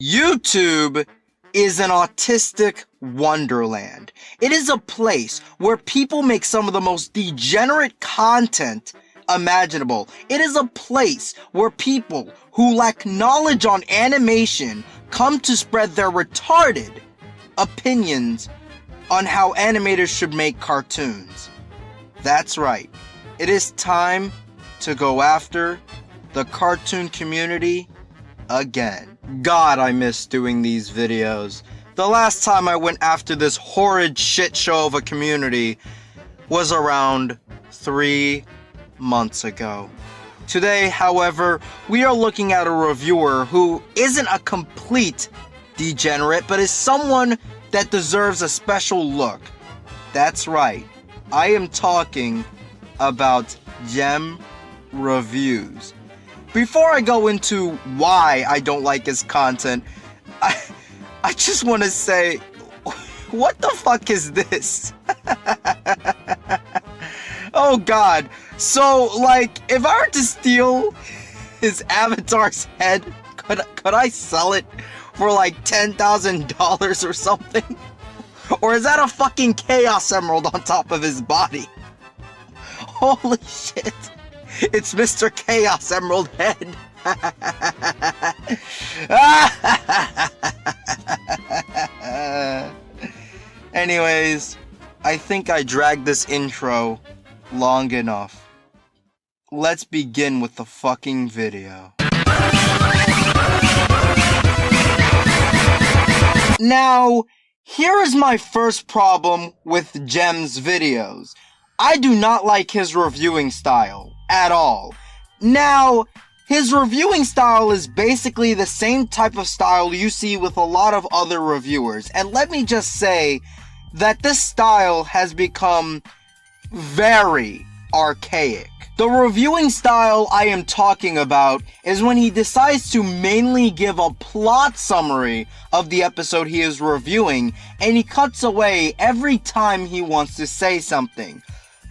YouTube is an autistic wonderland. It is a place where people make some of the most degenerate content imaginable. It is a place where people who lack knowledge on animation come to spread their retarded opinions on how animators should make cartoons. That's right. It is time to go after the cartoon community again. God, I miss doing these videos. The last time I went after this horrid shit show of a community was around 3 months ago. Today, however, we are looking at a reviewer who isn't a complete degenerate, but is someone that deserves a special look. That's right. I am talking about Gem Reviews. Before I go into why I don't like his content, I just want to say, what the fuck is this? Oh god. So, like, if I were to steal his avatar's head, could I sell it for like $10,000 or something? Or is that a fucking Chaos Emerald on top of his body? Holy shit. It's Mr. Chaos Emerald Head. Anyways, I think I dragged this intro long enough. Let's begin with the fucking video. Now, here is my first problem with Gem's videos. I do not like his reviewing style at all. Now, his reviewing style is basically the same type of style you see with a lot of other reviewers. And let me just say that this style has become very archaic. The reviewing style I am talking about is when he decides to mainly give a plot summary of the episode he is reviewing, and he cuts away every time he wants to say something.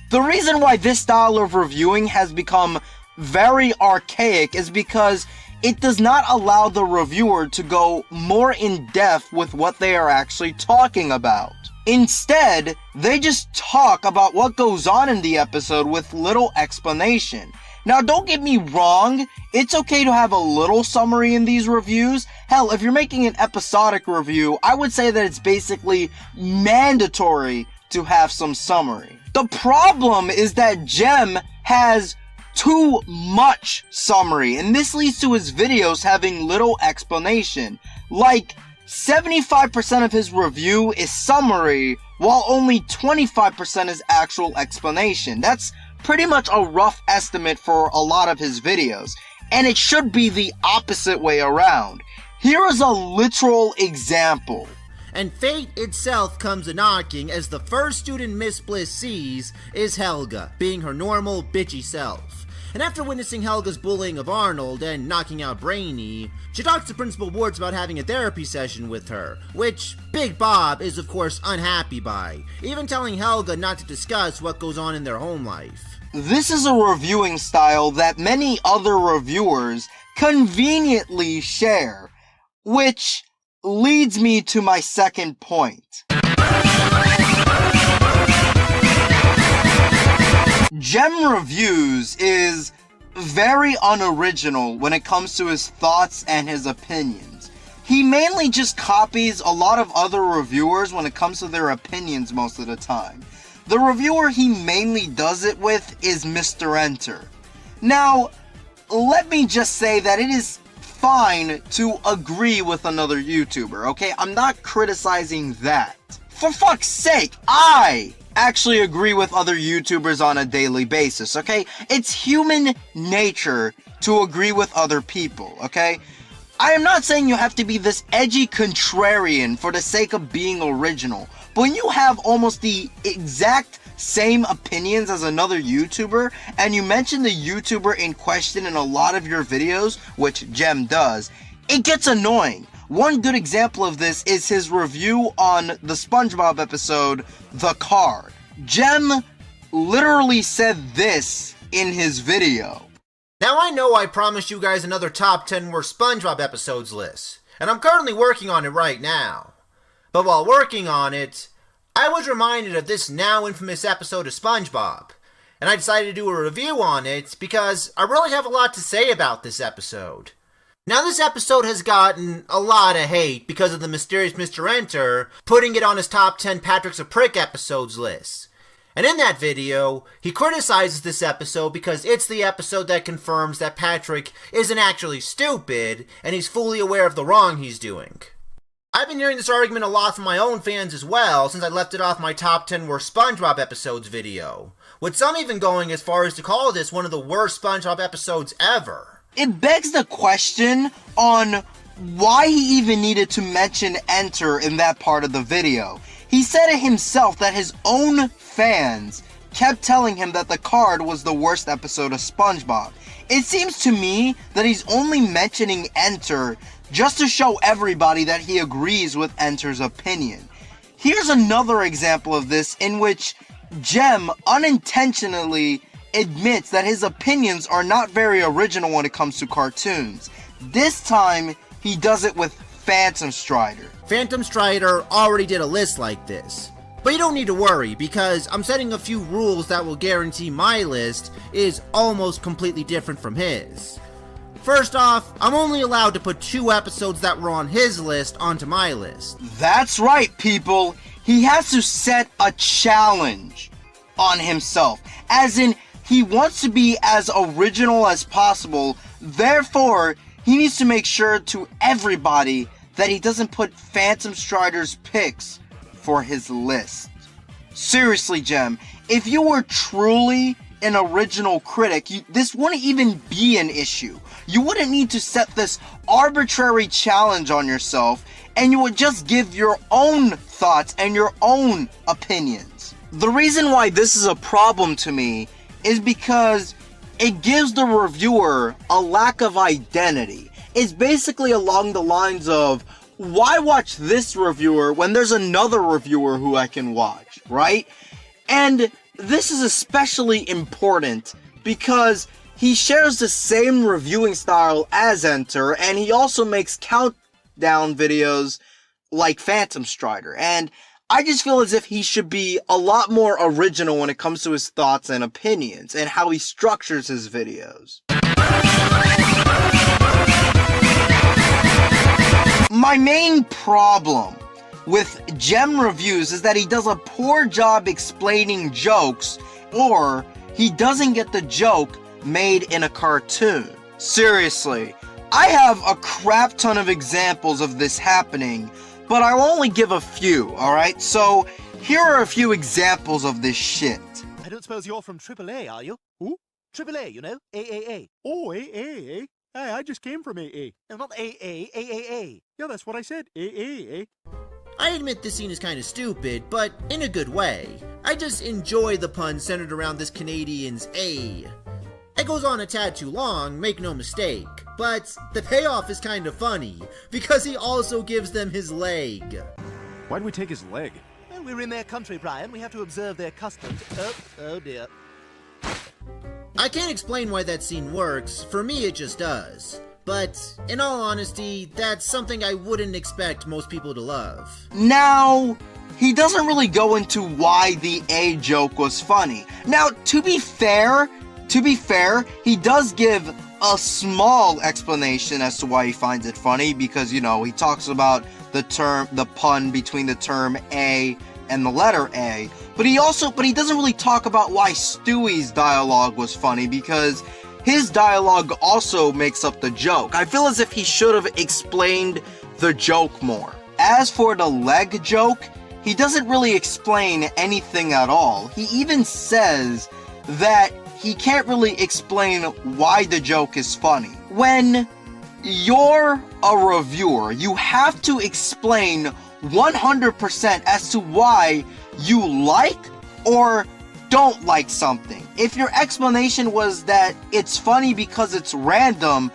The reason why this style of reviewing has become very archaic is because it does not allow the reviewer to go more in depth with what they are actually talking about. Instead, they just talk about what goes on in the episode with little explanation. Now, don't get me wrong, it's okay to have a little summary in these reviews. Hell, if you're making an episodic review, I would say that it's basically mandatory to have some summary. The problem is that Gem has too much summary, and this leads to his videos having little explanation. Like, 75% of his review is summary, while only 25% is actual explanation. That's pretty much a rough estimate for a lot of his videos, and it should be the opposite way around. Here is a literal example. And fate itself comes a-knocking as the first student Miss Bliss sees is Helga, being her normal, bitchy self. And after witnessing Helga's bullying of Arnold and knocking out Brainy, she talks to Principal Wards about having a therapy session with her, which Big Bob is of course unhappy by, even telling Helga not to discuss what goes on in their home life. This is a reviewing style that many other reviewers conveniently share, which leads me to my second point. Gem Reviews is very unoriginal when it comes to his thoughts and his opinions. He mainly just copies a lot of other reviewers when it comes to their opinions most of the time. The reviewer he mainly does it with is Mr. Enter. Now, let me just say that it is fine to agree with another YouTuber, okay? I'm not criticizing that. For fuck's sake, I actually agree with other YouTubers on a daily basis, okay? It's human nature to agree with other people, okay? I am not saying you have to be this edgy contrarian for the sake of being original, but when you have almost the exact same opinions as another YouTuber, and you mention the YouTuber in question in a lot of your videos, which Gem does, it gets annoying. One good example of this is his review on the SpongeBob episode, The Card. Gem literally said this in his video. Now I know I promised you guys another top 10 worst SpongeBob episodes list, and I'm currently working on it right now. But while working on it, I was reminded of this now infamous episode of SpongeBob, and I decided to do a review on it because I really have a lot to say about this episode. Now, this episode has gotten a lot of hate because of the mysterious Mr. Enter putting it on his top 10 Patrick's a Prick episodes list. And in that video, he criticizes this episode because it's the episode that confirms that Patrick isn't actually stupid and he's fully aware of the wrong he's doing. I've been hearing this argument a lot from my own fans as well since I left it off my top 10 worst SpongeBob episodes video, with some even going as far as to call this one of the worst SpongeBob episodes ever. It begs the question on why he even needed to mention Enter in that part of the video. He said it himself that his own fans kept telling him that the card was the worst episode of SpongeBob. It seems to me that he's only mentioning Enter just to show everybody that he agrees with Enter's opinion. Here's another example of this in which Jem unintentionally admits that his opinions are not very original when it comes to cartoons. This time, he does it with PhantomStrider. PhantomStrider already did a list like this. But you don't need to worry, because I'm setting a few rules that will guarantee my list is almost completely different from his. First off, I'm only allowed to put 2 episodes that were on his list onto my list. That's right, people. He has to set a challenge on himself. As in, he wants to be as original as possible. Therefore, he needs to make sure to everybody that he doesn't put PhantomStrider's picks for his list. Seriously, Jem, if you were truly an original critic, this wouldn't even be an issue. You wouldn't need to set this arbitrary challenge on yourself, and you would just give your own thoughts and your own opinions. The reason why this is a problem to me is because it gives the reviewer a lack of identity. It's basically along the lines of, why watch this reviewer when there's another reviewer who I can watch, right? And this is especially important because he shares the same reviewing style as Enter, and he also makes countdown videos like PhantomStrider. And I just feel as if he should be a lot more original when it comes to his thoughts and opinions and how he structures his videos. My main problem with Jem reviews is that he does a poor job explaining jokes, or he doesn't get the joke made in a cartoon. Seriously, I have a crap ton of examples of this happening, but I'll only give a few, alright? So, here are a few examples of this shit. I don't suppose you're from AAA, are you? Who? AAA, you know? AAA. Oh, AAA. Hey, I just came from AA. No, not AA, AAA. Yeah, that's what I said. AAA. I admit this scene is kind of stupid, but in a good way. I just enjoy the pun centered around this Canadian's A. It goes on a tad too long, make no mistake, but the payoff is kind of funny, because he also gives them his leg. Why'd we take his leg? Well, we're in their country, Brian. We have to observe their customs. Oh dear. I can't explain why that scene works, for me it just does. But, in all honesty, that's something I wouldn't expect most people to love. Now, he doesn't really go into why the A joke was funny. Now, to be fair, he does give a small explanation as to why he finds it funny, because, you know, he talks about the pun between the term A and the letter A. But he doesn't really talk about why Stewie's dialogue was funny, because his dialogue also makes up the joke. I feel as if he should have explained the joke more. As for the leg joke, he doesn't really explain anything at all. He even says that he can't really explain why the joke is funny. When you're a reviewer, you have to explain 100% as to why you like or don't like something. If your explanation was that it's funny because it's random,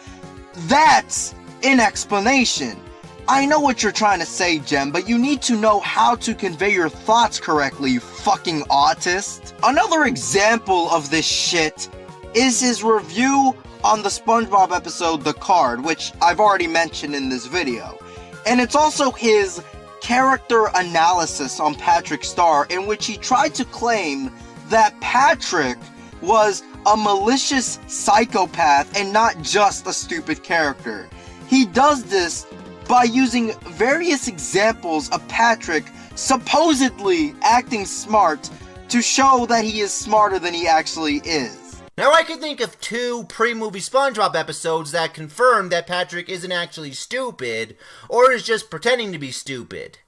that's an explanation. I know what you're trying to say, Jem, but you need to know how to convey your thoughts correctly, you fucking autist. Another example of this shit is his review on the SpongeBob episode The Card, which I've already mentioned in this video. And it's also his character analysis on Patrick Star, in which he tried to claim that Patrick was a malicious psychopath and not just a stupid character. He does this by using various examples of Patrick supposedly acting smart to show that he is smarter than he actually is. Now I can think of 2 pre-movie SpongeBob episodes that confirm that Patrick isn't actually stupid, or is just pretending to be stupid.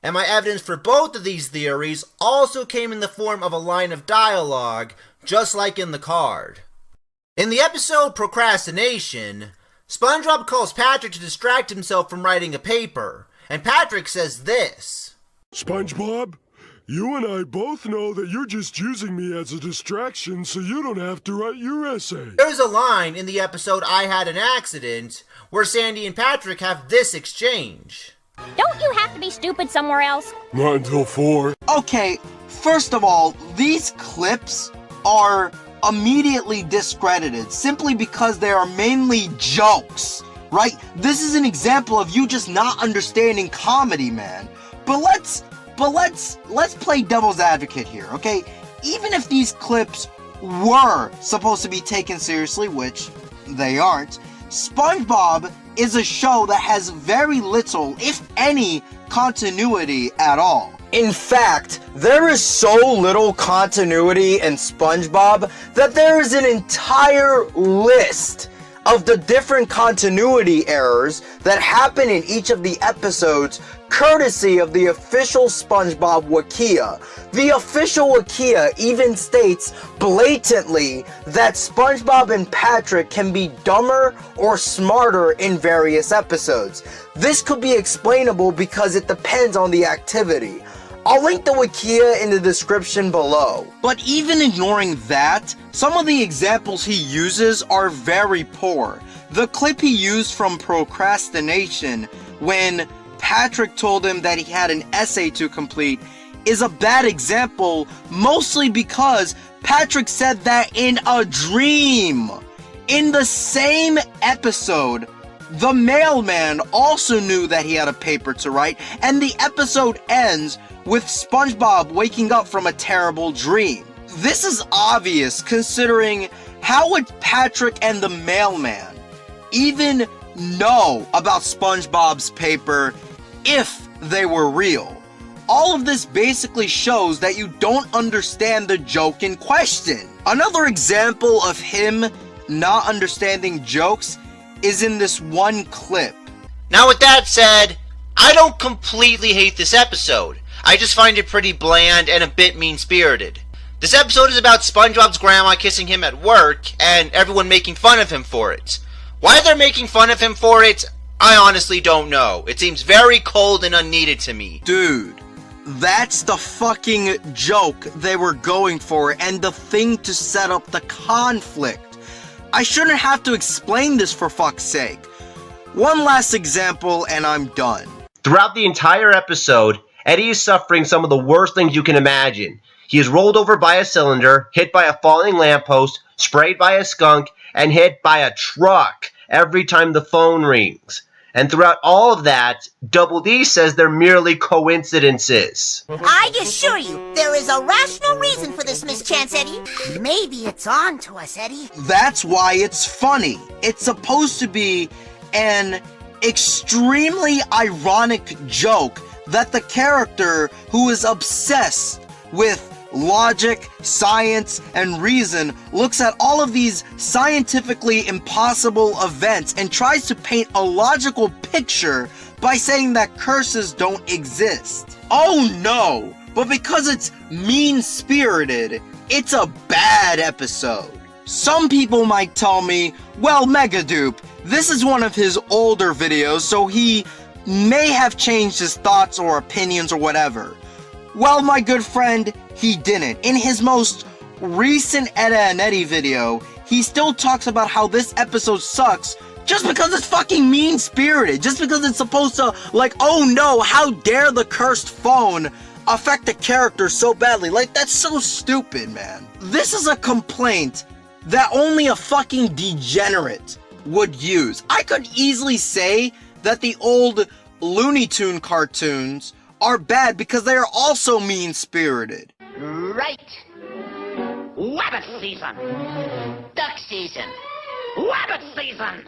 And my evidence for both of these theories also came in the form of a line of dialogue, just like in the card. In the episode Procrastination, SpongeBob calls Patrick to distract himself from writing a paper, and Patrick says this. SpongeBob, you and I both know that you're just using me as a distraction so you don't have to write your essay. There's a line in the episode I Had an Accident where Sandy and Patrick have this exchange. Don't you have to be stupid somewhere else? Not until 4. Okay, first of all, these clips are immediately discredited simply because they are mainly jokes, right? This is an example of you just not understanding comedy, man. But let's play devil's advocate here, okay? Even if these clips were supposed to be taken seriously, which they aren't, SpongeBob is a show that has very little, if any, continuity at all. In fact, there is so little continuity in SpongeBob that there is an entire list of the different continuity errors that happen in each of the episodes, courtesy of the official SpongeBob Wikia. The official Wikia even states blatantly that SpongeBob and Patrick can be dumber or smarter in various episodes. This could be explainable because it depends on the activity. I'll link the Wikia in the description below. But even ignoring that, some of the examples he uses are very poor. The clip he used from Procrastination, when Patrick told him that he had an essay to complete, is a bad example, mostly because Patrick said that in a dream. In the same episode, the mailman also knew that he had a paper to write, and the episode ends with SpongeBob waking up from a terrible dream. This is obvious considering how would Patrick and the mailman even know about SpongeBob's paper if they were real? All of this basically shows that you don't understand the joke in question. Another example of him not understanding jokes is in this one clip. Now with that said, I don't completely hate this episode. I just find it pretty bland and a bit mean-spirited. This episode is about SpongeBob's grandma kissing him at work and everyone making fun of him for it. Why they're making fun of him for it, I honestly don't know. It seems very cold and unneeded to me. Dude, that's the fucking joke they were going for and the thing to set up the conflict. I shouldn't have to explain this, for fuck's sake. One last example and I'm done. Throughout the entire episode, Eddie is suffering some of the worst things you can imagine. He is rolled over by a cylinder, hit by a falling lamppost, sprayed by a skunk, and hit by a truck every time the phone rings. And throughout all of that, Double D says they're merely coincidences. I assure you, there is a rational reason for this mischance, Eddie. Maybe it's on to us, Eddie. That's why it's funny. It's supposed to be an extremely ironic joke that the character who is obsessed with logic, science, and reason looks at all of these scientifically impossible events and tries to paint a logical picture by saying that curses don't exist. Oh no! But because it's mean-spirited, it's a bad episode. Some people might tell me, well, MegaDoop, this is one of his older videos, so he may have changed his thoughts or opinions or whatever. Well, my good friend, he didn't. In his most recent Edda and Eddie video, he still talks about how this episode sucks just because it's fucking mean-spirited. Just because it's supposed to, like, oh no, how dare the cursed phone affect the character so badly. Like, that's so stupid, man. This is a complaint that only a fucking degenerate would use. I could easily say that the old Looney Tune cartoons are bad because they are also mean-spirited. Right. Wabbit season. Duck season. Wabbit season.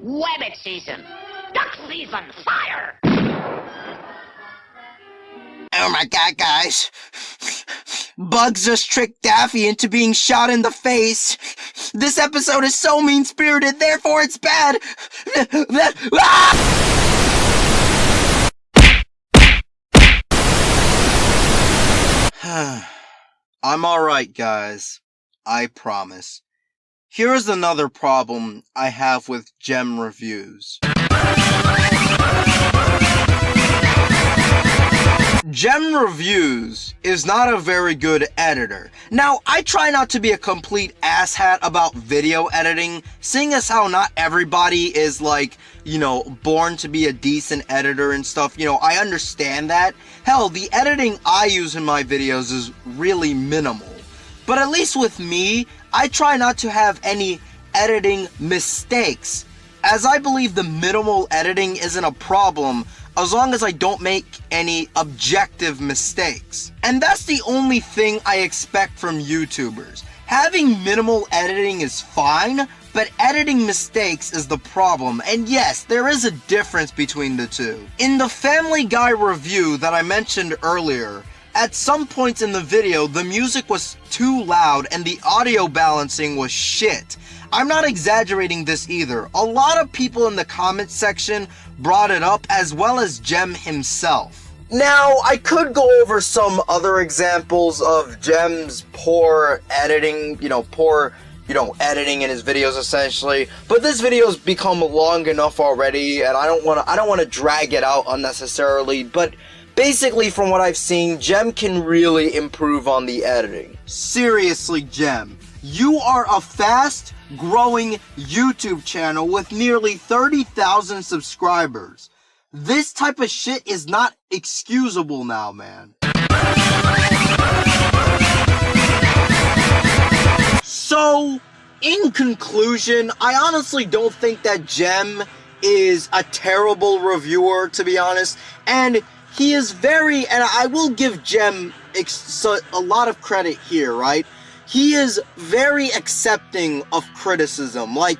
Wabbit season. Duck season. Fire! Oh my god, guys. Bugs just tricked Daffy into being shot in the face. This episode is so mean-spirited, therefore it's bad. I'm alright, guys. I promise. Here's another problem I have with gem reviews. Gem Reviews is not a very good editor. Now, I try not to be a complete asshat about video editing, seeing as how not everybody is like, born to be a decent editor and stuff. I understand that. Hell, the editing I use in my videos is really minimal. But at least with me, I try not to have any editing mistakes, as I believe the minimal editing isn't a problem as long as I don't make any objective mistakes. And that's the only thing I expect from YouTubers. Having minimal editing is fine, but editing mistakes is the problem. And yes, there is a difference between the two. In the Family Guy review that I mentioned earlier, at some points in the video, the music was too loud and the audio balancing was shit. I'm not exaggerating this either. A lot of people in the comment section brought it up, as well as Gem himself. Now, I could go over some other examples of Gem's poor editing, editing in his videos essentially, but this video's become long enough already and I don't want to drag it out unnecessarily, but basically from what I've seen, Gem can really improve on the editing. Seriously, Gem, you are a fast-growing YouTube channel with nearly 30,000 subscribers. This type of shit is not excusable now, man. So, in conclusion, I honestly don't think that Gem is a terrible reviewer, to be honest, and he is and I will give Gem a lot of credit here, right? He is very accepting of criticism. Like,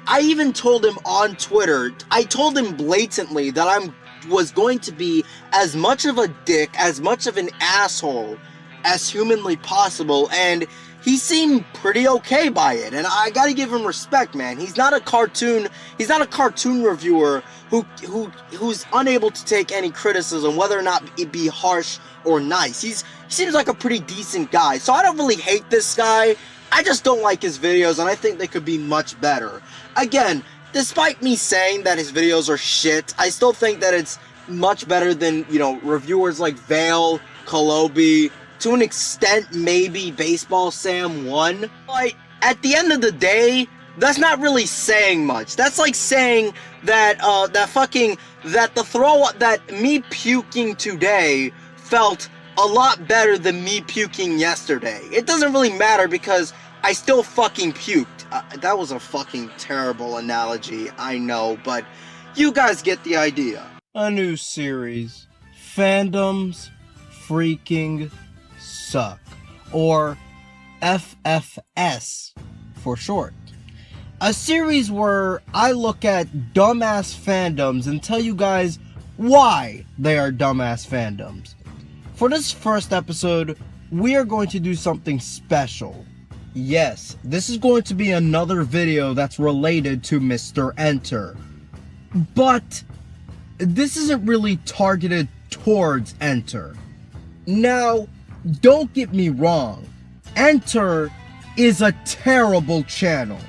I even told him on Twitter, I told him blatantly that I was going to be as much of a dick, as much of an asshole as humanly possible, and he seemed pretty okay by it, and I gotta give him respect, man. He's not a cartoon reviewer who's unable to take any criticism, whether or not it be harsh or nice. He seems like a pretty decent guy, so I don't really hate this guy. I just don't like his videos, and I think they could be much better. Again, despite me saying that his videos are shit, I still think that it's much better than, reviewers like Vale, Kolobi, to an extent, maybe Baseball Sam 1. But at the end of the day, that's not really saying much. That's like saying that, that me puking today felt a lot better than me puking yesterday. It doesn't really matter because I still fucking puked. That was a fucking terrible analogy, I know, but you guys get the idea. A new series, Fandoms Freaking Suck, or FFS for short. A series where I look at dumbass fandoms and tell you guys why they are dumbass fandoms. For this first episode, we are going to do something special. Yes, this is going to be another video that's related to Mr. Enter. But this isn't really targeted towards Enter. Now, don't get me wrong, Enter is a terrible channel.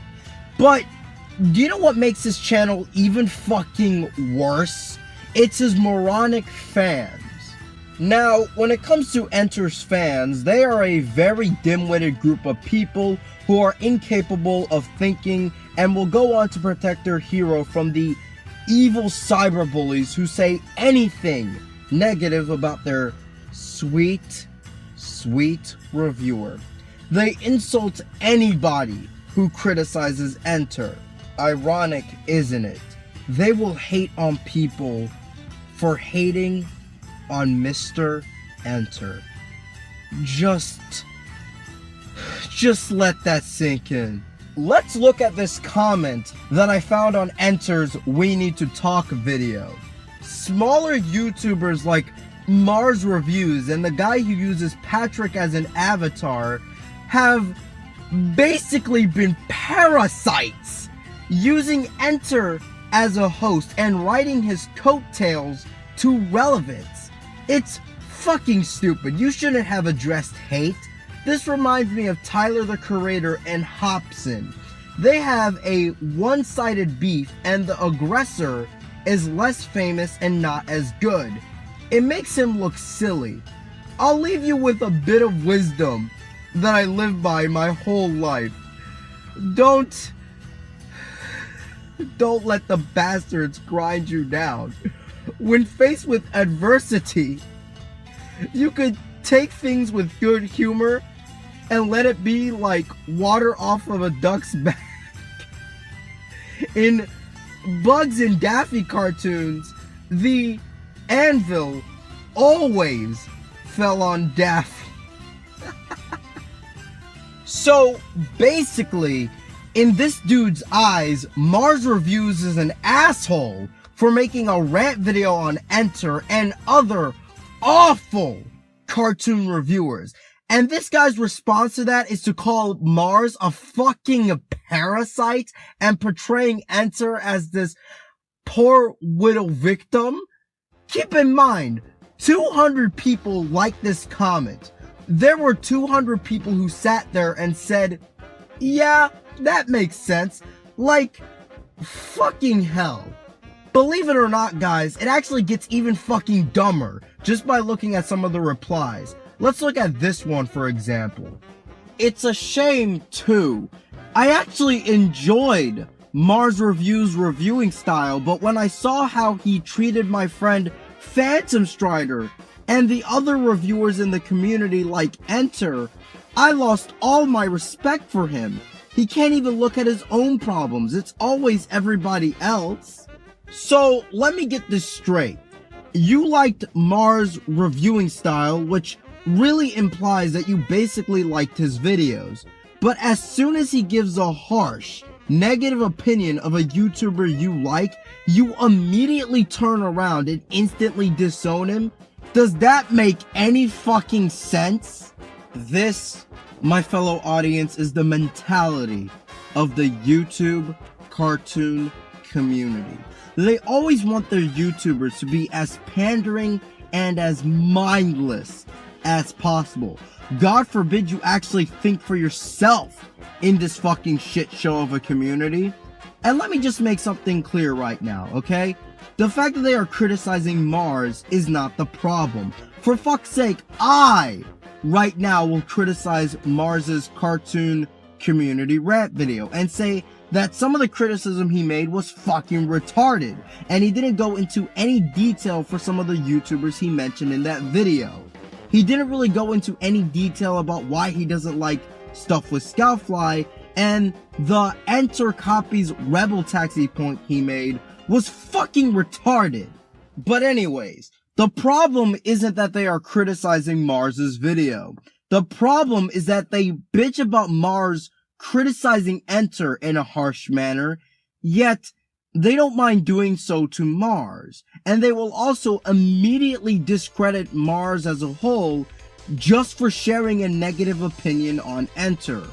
But do you know what makes this channel even fucking worse? It's his moronic fans. Now, when it comes to Enter's fans, they are a very dim-witted group of people who are incapable of thinking and will go on to protect their hero from the evil cyberbullies who say anything negative about their sweet reviewer. They insult anybody who criticizes Enter. Ironic, isn't it? They will hate on people for hating on Mr. Enter. Just let that sink in. Let's look at this comment that I found on Enter's We Need to Talk video. Smaller YouTubers like Mars Reviews and the guy who uses Patrick as an avatar have basically been parasites, using Enter as a host and riding his coattails to relevance. It's fucking stupid. You shouldn't have addressed hate. This reminds me of Tyler the Creator and Hobson. They have a one-sided beef and the aggressor is less famous and not as good. It makes him look silly. I'll leave you with a bit of wisdom that I live by my whole life. Don't let the bastards grind you down. When faced with adversity, you could take things with good humor and let it be like water off of a duck's back. In Bugs and Daffy cartoons, the anvil always fell on Daffy. So basically, in this dude's eyes, Mars Reviews is an asshole for making a rant video on Enter and other awful cartoon reviewers. And this guy's response to that is to call Mars a fucking parasite and portraying Enter as this poor widow victim. Keep in mind, 200 people liked this comment. There were 200 people who sat there and said, yeah, that makes sense. Like, fucking hell. Believe it or not, guys, it actually gets even fucking dumber just by looking at some of the replies. Let's look at this one, for example. It's a shame, too. I actually enjoyed Mars Review's reviewing style, but when I saw how he treated my friend PhantomStrider and the other reviewers in the community like Enter, I lost all my respect for him. He can't even look at his own problems. It's always everybody else. So, let me get this straight. You liked Mars' reviewing style, which really implies that you basically liked his videos. But as soon as he gives a harsh, negative opinion of a YouTuber you like, you immediately turn around and instantly disown him? Does that make any fucking sense? This, my fellow audience, is the mentality of the YouTube cartoon community. They always want their YouTubers to be as pandering and as mindless as possible. God forbid you actually think for yourself in this fucking shit show of a community. And let me just make something clear right now, okay? The fact that they are criticizing Mars is not the problem. For fuck's sake, I, right now, will criticize Mars's cartoon community rant video and say that some of the criticism he made was fucking retarded, and he didn't go into any detail for some of the YouTubers he mentioned in that video. He didn't really go into any detail about why he doesn't like stuff with Scoutfly, and the Enter Copies Rebel Taxi point he made was fucking retarded. But anyways, the problem isn't that they are criticizing Mars's video. The problem is that they bitch about Mars criticizing Enter in a harsh manner, yet they don't mind doing so to Mars. And they will also immediately discredit Mars as a whole just for sharing a negative opinion on Enter.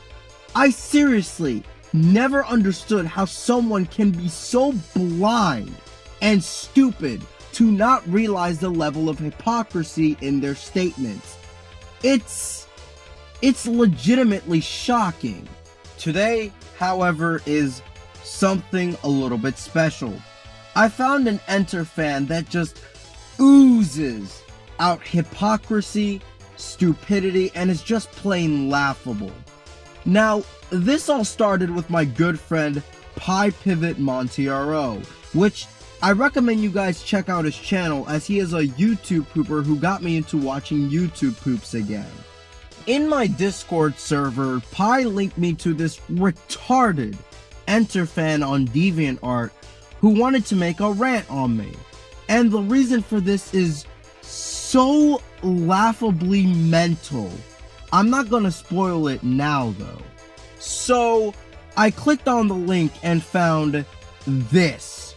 I seriously never understood how someone can be so blind and stupid to not realize the level of hypocrisy in their statements. It's legitimately shocking. Today, however, is something a little bit special. I found an Enter fan that just oozes out hypocrisy, stupidity, and is just plain laughable. Now, this all started with my good friend PyPivot Montiaro, which I recommend you guys check out his channel, as he is a YouTube pooper who got me into watching YouTube poops again. In my Discord server, Pi linked me to this retarded Enter fan on DeviantArt who wanted to make a rant on me. And the reason for this is so laughably mental. I'm not gonna spoil it now though. So I clicked on the link and found this.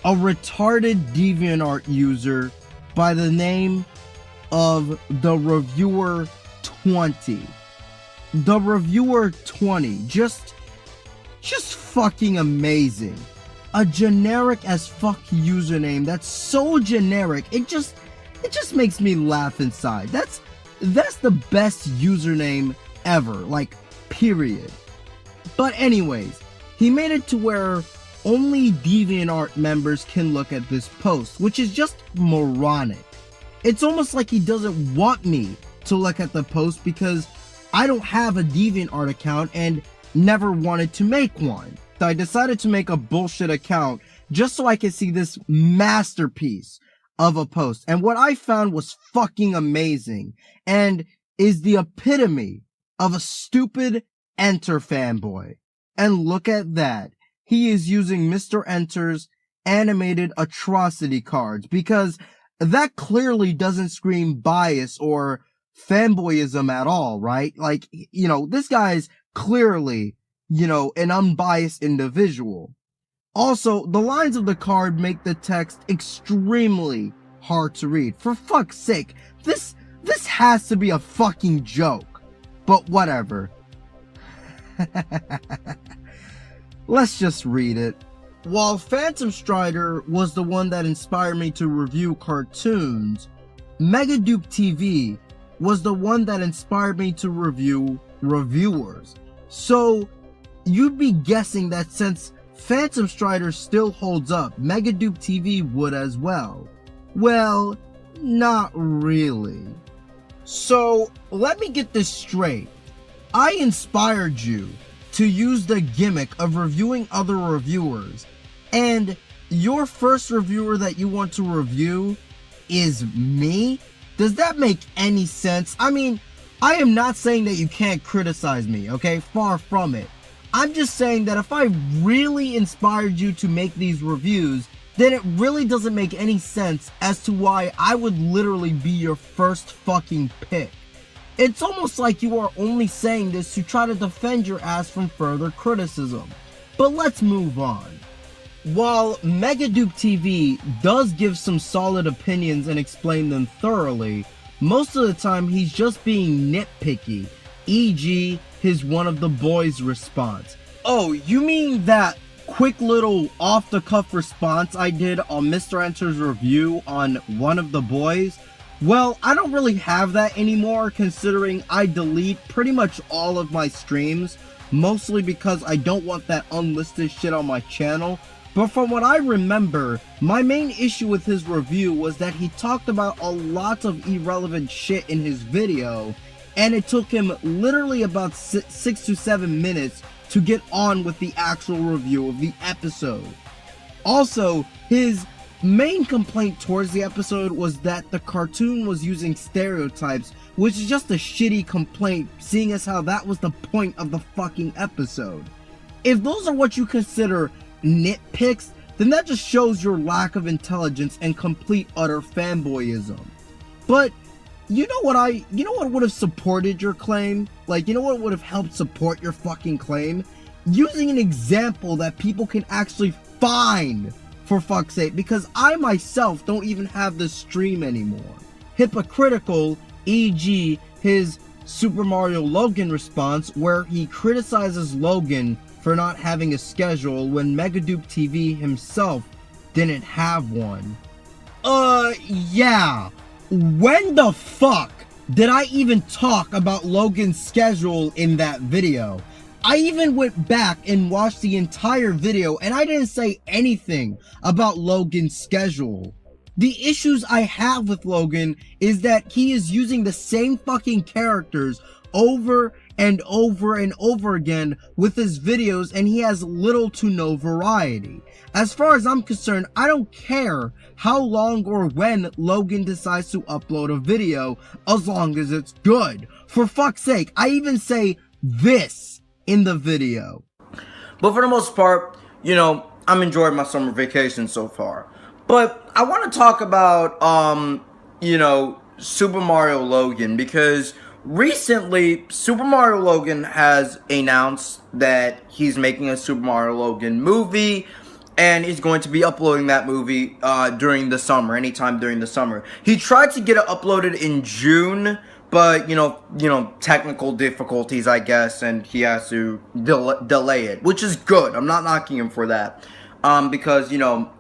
A retarded DeviantArt user by the name of the Reviewer 20. The Reviewer 20. Just fucking amazing. A generic as fuck username that's so generic, it just makes me laugh inside. That's the best username ever, like, period. But anyways, he made it to where only DeviantArt members can look at this post, which is just moronic. It's almost like he doesn't want me to look at the post because I don't have a DeviantArt account and never wanted to make one. So I decided to make a bullshit account just so I could see this masterpiece of a post. And what I found was fucking amazing and is the epitome of a stupid Enter fanboy. And look at that. He is using Mr. Enter's animated atrocity cards because that clearly doesn't scream bias or fanboyism at all, right? Like, you know, this guy's clearly, you know, an unbiased individual. Also, the lines of the card make the text extremely hard to read. For fuck's sake, this has to be a fucking joke. But whatever. Let's just read it. While PhantomStrider was the one that inspired me to review cartoons, MegaDoopTV was the one that inspired me to review reviewers. So, you'd be guessing that since PhantomStrider still holds up, MegaDoopTV would as well. Well, not really. So, let me get this straight. I inspired you to use the gimmick of reviewing other reviewers, and your first reviewer that you want to review is me? Does that make any sense? I mean, I am not saying that you can't criticize me, okay? Far from it. I'm just saying that if I really inspired you to make these reviews, then it really doesn't make any sense as to why I would literally be your first fucking pick. It's almost like you are only saying this to try to defend your ass from further criticism. But let's move on. While MegaDoopTV does give some solid opinions and explain them thoroughly, most of the time he's just being nitpicky, e.g. his one of the boys response. Oh, you mean that quick little off-the-cuff response I did on Mr. Enter's review on one of the boys? Well, I don't really have that anymore considering I delete pretty much all of my streams, mostly because I don't want that unlisted shit on my channel. But from what I remember, my main issue with his review was that he talked about a lot of irrelevant shit in his video, and it took him literally about 6 to 7 minutes to get on with the actual review of the episode. Also, his main complaint towards the episode was that the cartoon was using stereotypes, which is just a shitty complaint, seeing as how that was the point of the fucking episode. If those are what you consider nitpicks, then that just shows your lack of intelligence and complete utter fanboyism. But you know what would have supported your claim? Like, you know what would have helped support your fucking claim? Using an example that people can actually find, for fuck's sake, because I myself don't even have this stream anymore. Hypocritical, e.g. his SuperMarioLogan response where he criticizes Logan for not having a schedule when MegaDoopTV himself didn't have one. Yeah. When the fuck did I even talk about Logan's schedule in that video? I even went back and watched the entire video and I didn't say anything about Logan's schedule. The issues I have with Logan is that he is using the same fucking characters over and over and over again with his videos, and he has little to no variety. As far as I'm concerned, I don't care how long or when Logan decides to upload a video, as long as it's good. For fuck's sake, I even say this in the video. But for the most part, you know, I'm enjoying my summer vacation so far. But I want to talk about, you know, Super Mario Logan, because recently Super Mario Logan has announced that he's making a Super Mario Logan movie, and he's going to be uploading that movie during the summer, anytime during the summer. He tried to get it uploaded in June, but you know, technical difficulties, I guess, and he has to delay it, which is good. I'm not knocking him for that, because, you know,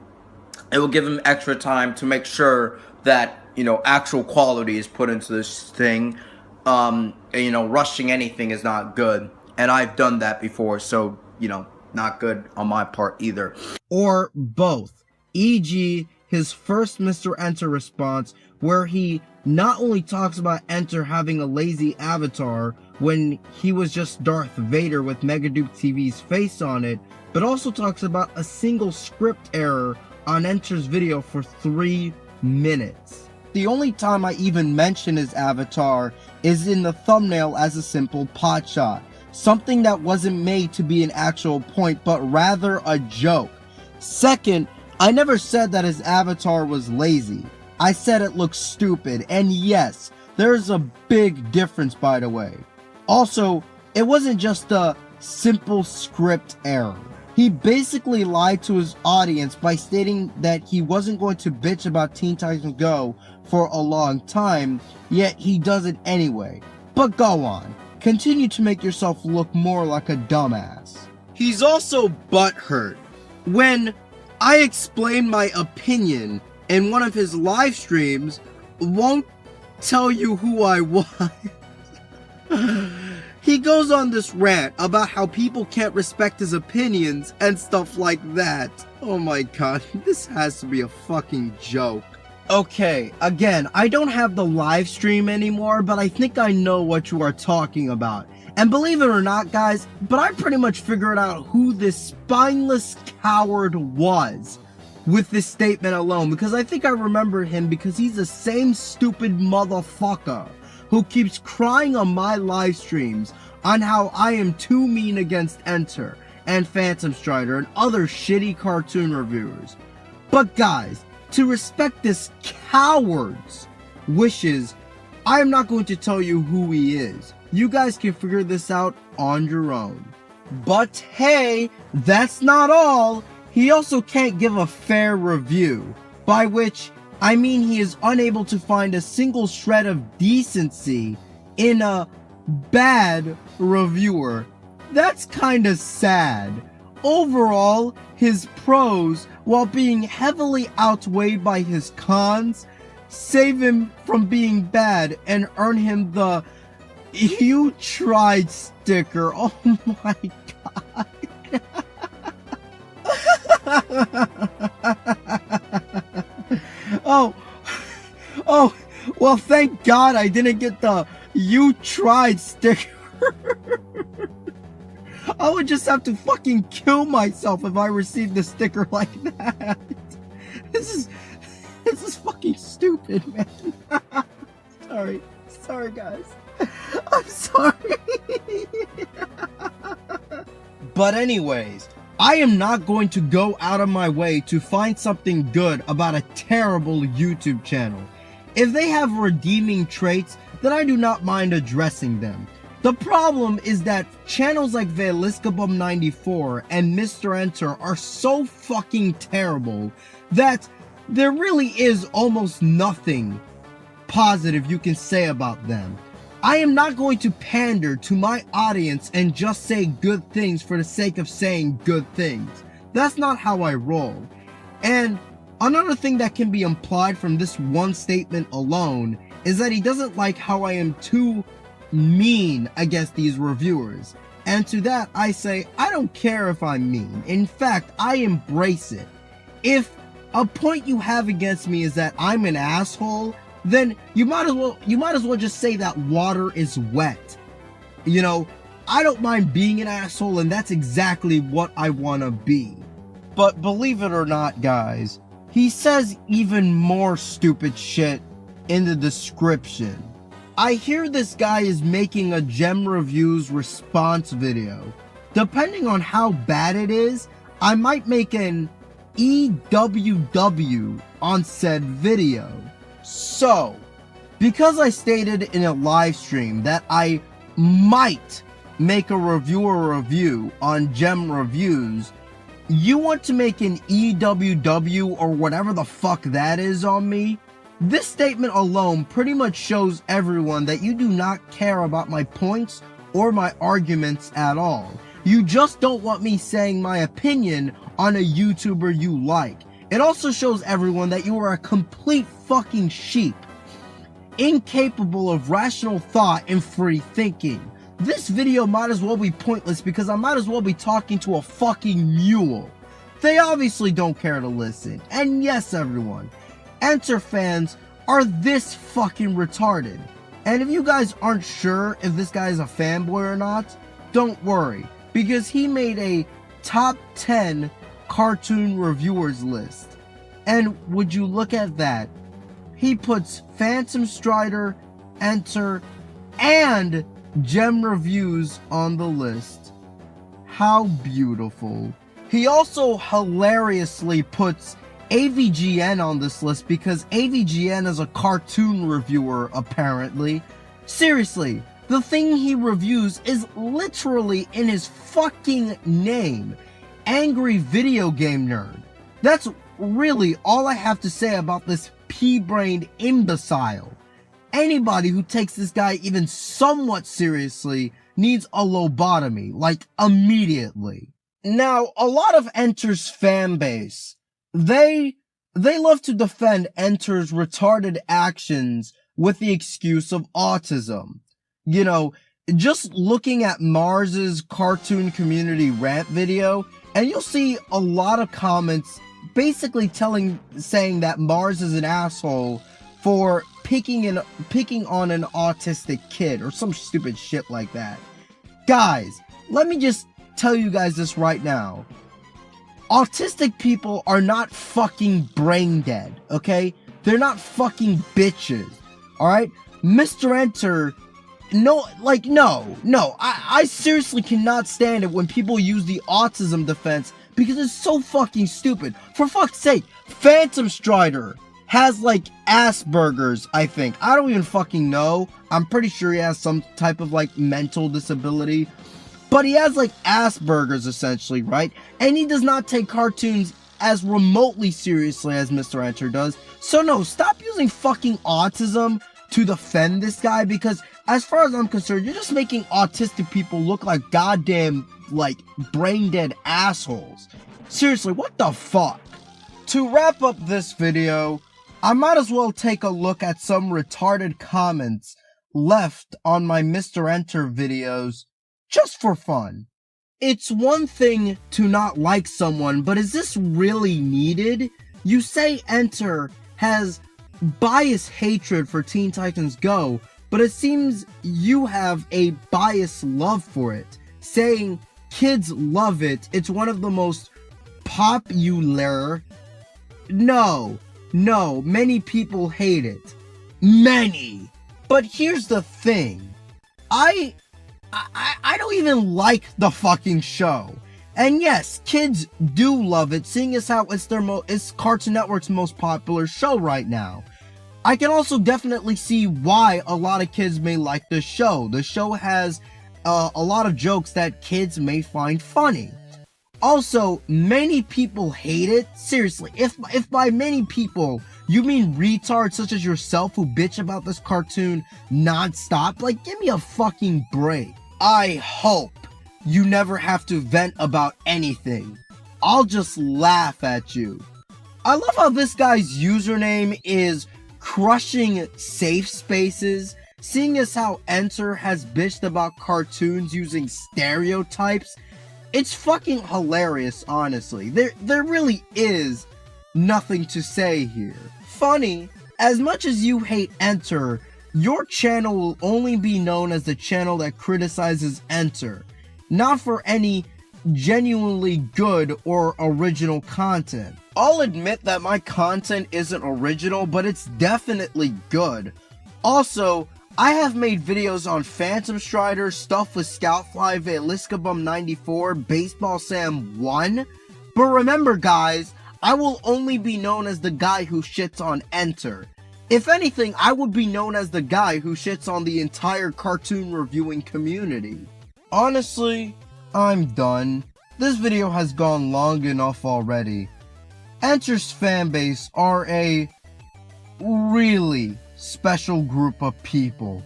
it will give him extra time to make sure that, you know, actual quality is put into this thing. And, you know, rushing anything is not good, and I've done that before, so, you know, not good on my part either. Or both, e.g. his first Mr. Enter response, where he not only talks about Enter having a lazy avatar when he was just Darth Vader with MegaDoopTV's face on it, but also talks about a single script error on Enter's video for 3 minutes. The only time I even mention his avatar is in the thumbnail as a simple pot shot. Something that wasn't made to be an actual point, but rather a joke. Second, I never said that his avatar was lazy. I said it looks stupid, and yes, there's a big difference, by the way. Also, it wasn't just a simple script error. He basically lied to his audience by stating that he wasn't going to bitch about Teen Titans Go for a long time, yet he does it anyway. But go on. Continue to make yourself look more like a dumbass. He's also butthurt when I explain my opinion in one of his live streams, won't tell you who I was. He goes on this rant about how people can't respect his opinions and stuff like that. Oh my god, this has to be a fucking joke. Okay, again, I don't have the live stream anymore, but I think I know what you are talking about. And believe it or not, guys, but I pretty much figured out who this spineless coward was with this statement alone, because I think I remember him because he's the same stupid motherfucker who keeps crying on my live streams on how I am too mean against Enter and PhantomStrider and other shitty cartoon reviewers. But guys, to respect this coward's wishes, I am not going to tell you who he is. You guys can figure this out on your own. But hey, that's not all. He also can't give a fair review, by which I mean he is unable to find a single shred of decency in a bad reviewer. That's kinda sad. Overall, his pros, while being heavily outweighed by his cons, save him from being bad and earn him the "You tried" sticker. Oh my god. Oh, well, thank God I didn't get the "You tried" sticker. I would just have to fucking kill myself if I received a sticker like that. This is fucking stupid, man. Sorry guys. I'm sorry. But anyways, I am not going to go out of my way to find something good about a terrible YouTube channel. If they have redeeming traits, then I do not mind addressing them. The problem is that channels like Veiliskabum94 and Mr. Enter are so fucking terrible that there really is almost nothing positive you can say about them. I am not going to pander to my audience and just say good things for the sake of saying good things. That's not how I roll. And another thing that can be implied from this one statement alone is that he doesn't like how I am too mean against these reviewers. And to that I say, I don't care if I'm mean. In fact, I embrace it. If a point you have against me is that I'm an asshole, then you might as well just say that water is wet. You know, I don't mind being an asshole, and that's exactly what I want to be. But believe it or not, guys, he says even more stupid shit in the description. I hear this guy is making a Gem Reviews response video. Depending on how bad it is, I might make an EWW on said video. So, because I stated in a live stream that I might make a review on gem reviews, you want to make an EWW or whatever the fuck that is on me? This statement alone pretty much shows everyone that you do not care about my points or my arguments at all. You just don't want me saying my opinion on a YouTuber you like. It also shows everyone that you are a complete fucking sheep, incapable of rational thought and free thinking. This video might as well be pointless because I might as well be talking to a fucking mule. They obviously don't care to listen. And yes, everyone, Enter fans are this fucking retarded. And if you guys aren't sure if this guy is a fanboy or not, don't worry, because he made a top 10 cartoon reviewers list. And would you look at that? He puts PhantomStrider, Enter, and Gem Reviews on the list. How beautiful. He also hilariously puts AVGN on this list because AVGN is a cartoon reviewer, apparently. Seriously, the thing he reviews is literally in his fucking name. Angry Video Game Nerd. That's really all I have to say about this pea-brained imbecile. Anybody who takes this guy even somewhat seriously needs a lobotomy, like immediately. Now, a lot of Enter's fan base, they love to defend Enter's retarded actions with the excuse of autism. You know, just looking at Mars's cartoon community rant video, and you'll see a lot of comments basically saying that Mars is an asshole for picking on an autistic kid or some stupid shit like that. Guys, let me just tell you guys this right now. Autistic people are not fucking brain dead, okay? They're not fucking bitches, alright? Mr. Enter, no, I seriously cannot stand it when people use the autism defense because it's so fucking stupid. For fuck's sake, PhantomStrider has like Asperger's, I think. I don't even fucking know. I'm pretty sure he has some type of like mental disability. But he has like Asperger's essentially, right? And he does not take cartoons as remotely seriously as Mr. Enter does. So no, stop using fucking autism to defend this guy, because as far as I'm concerned, you're just making autistic people look like goddamn like brain dead assholes. Seriously, what the fuck? To wrap up this video, I might as well take a look at some retarded comments left on my Mr. Enter videos just for fun. It's one thing to not like someone, but is this really needed? You say Enter has biased hatred for Teen Titans Go, but it seems you have a biased love for it, saying kids love it, it's one of the most popular. No, many people hate it. Many. But here's the thing. I don't even like the fucking show. And yes, kids do love it, seeing as how it's Cartoon Network's most popular show right now. I can also definitely see why a lot of kids may like the show. The show has a lot of jokes that kids may find funny. Also, many people hate it. Seriously, if by many people you mean retards such as yourself who bitch about this cartoon non-stop, like, give me a fucking break. I hope you never have to vent about anything. I'll just laugh at you. I love how this guy's username is Crushing Safe Spaces, seeing as how Enter has bitched about cartoons using stereotypes. It's fucking hilarious, honestly. There really is nothing to say here. Funny, as much as you hate Enter, your channel will only be known as the channel that criticizes Enter, not for any genuinely good or original content. I'll admit that my content isn't original, but it's definitely good. Also, I have made videos on PhantomStrider, Stuff with Scoutfly, Veiliskabum 94, Baseball Sam 1. But remember guys, I will only be known as the guy who shits on Enter. If anything, I would be known as the guy who shits on the entire cartoon reviewing community. Honestly, I'm done. This video has gone long enough already. Enter's fanbase are a really special group of people.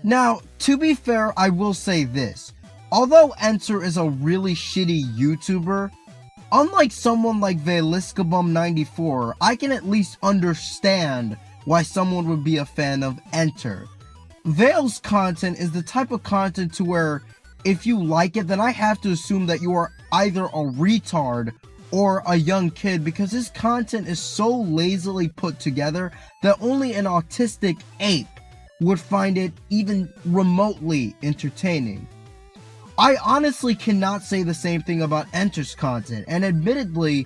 Now, to be fair, I will say this. Although Enter is a really shitty YouTuber, unlike someone like Veliscabum94, I can at least understand why someone would be a fan of Enter. Vale's content is the type of content to where if you like it, then I have to assume that you are either a retard or a young kid, because his content is so lazily put together that only an autistic ape would find it even remotely entertaining. I honestly cannot say the same thing about Enter's content, and admittedly,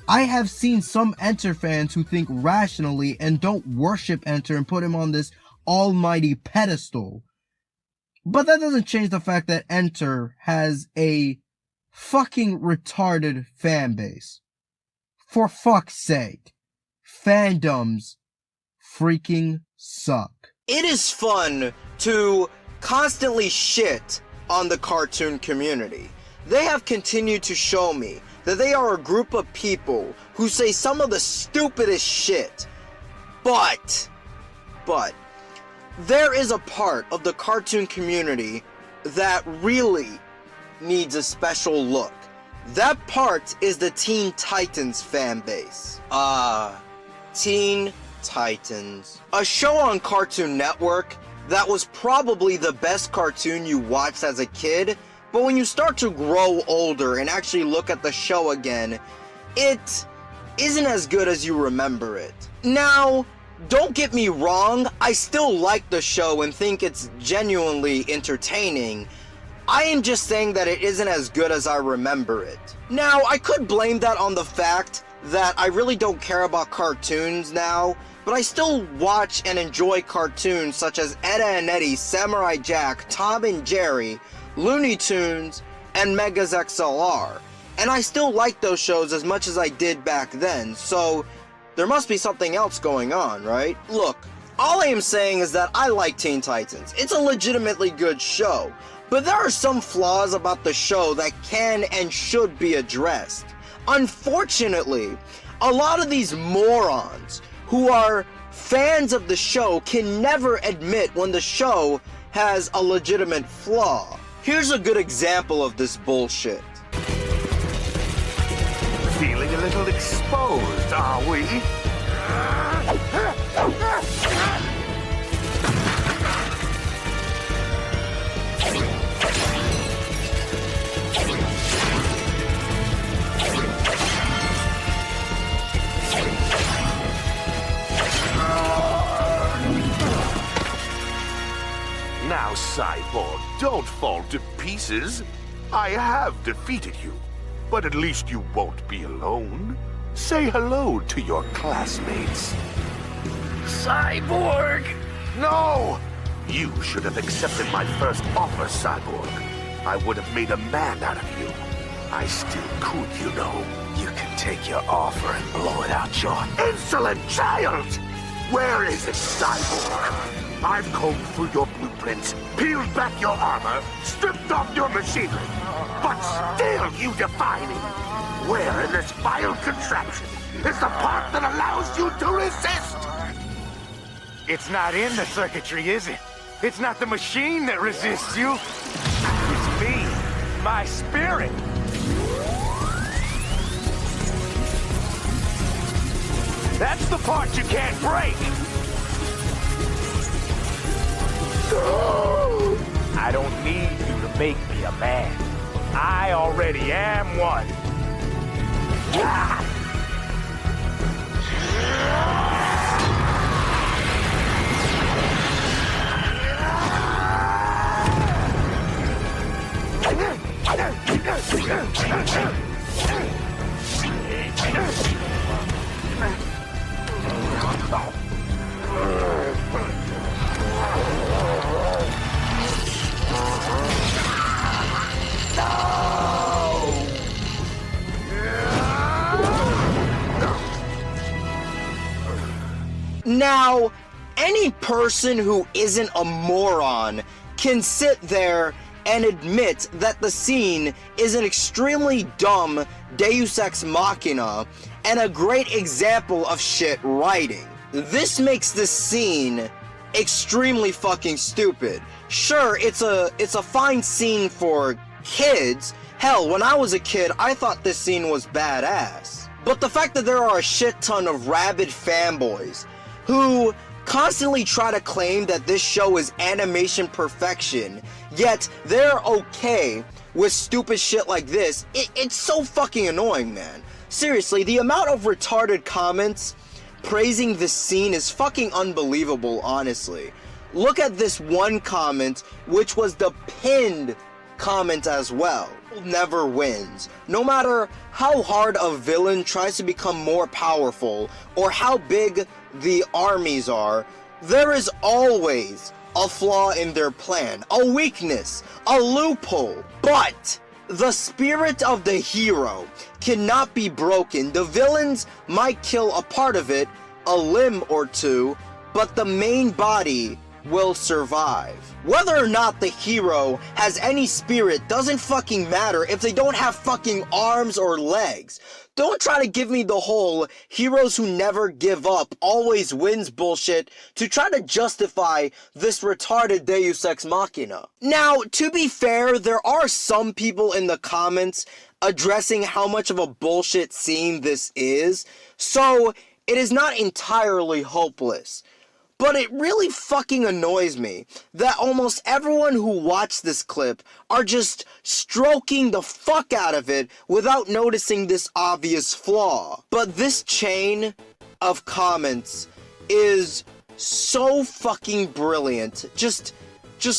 I have seen some Enter fans who think rationally and don't worship Enter and put him on this almighty pedestal. But that doesn't change the fact that Enter has a fucking retarded fan base. For fuck's sake, fandoms freaking suck. It is fun to constantly shit on the cartoon community. They have continued to show me that they are a group of people who say some of the stupidest shit. But, there is a part of the cartoon community that really needs a special look. That part is the Teen Titans fan base. Teen Titans. A show on Cartoon Network that was probably the best cartoon you watched as a kid, but when you start to grow older and actually look at the show again, it isn't as good as you remember it. Now, don't get me wrong, I still like the show and think it's genuinely entertaining. I am just saying that it isn't as good as I remember it. Now, I could blame that on the fact that I really don't care about cartoons now, but I still watch and enjoy cartoons such as Edda and Eddie, Samurai Jack, Tom and Jerry, Looney Tunes, and Megas XLR. And I still like those shows as much as I did back then, so there must be something else going on, right? Look, all I am saying is that I like Teen Titans. It's a legitimately good show, but there are some flaws about the show that can and should be addressed. Unfortunately, a lot of these morons who are fans of the show can never admit when the show has a legitimate flaw. Here's a good example of this bullshit. Feeling a little exposed, are we? Now, Cyborg, don't fall to pieces. I have defeated you, but at least you won't be alone. Say hello to your classmates. Cyborg! No! You should have accepted my first offer, Cyborg. I would have made a man out of you. I still could, you know. You can take your offer and blow it out your insolent child! Where is it, Cyborg? I've combed through your blueprints, peeled back your armor, stripped off your machinery, but still you defy me. Where in this vile contraption is the part that allows you to resist? It's not in the circuitry, is it? It's not the machine that resists you. It's me, my spirit. That's the part you can't break. I don't need you to make me a man. I already am one. any person who isn't a moron can sit there and admit that the scene is an extremely dumb Deus Ex Machina and a great example of shit writing. This makes this scene extremely fucking stupid. Sure, it's a fine scene for kids. Hell, when I was a kid, I thought this scene was badass. But the fact that there are a shit ton of rabid fanboys who constantly try to claim that this show is animation perfection, yet they're okay with stupid shit like this, it's so fucking annoying, man. Seriously, the amount of retarded comments praising this scene is fucking unbelievable, honestly. Look at this one comment, which was the pinned comment as well. Never wins. No matter how hard a villain tries to become more powerful or how big the armies are, there is always a flaw in their plan, a weakness, a loophole. But the spirit of the hero cannot be broken. The villains might kill a part of it, a limb or two, but the main body will survive. Whether or not the hero has any spirit doesn't fucking matter if they don't have fucking arms or legs. Don't try to give me the whole heroes who never give up always wins bullshit to try to justify this retarded Deus Ex Machina. Now, to be fair, there are some people in the comments addressing how much of a bullshit scene this is, so it is not entirely hopeless. But it really fucking annoys me that almost everyone who watched this clip are just stroking the fuck out of it without noticing this obvious flaw. But this chain of comments is so fucking brilliant. Just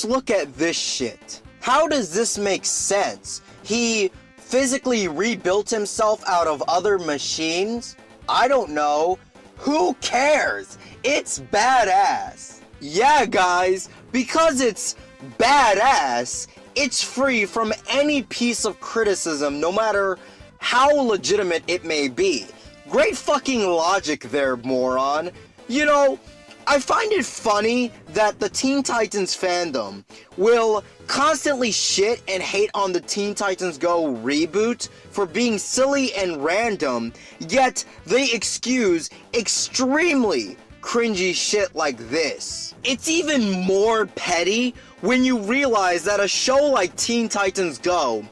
look at this shit. How does this make sense? He physically rebuilt himself out of other machines? I don't know. Who cares? It's badass. Yeah, guys, because it's badass, it's free from any piece of criticism, no matter how legitimate it may be. Great fucking logic there, moron. You know, I find it funny that the Teen Titans fandom will constantly shit and hate on the Teen Titans Go reboot for being silly and random, yet they excuse extremely cringy shit like this. It's even more petty when you realize that a show like Teen Titans Go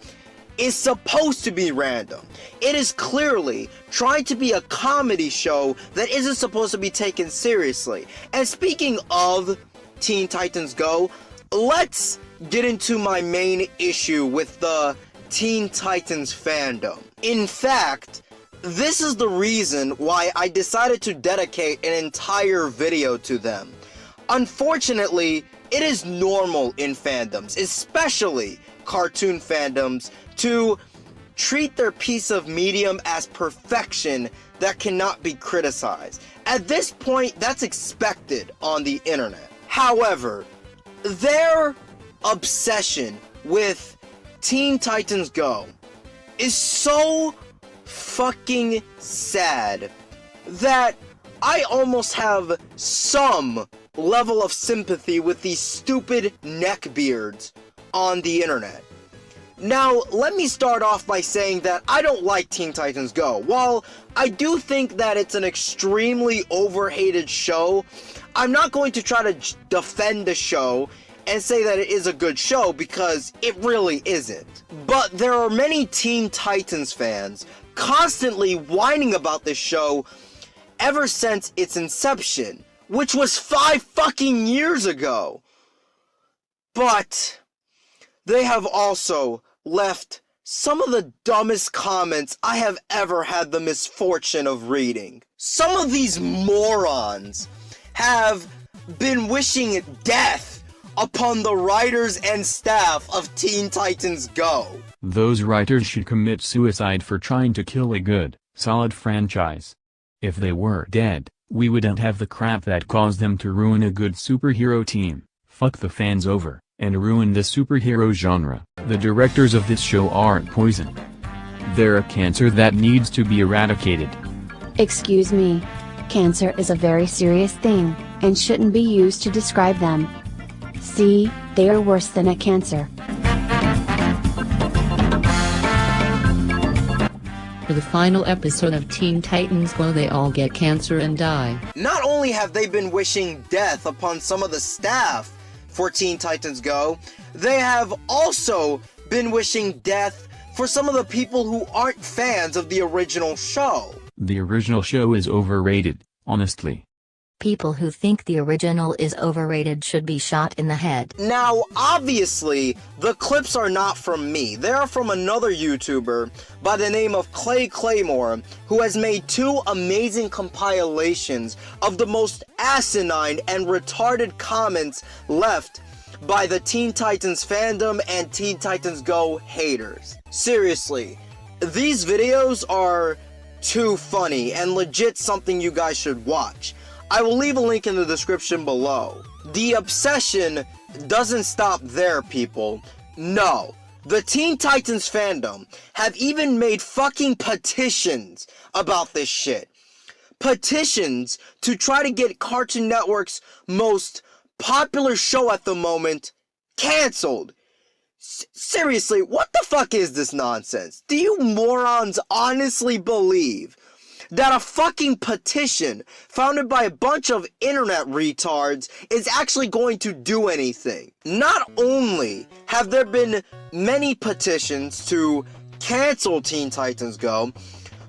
is supposed to be random. It is clearly trying to be a comedy show that isn't supposed to be taken seriously. And speaking of Teen Titans Go, let's get into my main issue with the Teen Titans fandom. In fact, this is the reason why I decided to dedicate an entire video to them. Unfortunately, it is normal in fandoms, especially cartoon fandoms, to treat their piece of medium as perfection that cannot be criticized. At this point, that's expected on the internet. However, their obsession with Teen Titans Go is so fucking sad that I almost have some level of sympathy with these stupid neckbeards on the internet. Now, let me start off by saying that I don't like Teen Titans Go. While I do think that it's an extremely overhated show, I'm not going to try to defend the show and say that it is a good show, because it really isn't. But there are many Teen Titans fans constantly whining about this show ever since its inception, which was 5 fucking years ago. But they have also left some of the dumbest comments I have ever had the misfortune of reading. Some of these morons have been wishing death upon the writers and staff of Teen Titans Go. Those writers should commit suicide for trying to kill a good, solid franchise. If they were dead, we wouldn't have the crap that caused them to ruin a good superhero team, fuck the fans over, and ruin the superhero genre. The directors of this show aren't poison. They're a cancer that needs to be eradicated. Excuse me. Cancer is a very serious thing. and shouldn't be used to describe them. See, they are worse than a cancer. For the final episode of Teen Titans Go, they all get cancer and die. Not only have they been wishing death upon some of the staff for Teen Titans Go, they have also been wishing death for some of the people who aren't fans of the original show. The original show is overrated, honestly. People who think the original is overrated should be shot in the head. Now, obviously, the clips are not from me. They are from another YouTuber by the name of Clay Claymore, who has made 2 amazing compilations of the most asinine and retarded comments left by the Teen Titans fandom and Teen Titans Go haters. Seriously, these videos are too funny and legit something you guys should watch. I will leave a link in the description below. The obsession doesn't stop there, people. No. The Teen Titans fandom have even made fucking petitions about this shit. Petitions to try to get Cartoon Network's most popular show at the moment cancelled. Seriously, what the fuck is this nonsense? Do you morons honestly believe that a fucking petition founded by a bunch of internet retards is actually going to do anything? Not only have there been many petitions to cancel Teen Titans Go,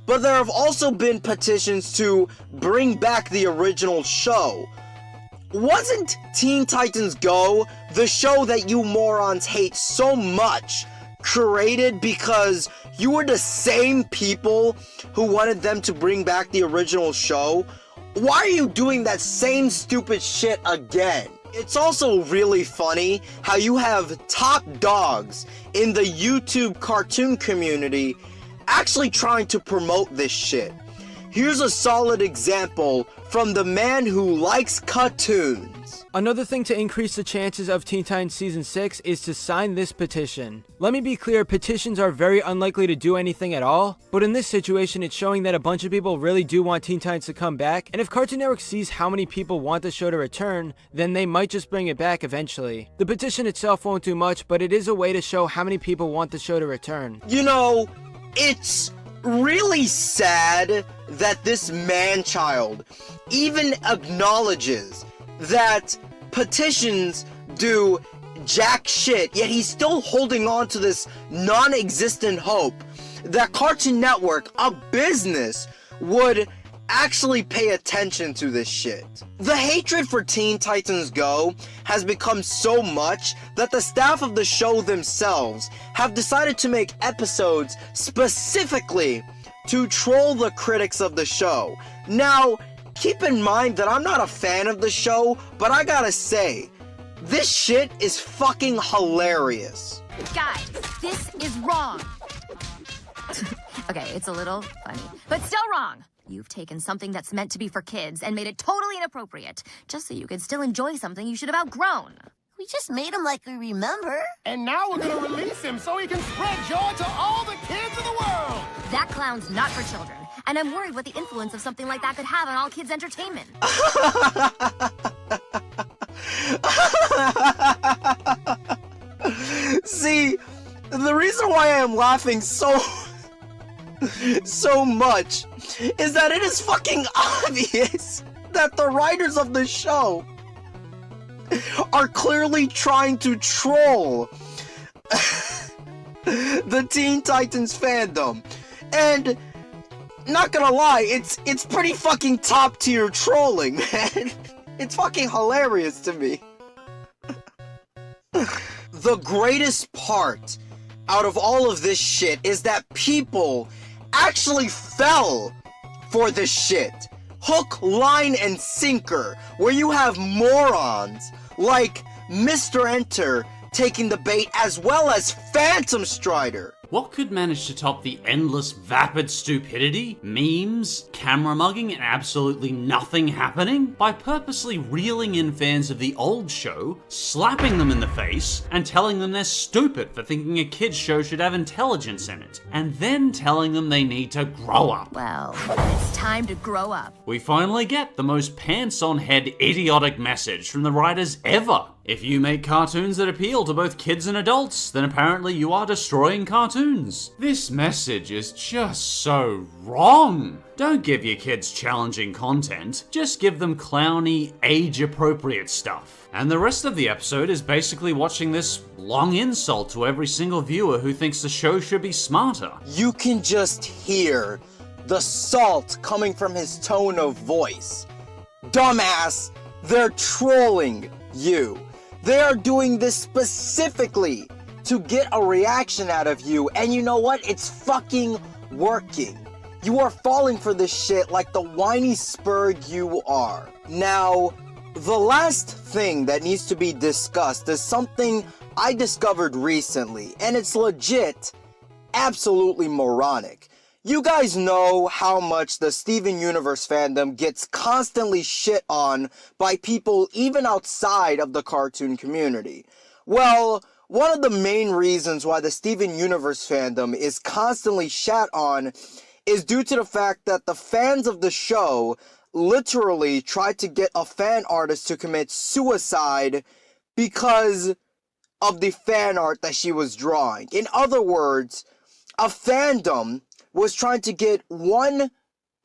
but there have also been petitions to bring back the original show. Wasn't Teen Titans Go, the show that you morons hate so much, created because you were the same people who wanted them to bring back the original show? Why are you doing that same stupid shit again? It's also really funny how you have top dogs in the YouTube cartoon community actually trying to promote this shit. Here's a solid example from the man who likes cartoons. Another thing to increase the chances of Teen Titans Season 6 is to sign this petition. Let me be clear, petitions are very unlikely to do anything at all, but in this situation it's showing that a bunch of people really do want Teen Titans to come back, and if Cartoon Network sees how many people want the show to return, then they might just bring it back eventually. The petition itself won't do much, but it is a way to show how many people want the show to return. You know, it's really sad that this man-child even acknowledges that petitions do jack shit, yet he's still holding on to this non-existent hope that Cartoon Network, a business, would actually pay attention to this shit. The hatred for Teen Titans Go has become so much that the staff of the show themselves have decided to make episodes specifically to troll the critics of the show. Now, keep in mind that I'm not a fan of the show, but I gotta say, this shit is fucking hilarious. Guys, this is wrong. Okay, it's a little funny, but still wrong. You've taken something that's meant to be for kids and made it totally inappropriate, just so you can still enjoy something you should have outgrown. We just made him like we remember. And now we're gonna release him so he can spread joy to all the kids of the world! That clown's not for children, and I'm worried what the influence of something like that could have on all kids' entertainment. See, the reason why I am laughing so much is that it is fucking obvious that the writers of the show are clearly trying to troll the Teen Titans fandom. And not gonna lie, it's pretty fucking top tier trolling, man. It's fucking hilarious to me. The greatest part out of all of this shit is that people actually fell for this shit. Hook, line, and sinker, where you have morons like Mr. Enter taking the bait, as well as PhantomStrider. What could manage to top the endless vapid stupidity, memes, camera mugging, and absolutely nothing happening? By purposely reeling in fans of the old show, slapping them in the face, and telling them they're stupid for thinking a kid's show should have intelligence in it, and then telling them they need to grow up. Well, it's time to grow up. We finally get the most pants-on-head idiotic message from the writers ever. If you make cartoons that appeal to both kids and adults, then apparently you are destroying cartoons. This message is just so wrong. Don't give your kids challenging content, just give them clowny, age-appropriate stuff. And the rest of the episode is basically watching this long insult to every single viewer who thinks the show should be smarter. You can just hear the salt coming from his tone of voice. Dumbass, they're trolling you. They are doing this specifically to get a reaction out of you, and you know what? It's fucking working. You are falling for this shit like the whiny spurg you are. Now, the last thing that needs to be discussed is something I discovered recently, and it's legit, absolutely moronic. You guys know how much the Steven Universe fandom gets constantly shit on by people even outside of the cartoon community. Well, one of the main reasons why the Steven Universe fandom is constantly shat on is due to the fact that the fans of the show literally tried to get a fan artist to commit suicide because of the fan art that she was drawing. In other words, a fandom was trying to get one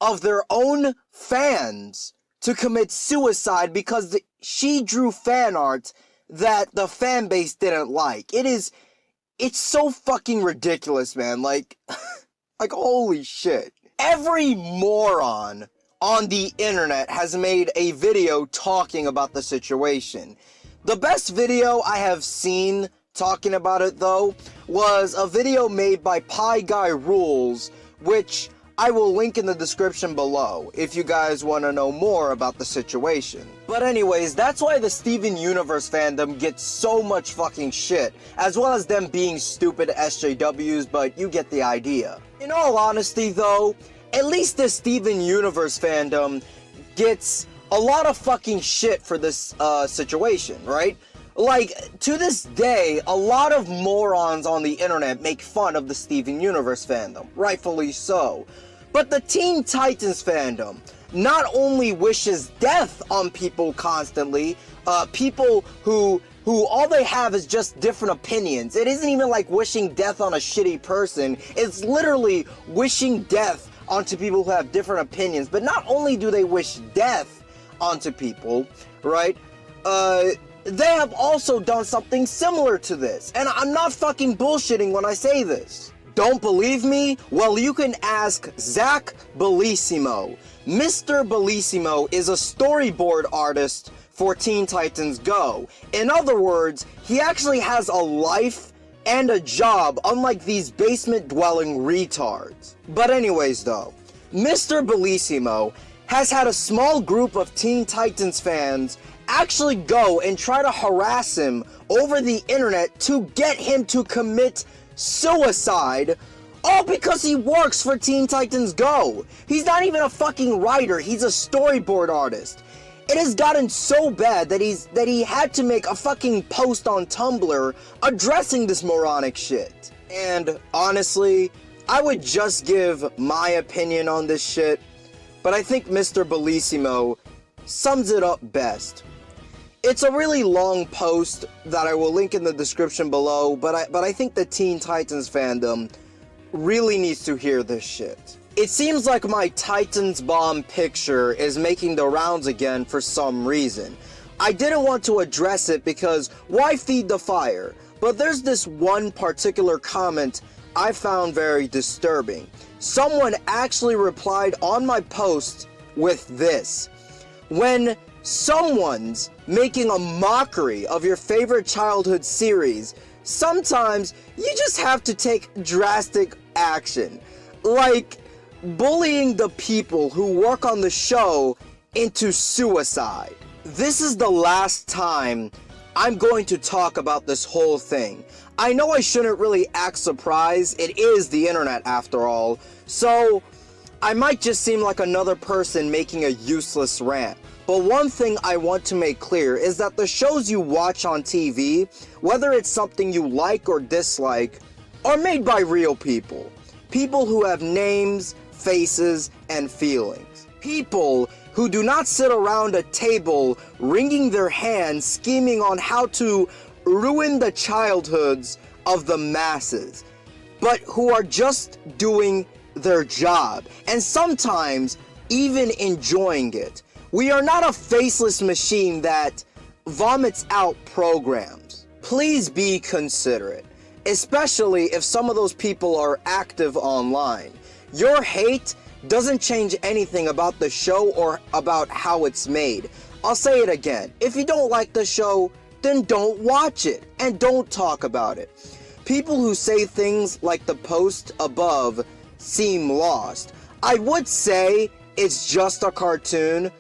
of their own fans to commit suicide because she drew fan art that the fan base didn't like. It's so fucking ridiculous, man. Like holy shit. Every moron on the internet has made a video talking about the situation. The best video I have seen talking about it, though, was a video made by Pie Guy Rules, which I will link in the description below if you guys want to know more about the situation. But anyways, that's why the Steven Universe fandom gets so much fucking shit, as well as them being stupid SJWs, but you get the idea. In all honesty, though, at least the Steven Universe fandom gets a lot of fucking shit for this situation, right? Like, to this day, a lot of morons on the internet make fun of the Steven Universe fandom, rightfully so. But the Teen Titans fandom not only wishes death on people constantly, people who all they have is just different opinions. It isn't even like wishing death on a shitty person, it's literally wishing death onto people who have different opinions. But not only do they wish death onto people, right, they have also done something similar to this. And I'm not fucking bullshitting when I say this. Don't believe me? Well, you can ask Zach Bellissimo. Mr. Bellissimo is a storyboard artist for Teen Titans Go. In other words, he actually has a life and a job, unlike these basement-dwelling retards. But anyways though, Mr. Bellissimo has had a small group of Teen Titans fans actually go and try to harass him over the internet to get him to commit suicide, all because he works for Teen Titans Go. He's not even a fucking writer, he's a storyboard artist. It has gotten so bad that he had to make a fucking post on Tumblr addressing this moronic shit. And honestly, I would just give my opinion on this shit, but I think Mr. Bellissimo sums it up best. It's a really long post that I will link in the description below, but I think the Teen Titans fandom really needs to hear this shit. It seems like my Titans bomb picture is making the rounds again for some reason. I didn't want to address it because why feed the fire? But there's this one particular comment I found very disturbing. Someone actually replied on my post with this. When someone's making a mockery of your favorite childhood series, sometimes you just have to take drastic action. Like bullying the people who work on the show into suicide. This is the last time I'm going to talk about this whole thing. I know I shouldn't really act surprised. It is the internet after all. So I might just seem like another person making a useless rant. But one thing I want to make clear is that the shows you watch on TV, whether it's something you like or dislike, are made by real people. People who have names, faces, and feelings. People who do not sit around a table wringing their hands scheming on how to ruin the childhoods of the masses, but who are just doing their job, and sometimes even enjoying it. We are not a faceless machine that vomits out programs. Please be considerate, especially if some of those people are active online. Your hate doesn't change anything about the show or about how it's made. I'll say it again. If you don't like the show, then don't watch it and don't talk about it. People who say things like the post above seem lost. I would say it's just a cartoon,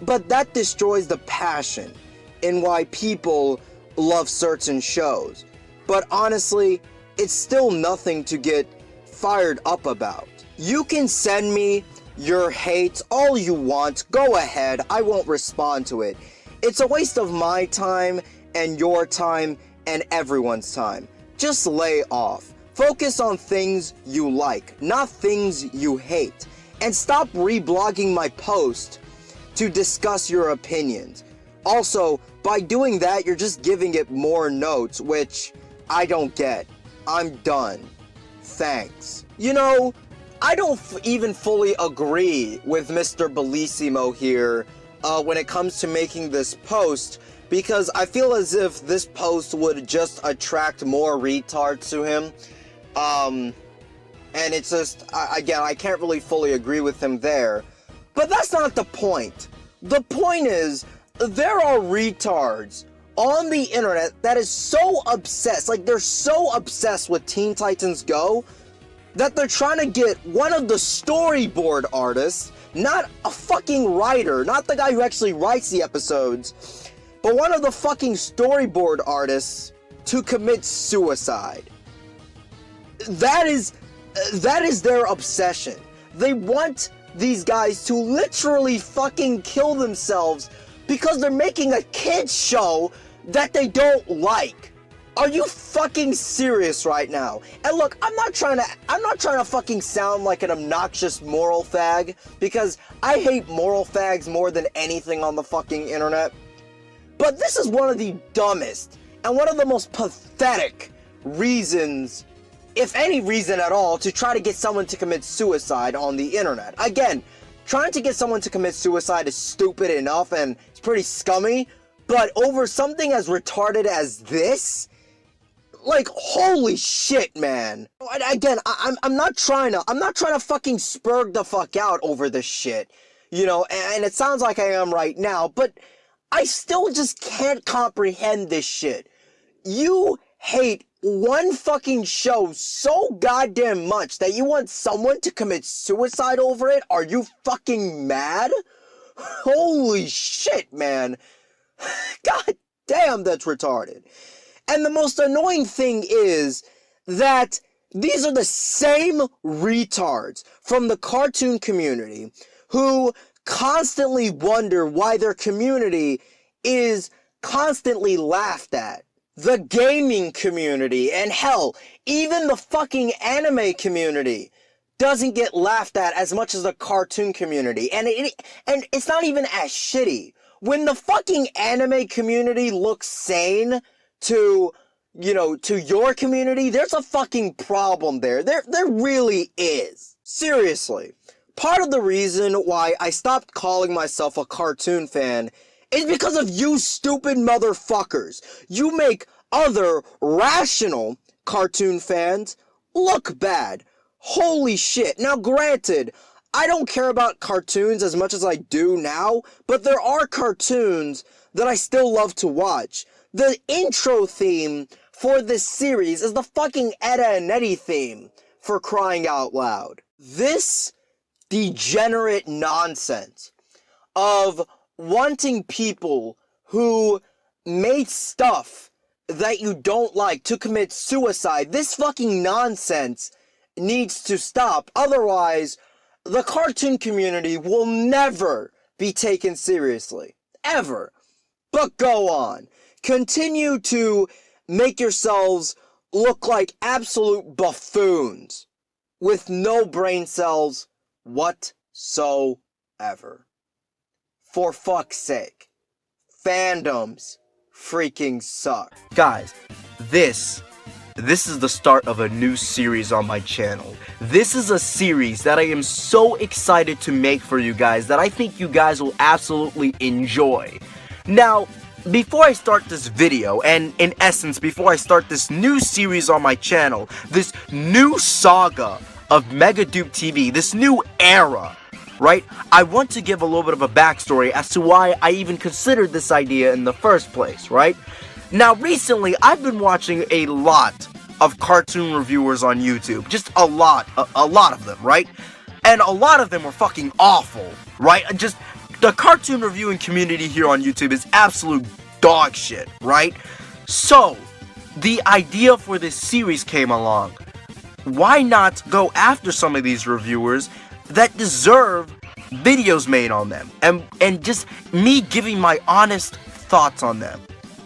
but that destroys the passion in why people love certain shows. But honestly, it's still nothing to get fired up about. You can send me your hate all you want, go ahead, I won't respond to it. It's a waste of my time and your time and everyone's time. Just lay off. Focus on things you like, not things you hate. And stop reblogging my post to discuss your opinions. Also, by doing that, you're just giving it more notes, which I don't get. I'm done. Thanks. You know, I don't even fully agree with Mr. Bellissimo here when it comes to making this post, because I feel as if this post would just attract more retards to him. And it's just, again, I can't really fully agree with him there. But that's not the point. The point is, there are retards on the internet that is so obsessed, like they're so obsessed with Teen Titans Go, that they're trying to get one of the storyboard artists, not a fucking writer, not the guy who actually writes the episodes, but one of the fucking storyboard artists to commit suicide. That is their obsession. They want these guys to literally fucking kill themselves because they're making a kids show that they don't like. Are you fucking serious right now? And look, I'm not trying to fucking sound like an obnoxious moral fag, because I hate moral fags more than anything on the fucking internet. But this is one of the dumbest and one of the most pathetic reasons, if any reason at all, to try to get someone to commit suicide on the internet. Again, trying to get someone to commit suicide is stupid enough and it's pretty scummy, but over something as retarded as this, like, holy shit, man. Again, I'm not trying to fucking spurg the fuck out over this shit, you know, and it sounds like I am right now, but I still just can't comprehend this shit. You hate one fucking show so goddamn much that you want someone to commit suicide over it? Are you fucking mad? Holy shit, man. God damn, that's retarded. And the most annoying thing is that these are the same retards from the cartoon community who constantly wonder why their community is constantly laughed at. The gaming community, and hell, even the fucking anime community doesn't get laughed at as much as the cartoon community. And it's not even as shitty. When the fucking anime community looks sane to, you know, to your community, there's a fucking problem there. There really is. Seriously. Part of the reason why I stopped calling myself a cartoon fan is because of you stupid motherfuckers. You make other rational cartoon fans look bad. Holy shit. Now granted, I don't care about cartoons as much as I do now, but there are cartoons that I still love to watch. The intro theme for this series is the fucking Edda and Eddie theme, for crying out loud. This degenerate nonsense of wanting people who made stuff that you don't like to commit suicide. This fucking nonsense needs to stop. Otherwise, the cartoon community will never be taken seriously. Ever. But go on. Continue to make yourselves look like absolute buffoons with no brain cells whatsoever. For fuck's sake. Fandoms freaking suck. Guys, this is the start of a new series on my channel. This is a series that I am so excited to make for you guys that I think you guys will absolutely enjoy. Now, before I start this video, and in essence, before I start this new series on my channel, this new saga of MegaDoopTV, this new era, right? I want to give a little bit of a backstory as to why I even considered this idea in the first place, right? Now, recently, I've been watching a lot of cartoon reviewers on YouTube. Just a lot of them, right? And a lot of them were fucking awful, right? Just, the cartoon reviewing community here on YouTube is absolute dog shit, right? So, the idea for this series came along. Why not go after some of these reviewers that deserve videos made on them, and just me giving my honest thoughts on them.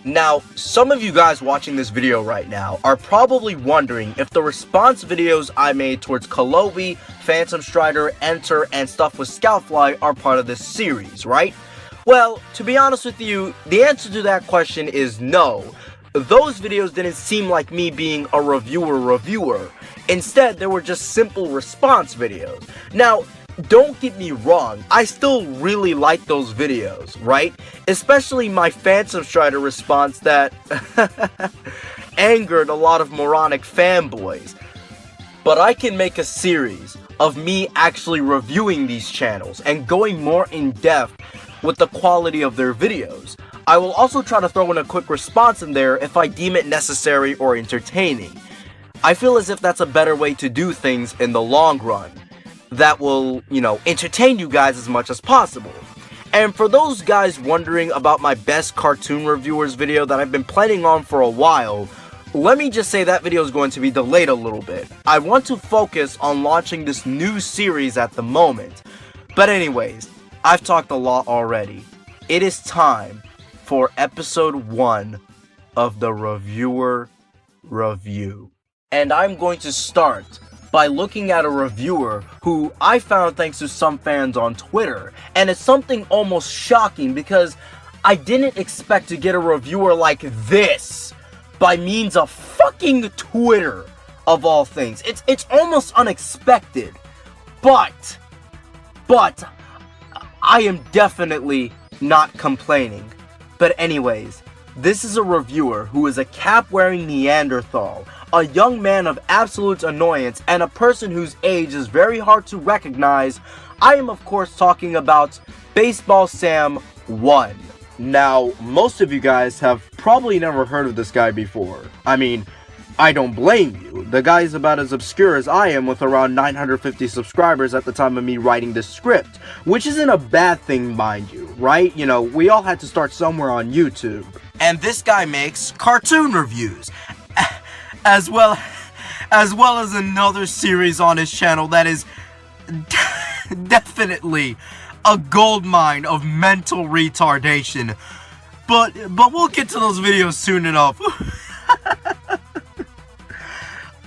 Now, some of you guys watching this video right now are probably wondering if the response videos I made towards Kalobi, PhantomStrider, Enter, and stuff with Scoutfly are part of this series, right? Well, to be honest with you, the answer to that question is no. Those videos didn't seem like me being a reviewer. Instead, they were just simple response videos. Now, don't get me wrong, I still really like those videos, right? Especially my PhantomStrider response that angered a lot of moronic fanboys. But I can make a series of me actually reviewing these channels and going more in depth with the quality of their videos. I will also try to throw in a quick response in there if I deem it necessary or entertaining. I feel as if that's a better way to do things in the long run. That will, entertain you guys as much as possible. And for those guys wondering about my best cartoon reviewers video that I've been planning on for a while, let me just say that video is going to be delayed a little bit. I want to focus on launching this new series at the moment. But anyways, I've talked a lot already. It is time for episode 1 of the Reviewer Review. And I'm going to start by looking at a reviewer who I found thanks to some fans on Twitter. And it's something almost shocking because I didn't expect to get a reviewer like this by means of fucking Twitter, of all things. It's almost unexpected. But I am definitely not complaining. But anyways, this is a reviewer who is a cap-wearing Neanderthal, a young man of absolute annoyance, and a person whose age is very hard to recognize. I am of course talking about Baseball Sam 1. Now, most of you guys have probably never heard of this guy before. I mean, I don't blame you. The guy is about as obscure as I am, with around 950 subscribers at the time of me writing this script. Which isn't a bad thing, mind you, right? We all had to start somewhere on YouTube. And this guy makes cartoon reviews. As well as another series on his channel that is definitely a goldmine of mental retardation. But we'll get to those videos soon enough.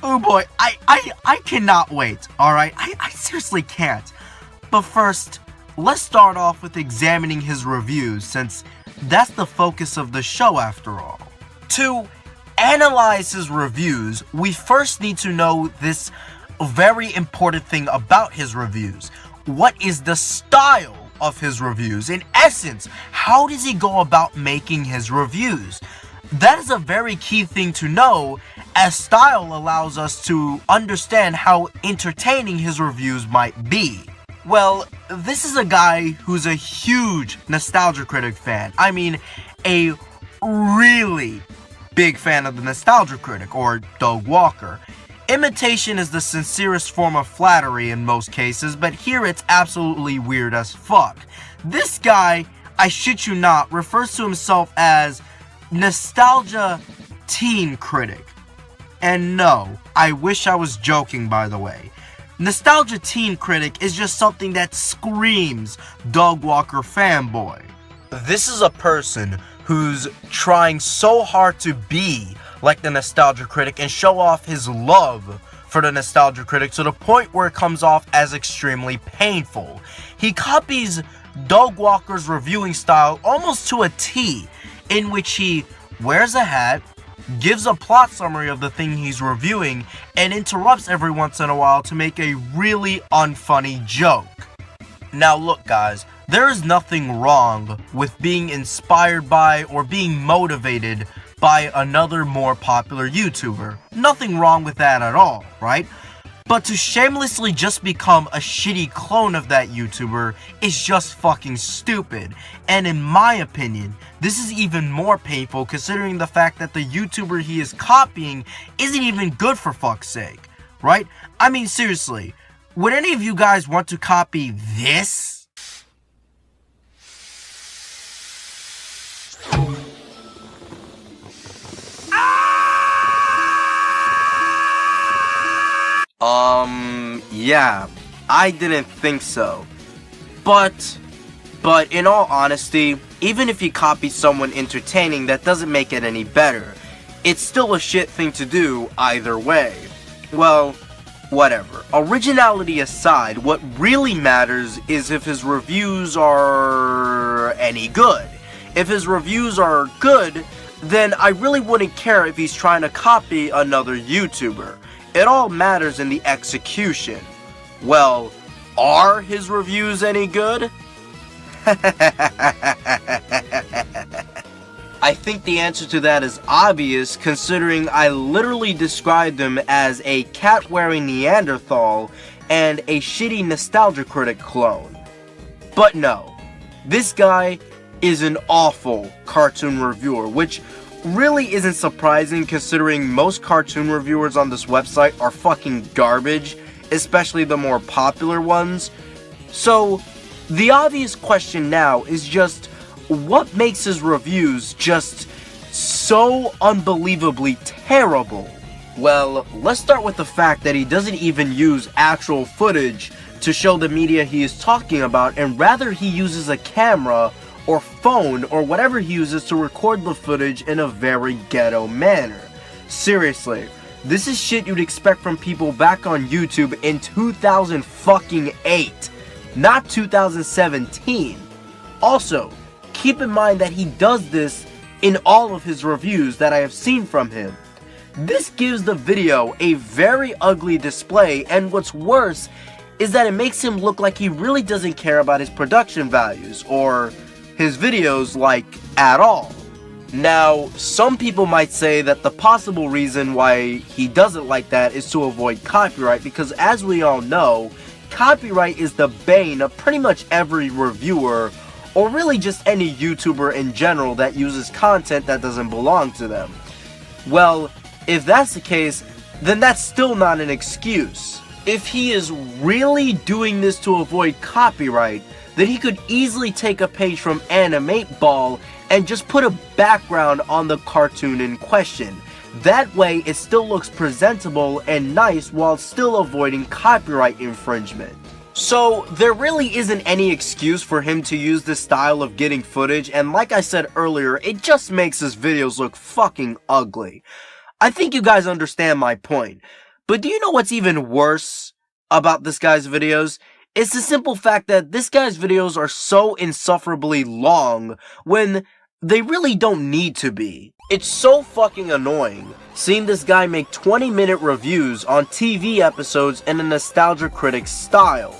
Oh boy, I cannot wait, alright? I seriously can't. But first, let's start off with examining his reviews, since that's the focus of the show after all. To analyze his reviews, we first need to know this very important thing about his reviews. What is the style of his reviews? In essence, how does he go about making his reviews? That is a very key thing to know, as style allows us to understand how entertaining his reviews might be. Well, this is a guy who's a huge Nostalgia Critic fan. I mean, a really big fan of the Nostalgia Critic, or Doug Walker. Imitation is the sincerest form of flattery in most cases, but here it's absolutely weird as fuck. This guy, I shit you not, refers to himself as Nostalgia teen critic. And no, I wish I was joking, by the way. Nostalgia teen critic is just something that screams dog walker fanboy. This is a person who's trying so hard to be like the nostalgia critic and show off his love for the nostalgia critic to the point where it comes off as extremely painful. He copies Dog Walker's reviewing style almost to a T, in which he wears a hat, gives a plot summary of the thing he's reviewing, and interrupts every once in a while to make a really unfunny joke. Now look guys, there is nothing wrong with being inspired by or being motivated by another more popular YouTuber. Nothing wrong with that at all, right? But to shamelessly just become a shitty clone of that YouTuber is just fucking stupid. And in my opinion, this is even more painful considering the fact that the YouTuber he is copying isn't even good for fuck's sake, right? I mean seriously, would any of you guys want to copy this? Yeah, I didn't think so. But in all honesty, even if you copy someone entertaining, that doesn't make it any better. It's still a shit thing to do either way. Well, whatever. Originality aside, what really matters is if his reviews are any good. If his reviews are good, then I really wouldn't care if he's trying to copy another YouTuber. It all matters in the execution. Well, are his reviews any good? I think the answer to that is obvious considering I literally described him as a cat-wearing Neanderthal and a shitty nostalgia critic clone. But no, this guy is an awful cartoon reviewer, which really isn't surprising considering most cartoon reviewers on this website are fucking garbage, especially the more popular ones. So, the obvious question now is just, what makes his reviews just so unbelievably terrible? Well, let's start with the fact that he doesn't even use actual footage to show the media he is talking about, and rather he uses a camera or phone or whatever he uses to record the footage in a very ghetto manner. Seriously, this is shit you'd expect from people back on YouTube in 2008, not 2017. Also, keep in mind that he does this in all of his reviews that I have seen from him. This gives the video a very ugly display, and what's worse is that it makes him look like he really doesn't care about his production values or his videos, like, at all. Now, some people might say that the possible reason why he does it like that is to avoid copyright, because as we all know, copyright is the bane of pretty much every reviewer, or really just any YouTuber in general that uses content that doesn't belong to them. Well, if that's the case, then that's still not an excuse. If he is really doing this to avoid copyright, then he could easily take a page from Animate Ball and just put a background on the cartoon in question. That way it still looks presentable and nice while still avoiding copyright infringement. So there really isn't any excuse for him to use this style of getting footage, and like I said earlier, it just makes his videos look fucking ugly. I think you guys understand my point. But do you know what's even worse about this guy's videos? It's the simple fact that this guy's videos are so insufferably long when they really don't need to be. It's so fucking annoying seeing this guy make 20-minute reviews on TV episodes in a nostalgia critic style.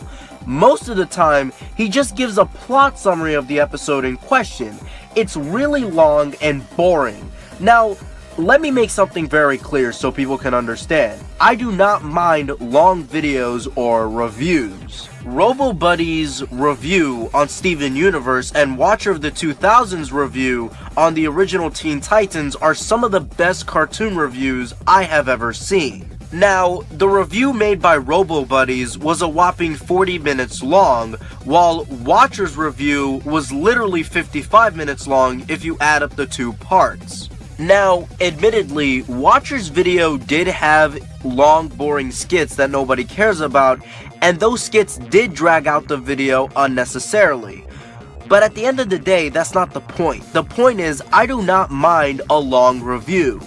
Most of the time, he just gives a plot summary of the episode in question. It's really long and boring. Now, let me make something very clear so people can understand. I do not mind long videos or reviews. RoboBuddy's review on Steven Universe and Watcher of the 2000s review on the original Teen Titans are some of the best cartoon reviews I have ever seen. Now, the review made by RoboBuddies was a whopping 40 minutes long, while Watcher's review was literally 55 minutes long if you add up the two parts. Now, admittedly, Watcher's video did have long, boring skits that nobody cares about, and those skits did drag out the video unnecessarily. But at the end of the day, that's not the point. The point is, I do not mind a long review.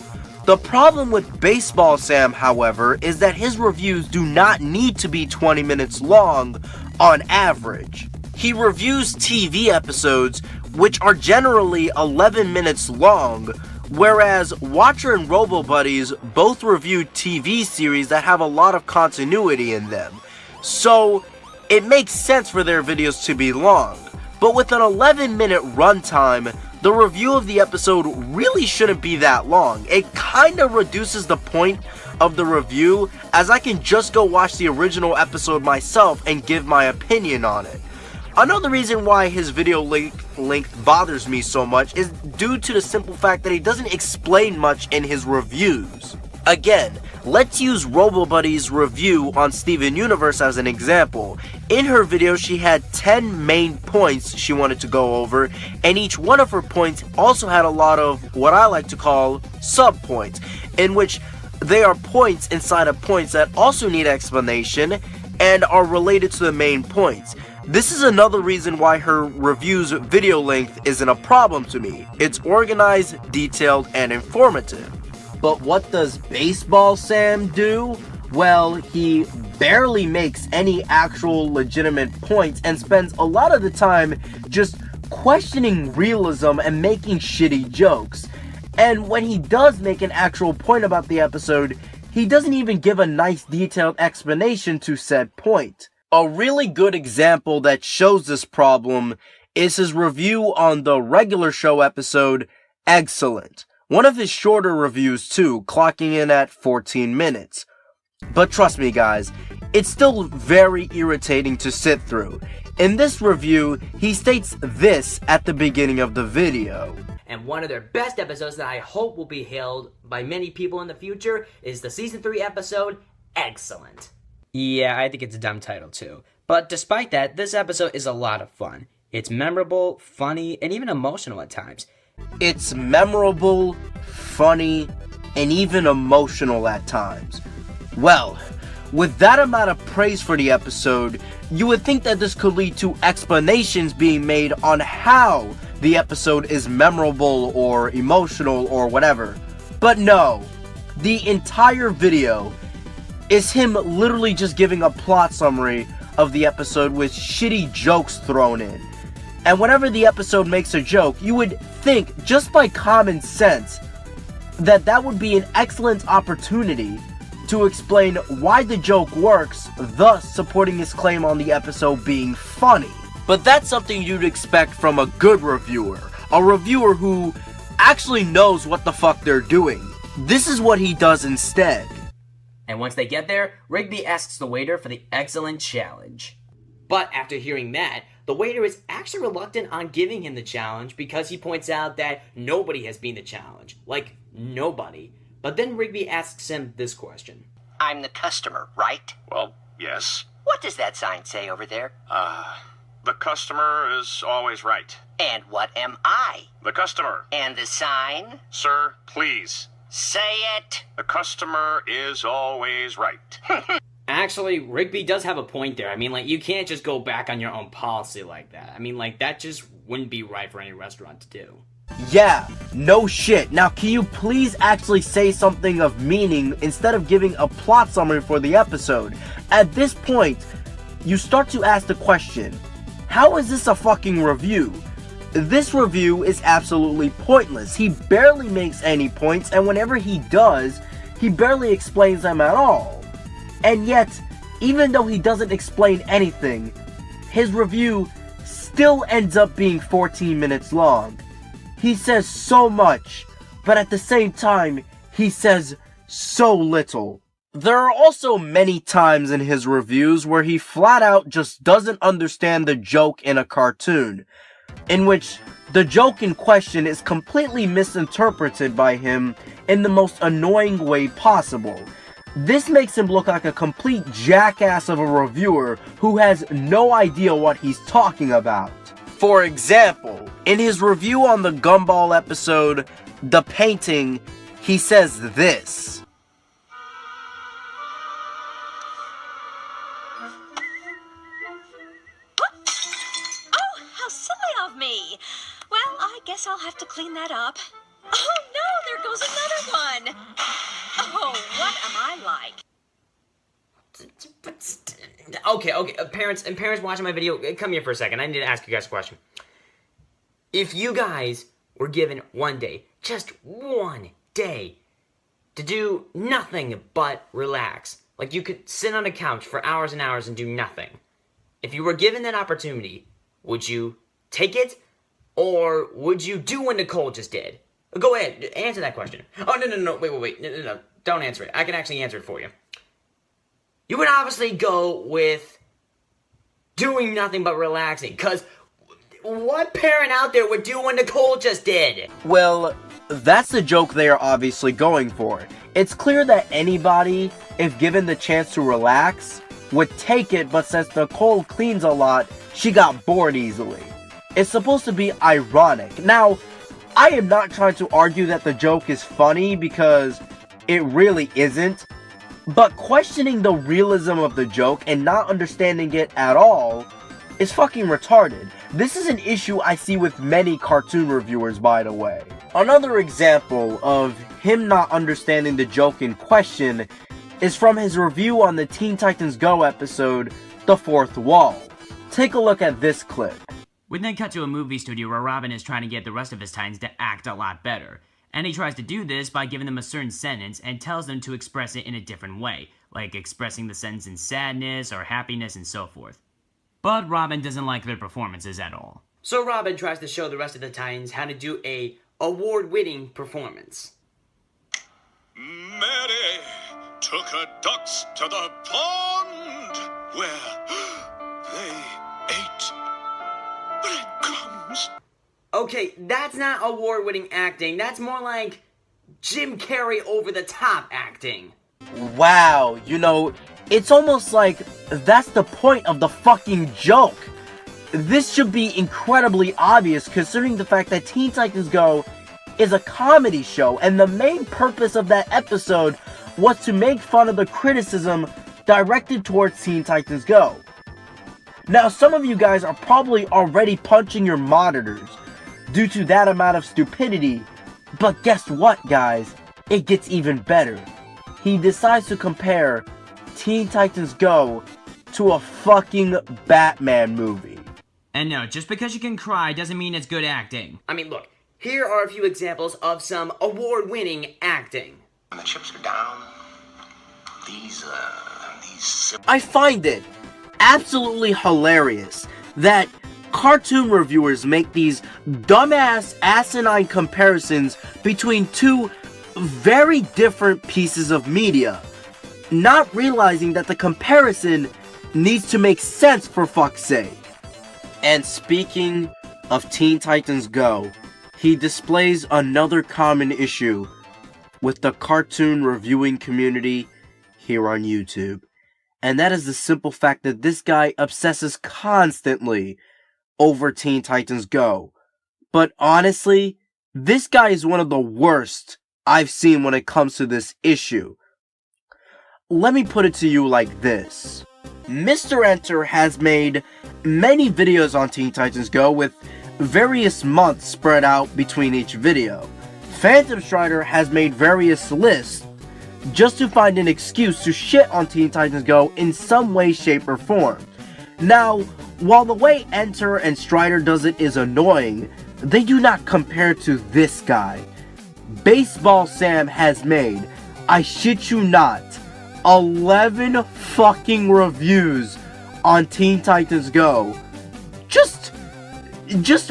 The problem with Baseball Sam, however, is that his reviews do not need to be 20 minutes long on average. He reviews TV episodes, which are generally 11 minutes long, whereas Watcher and RoboBuddies both review TV series that have a lot of continuity in them. So, it makes sense for their videos to be long. But with an 11-minute runtime, the review of the episode really shouldn't be that long. It kinda reduces the point of the review, as I can just go watch the original episode myself and give my opinion on it. Another reason why his video length bothers me so much is due to the simple fact that he doesn't explain much in his reviews. Again, let's use RoboBuddy's review on Steven Universe as an example. In her video, she had 10 main points she wanted to go over, and each one of her points also had a lot of what I like to call sub-points, in which they are points inside of points that also need explanation and are related to the main points. This is another reason why her review's video length isn't a problem to me. It's organized, detailed, and informative. But what does Baseball Sam do? Well, he barely makes any actual legitimate points and spends a lot of the time just questioning realism and making shitty jokes. And when he does make an actual point about the episode, he doesn't even give a nice detailed explanation to said point. A really good example that shows this problem is his review on the regular show episode, Excellent. One of his shorter reviews too, clocking in at 14 minutes. But trust me guys, it's still very irritating to sit through. In this review, he states this at the beginning of the video. And one of their best episodes that I hope will be hailed by many people in the future is the Season 3 episode, Excellent. Yeah, I think it's a dumb title too. But despite that, this episode is a lot of fun. It's memorable, funny, and even emotional at times. It's memorable, funny, and even emotional at times. Well, with that amount of praise for the episode, you would think that this could lead to explanations being made on how the episode is memorable or emotional or whatever. But no, the entire video is him literally just giving a plot summary of the episode with shitty jokes thrown in. And whenever the episode makes a joke, you would think, just by common sense, that that would be an excellent opportunity to explain why the joke works, thus supporting his claim on the episode being funny. But that's something you'd expect from a good reviewer. A reviewer who actually knows what the fuck they're doing. This is what he does instead. And once they get there, Rigby asks the waiter for the excellent challenge. But after hearing that, the waiter is actually reluctant on giving him the challenge because he points out that nobody has been the challenge. Like, nobody. But then Rigby asks him this question. I'm the customer, right? Well, yes. What does that sign say over there? The customer is always right. And what am I? The customer. And the sign? Sir, please. Say it. The customer is always right. Actually, Rigby does have a point there. I mean, like, you can't just go back on your own policy like that. I mean, like, that just wouldn't be right for any restaurant to do. Yeah, no shit. Now, can you please actually say something of meaning instead of giving a plot summary for the episode? At this point, you start to ask the question, how is this a fucking review? This review is absolutely pointless. He barely makes any points, and whenever he does, he barely explains them at all. And yet, even though he doesn't explain anything, his review still ends up being 14 minutes long. He says so much, but at the same time, he says so little. There are also many times in his reviews where he flat out just doesn't understand the joke in a cartoon, in which the joke in question is completely misinterpreted by him in the most annoying way possible. This makes him look like a complete jackass of a reviewer who has no idea what he's talking about. For example, in his review on the Gumball episode, the painting, he says this. Oh, how silly of me. Well, I guess I'll have to clean that up. Oh no, there goes another one. Oh, what am I like? Okay, parents watching my video, come here for a second. I need to ask you guys a question. If you guys were given one day, just one day, to do nothing but relax, like you could sit on a couch for hours and hours and do nothing. If you were given that opportunity, would you take it? Or would you do what Nicole just did? Go ahead, answer that question. Oh, no, wait, no, don't answer it. I can actually answer it for you. You would obviously go with doing nothing but relaxing, because what parent out there would do what Nicole just did? Well, that's the joke they are obviously going for. It's clear that anybody, if given the chance to relax, would take it, but since Nicole cleans a lot, she got bored easily. It's supposed to be ironic. Now, I am not trying to argue that the joke is funny, because it really isn't. But questioning the realism of the joke and not understanding it at all is fucking retarded. This is an issue I see with many cartoon reviewers, by the way. Another example of him not understanding the joke in question is from his review on the Teen Titans Go episode, The Fourth Wall. Take a look at this clip. We then cut to a movie studio where Robin is trying to get the rest of his Titans to act a lot better. And he tries to do this by giving them a certain sentence and tells them to express it in a different way, like expressing the sentence in sadness or happiness and so forth. But Robin doesn't like their performances at all. So Robin tries to show the rest of the Titans how to do a award-winning performance. Mary took her ducks to the pond where they ate breadcrumbs. Okay, that's not award-winning acting. That's more like Jim Carrey over-the-top acting. Wow, you know, it's almost like that's the point of the fucking joke. This should be incredibly obvious considering the fact that Teen Titans Go is a comedy show, and the main purpose of that episode was to make fun of the criticism directed towards Teen Titans Go. Now, some of you guys are probably already punching your monitors due to that amount of stupidity, but guess what, guys? It gets even better. He decides to compare Teen Titans Go to a fucking Batman movie. And no, just because you can cry doesn't mean it's good acting. I mean, look, here are a few examples of some award-winning acting. When the chips are down, these I find it absolutely hilarious that cartoon reviewers make these dumbass, asinine comparisons between two very different pieces of media, not realizing that the comparison needs to make sense for fuck's sake. And speaking of Teen Titans Go, he displays another common issue with the cartoon reviewing community here on YouTube. And that is the simple fact that this guy obsesses constantly over Teen Titans Go. But honestly, this guy is one of the worst I've seen when it comes to this issue. Let me put it to you like this. Mr. Enter has made many videos on Teen Titans Go with various months spread out between each video. PhantomStrider has made various lists just to find an excuse to shit on Teen Titans Go in some way, shape, or form. Now, while the way Enter and Strider does it is annoying, they do not compare to this guy. Baseball Sam has made, I shit you not, 11 fucking reviews on Teen Titans Go. Just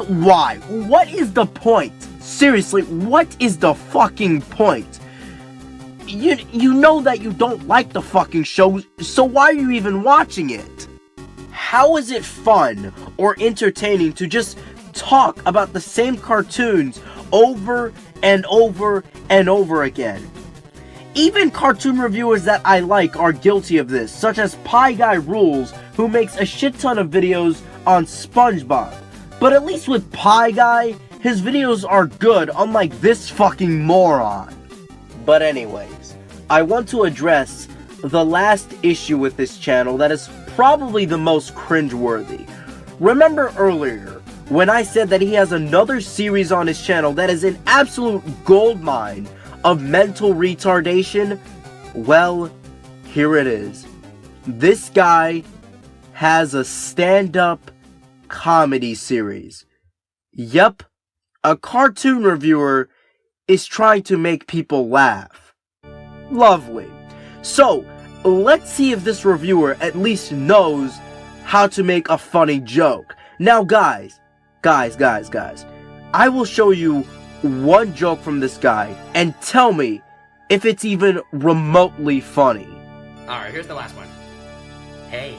why? What is the point? Seriously, what is the fucking point? You know that you don't like the fucking show, so why are you even watching it? How is it fun or entertaining to just talk about the same cartoons over and over and over again? Even cartoon reviewers that I like are guilty of this, such as Pie Guy Rules, who makes a shit ton of videos on SpongeBob. But at least with Pie Guy, his videos are good, unlike this fucking moron. But anyways, I want to address the last issue with this channel that is probably the most cringeworthy. Remember earlier, when I said that he has another series on his channel that is an absolute goldmine of mental retardation? Well, here it is. This guy has a stand-up comedy series. Yep, a cartoon reviewer is trying to make people laugh. Lovely. So, let's see if this reviewer at least knows how to make a funny joke. Now guys, I will show you one joke from this guy and tell me if it's even remotely funny. Alright, here's the last one. Hey,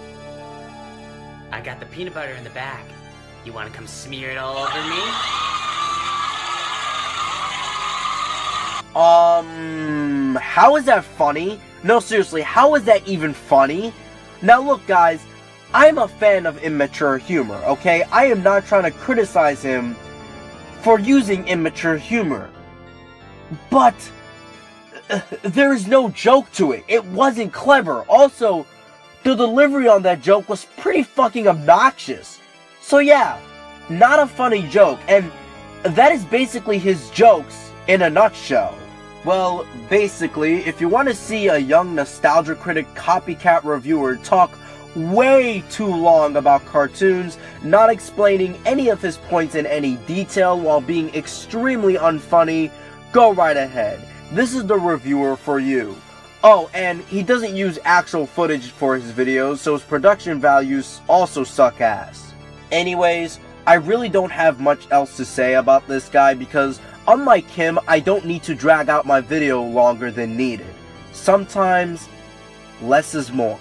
I got the peanut butter in the back. You wanna come smear it all over me? How is that funny? No, seriously, how is that even funny? Now look guys, I'm a fan of immature humor, okay? I am not trying to criticize him for using immature humor. But there is no joke to it. It wasn't clever. Also, the delivery on that joke was pretty fucking obnoxious. So yeah, not a funny joke, and that is basically his jokes in a nutshell. Well, basically, if you want to see a young nostalgia critic copycat reviewer talk way too long about cartoons, not explaining any of his points in any detail while being extremely unfunny, go right ahead. This is the reviewer for you. Oh, and he doesn't use actual footage for his videos, so his production values also suck ass. Anyways, I really don't have much else to say about this guy because, unlike him, I don't need to drag out my video longer than needed. Sometimes, less is more.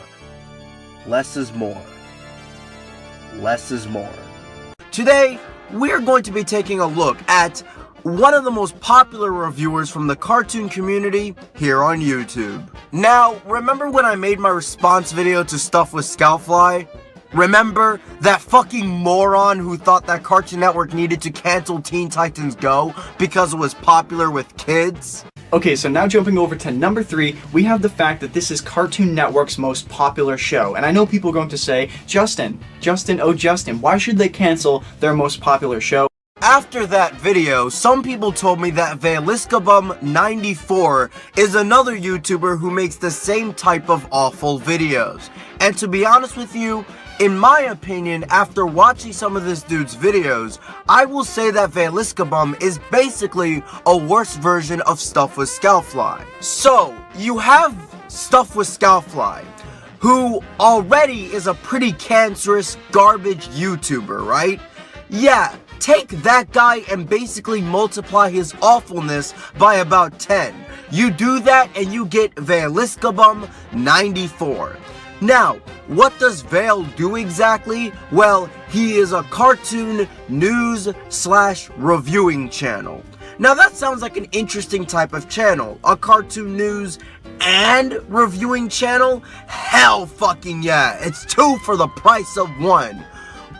Less is more. Less is more. Today, we're going to be taking a look at one of the most popular reviewers from the cartoon community here on YouTube. Now, remember when I made my response video to Stuff with Scoutfly? Remember that fucking moron who thought that Cartoon Network needed to cancel Teen Titans Go because it was popular with kids? Okay, so now jumping over to number 3, we have the fact that this is Cartoon Network's most popular show. And I know people are going to say, Justin, why should they cancel their most popular show? After that video, some people told me that Veiliskabum94 is another YouTuber who makes the same type of awful videos. And to be honest with you, in my opinion, after watching some of this dude's videos, I will say that Veiliskabum is basically a worse version of Stuff with Scoutfly. So, you have Stuff with Scoutfly, who already is a pretty cancerous garbage YouTuber, right? Yeah, take that guy and basically multiply his awfulness by about 10. You do that and you get Veiliskabum94. Now, what does Veil do exactly? Well, he is a cartoon news/reviewing channel. Now that sounds like an interesting type of channel. A cartoon news and reviewing channel? Hell fucking yeah, it's 2 for the price of 1.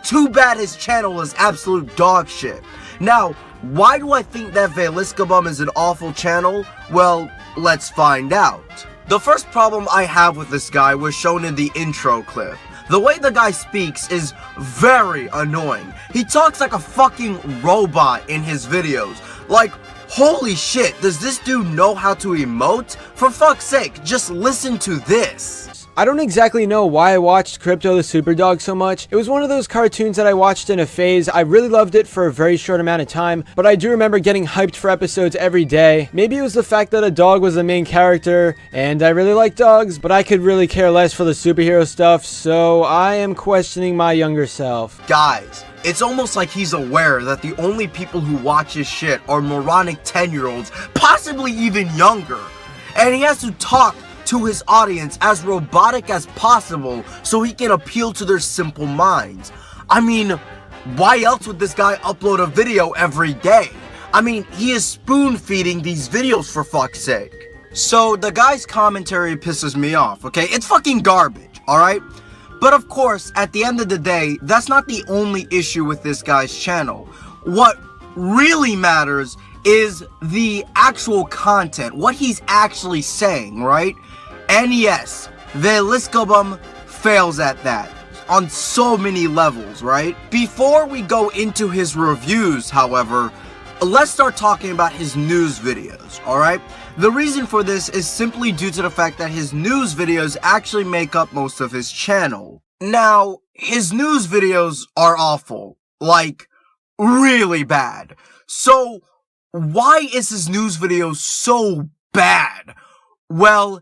Too bad his channel is absolute dog shit. Now, why do I think that Veiliskabum is an awful channel? Well, let's find out. The first problem I have with this guy was shown in the intro clip. The way the guy speaks is very annoying. He talks like a fucking robot in his videos. Like, holy shit, does this dude know how to emote? For fuck's sake, just listen to this. I don't exactly know why I watched Crypto the Superdog so much. It was one of those cartoons that I watched in a phase. I really loved it for a very short amount of time, but I do remember getting hyped for episodes every day. Maybe it was the fact that a dog was the main character, and I really like dogs, but I could really care less for the superhero stuff, so I am questioning my younger self. Guys, it's almost like he's aware that the only people who watch his shit are moronic 10-year-olds, possibly even younger, and he has to talk to his audience as robotic as possible so he can appeal to their simple minds. I mean, why else would this guy upload a video every day? I mean, he is spoon-feeding these videos for fuck's sake. So the guy's commentary pisses me off, okay? It's fucking garbage, alright? But of course, at the end of the day, that's not the only issue with this guy's channel. What really matters is the actual content, what he's actually saying, right? And yes, Veiliskobum fails at that on so many levels, right? Before we go into his reviews, however, let's start talking about his news videos, alright? The reason for this is simply due to the fact that his news videos actually make up most of his channel. Now, his news videos are awful. Like, really bad. So, why is his news videos so bad? Well,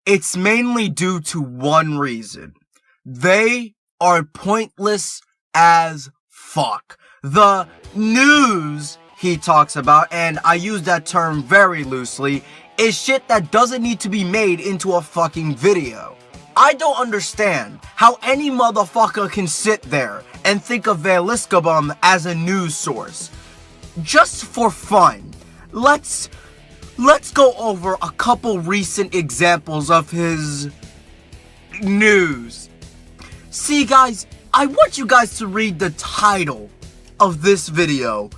it's mainly due to one reason. They are pointless as fuck. The news he talks about, and I use that term very loosely, is shit that doesn't need to be made into a fucking video. I don't understand how any motherfucker can sit there and think of Veiliskobum as a news source. Just for fun, let's go over a couple recent examples of his news. See guys, I want you guys to read the title of this video.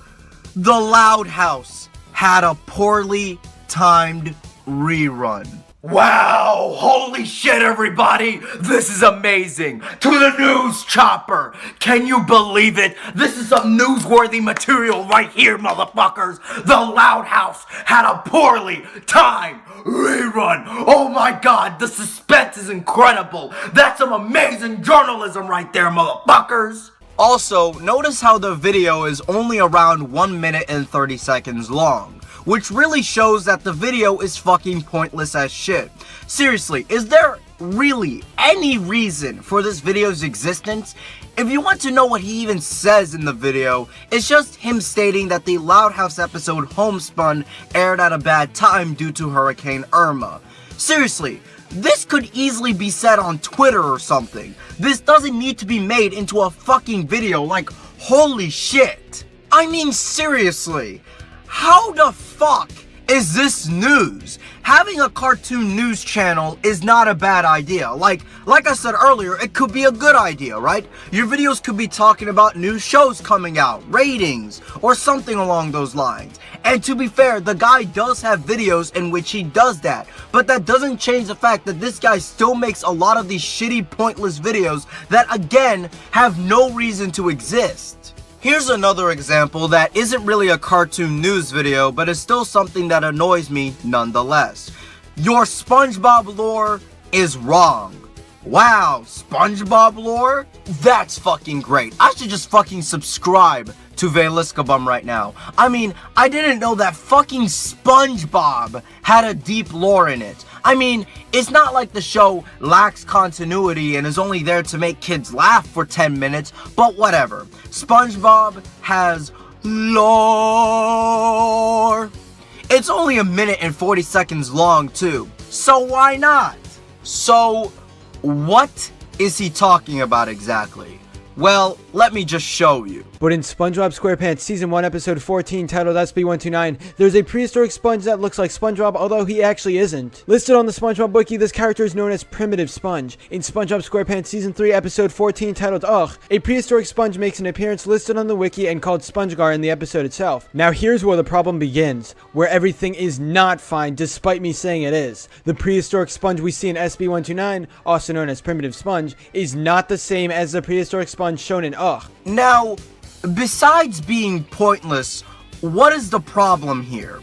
The Loud House had a poorly timed rerun. Wow, holy shit everybody, this is amazing. To the news chopper, can you believe it? This is some newsworthy material right here, motherfuckers. The Loud House had a poorly timed rerun. Oh my god, the suspense is incredible. That's some amazing journalism right there, motherfuckers. Also, notice how the video is only around 1 minute and 30 seconds long, which really shows that the video is fucking pointless as shit. Seriously, is there really any reason for this video's existence? If you want to know what he even says in the video, it's just him stating that the Loud House episode Homespun aired at a bad time due to Hurricane Irma. Seriously, this could easily be said on Twitter or something. This doesn't need to be made into a fucking video, like, holy shit. I mean, seriously, how the fuck is this news? Having a cartoon news channel is not a bad idea. Like I said earlier, it could be a good idea, right? Your videos could be talking about new shows coming out, ratings, or something along those lines. And to be fair, the guy does have videos in which he does that. But that doesn't change the fact that this guy still makes a lot of these shitty, pointless videos that, again, have no reason to exist. Here's another example that isn't really a cartoon news video, but is still something that annoys me nonetheless. Your SpongeBob lore is wrong. Wow, SpongeBob lore? That's fucking great. I should just fucking subscribe to Veiliskobum right now. I mean, I didn't know that fucking SpongeBob had a deep lore in it. I mean, it's not like the show lacks continuity and is only there to make kids laugh for 10 minutes, but whatever. SpongeBob has lore. It's only 1 minute and 40 seconds long too, so why not? So, what is he talking about exactly? Well, let me just show you. But in SpongeBob SquarePants Season 1 Episode 14 titled SB129, there's a prehistoric sponge that looks like SpongeBob, although he actually isn't. Listed on the SpongeBob Wiki, this character is known as Primitive Sponge. In SpongeBob SquarePants Season 3 Episode 14 titled Ugh, a prehistoric sponge makes an appearance listed on the Wiki and called SpongeGar in the episode itself. Now here's where the problem begins, where everything is not fine despite me saying it is. The prehistoric sponge we see in SB129, also known as Primitive Sponge, is not the same as the prehistoric sponge shown in Ugh. Now, besides being pointless, what is the problem here?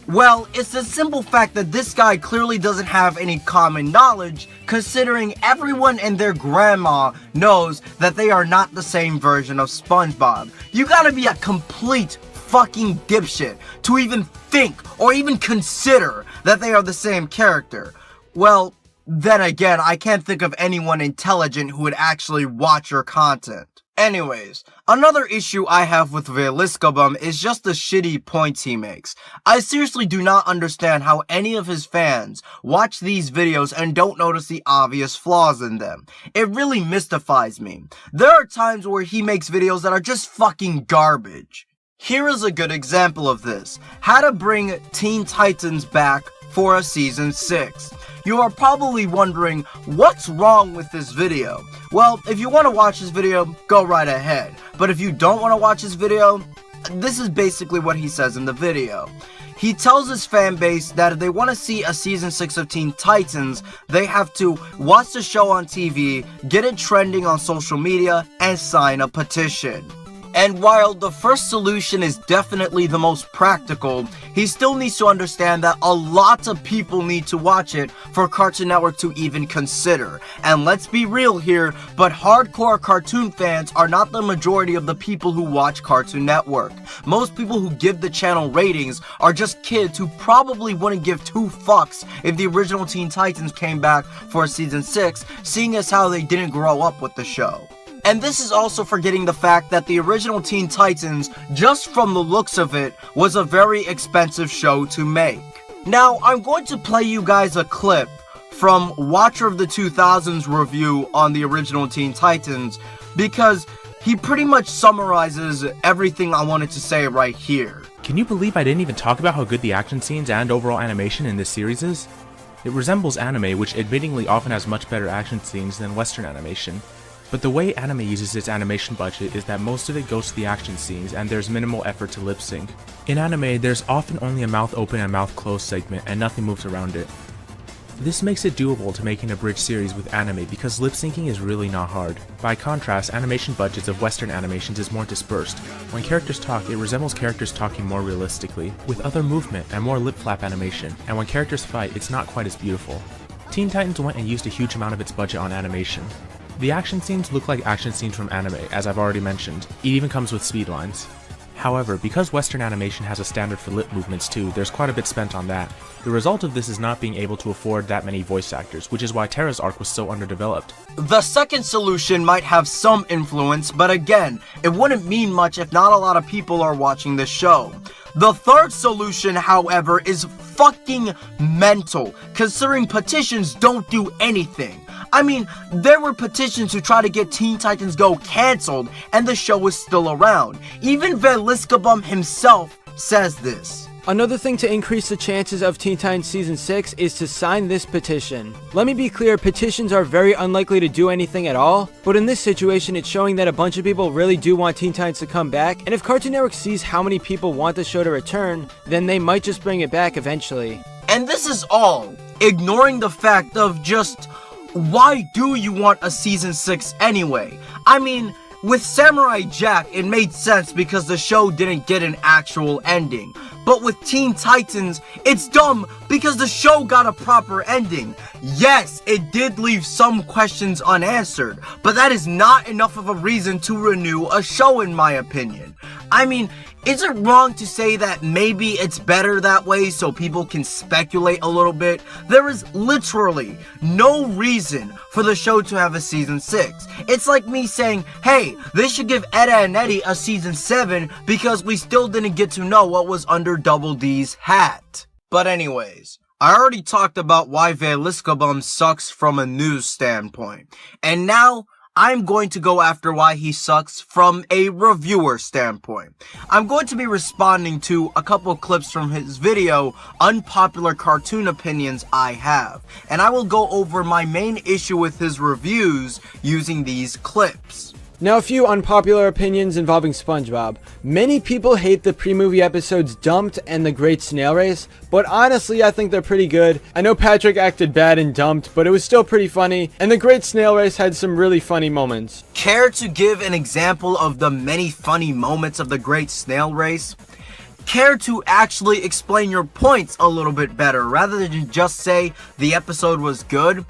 Well, it's the simple fact that this guy clearly doesn't have any common knowledge, considering everyone and their grandma knows that they are not the same version of SpongeBob. You gotta be a complete fucking dipshit to even think or even consider that they are the same character. Well, then again, I can't think of anyone intelligent who would actually watch your content. Anyways, another issue I have with Veiliskobum is just the shitty points he makes. I seriously do not understand how any of his fans watch these videos and don't notice the obvious flaws in them. It really mystifies me. There are times where he makes videos that are just fucking garbage. Here is a good example of this. How to bring Teen Titans back for a Season 6. You are probably wondering, what's wrong with this video? Well, if you want to watch this video, go right ahead. But if you don't want to watch this video, this is basically what he says in the video. He tells his fan base that if they want to see a season 6 of Teen Titans, they have to watch the show on TV, get it trending on social media, and sign a petition. And while the first solution is definitely the most practical, he still needs to understand that a lot of people need to watch it for Cartoon Network to even consider. And let's be real here, but hardcore cartoon fans are not the majority of the people who watch Cartoon Network. Most people who give the channel ratings are just kids who probably wouldn't give two fucks if the original Teen Titans came back for season 6, seeing as how they didn't grow up with the show. And this is also forgetting the fact that the original Teen Titans, just from the looks of it, was a very expensive show to make. Now, I'm going to play you guys a clip from Watcher of the 2000's review on the original Teen Titans, because he pretty much summarizes everything I wanted to say right here. Can you believe I didn't even talk about how good the action scenes and overall animation in this series is? It resembles anime, which admittingly often has much better action scenes than Western animation. But the way anime uses its animation budget is that most of it goes to the action scenes and there's minimal effort to lip sync. In anime, there's often only a mouth open and mouth closed segment and nothing moves around it. This makes it doable to make an abridged series with anime because lip syncing is really not hard. By contrast, animation budgets of Western animations is more dispersed. When characters talk, it resembles characters talking more realistically, with other movement and more lip flap animation, and when characters fight, it's not quite as beautiful. Teen Titans went and used a huge amount of its budget on animation. The action scenes look like action scenes from anime, as I've already mentioned. It even comes with speed lines. However, because Western animation has a standard for lip movements too, there's quite a bit spent on that. The result of this is not being able to afford that many voice actors, which is why Terra's arc was so underdeveloped. The second solution might have some influence, but again, it wouldn't mean much if not a lot of people are watching this show. The third solution, however, is fucking mental, considering petitions don't do anything. I mean, there were petitions to try to get Teen Titans Go cancelled, and the show is still around. Even Veliskabum himself says this. Another thing to increase the chances of Teen Titans Season 6 is to sign this petition. Let me be clear, petitions are very unlikely to do anything at all, but in this situation it's showing that a bunch of people really do want Teen Titans to come back, and if Cartoon Network sees how many people want the show to return, then they might just bring it back eventually. And this is all, ignoring the fact of just, why do you want a Season 6 anyway? I mean, with Samurai Jack, it made sense because the show didn't get an actual ending. But with Teen Titans, it's dumb because the show got a proper ending. Yes, it did leave some questions unanswered, but that is not enough of a reason to renew a show in my opinion. I mean, is it wrong to say that maybe it's better that way so people can speculate a little bit? There is literally no reason for the show to have a season 6. It's like me saying, hey, they should give Edda and Eddie a season 7 because we still didn't get to know what was under Double D's hat. But anyways, I already talked about why Veliskabum sucks from a news standpoint. And now, I'm going to go after why he sucks from a reviewer standpoint. I'm going to be responding to a couple clips from his video, Unpopular Cartoon Opinions I Have, and I will go over my main issue with his reviews using these clips. Now a few unpopular opinions involving SpongeBob. Many people hate the pre-movie episodes Dumped and The Great Snail Race, but honestly I think they're pretty good. I know Patrick acted bad in Dumped, but it was still pretty funny, and The Great Snail Race had some really funny moments. Care to give an example of the many funny moments of The Great Snail Race? Care to actually explain your points a little bit better, rather than just say the episode was good?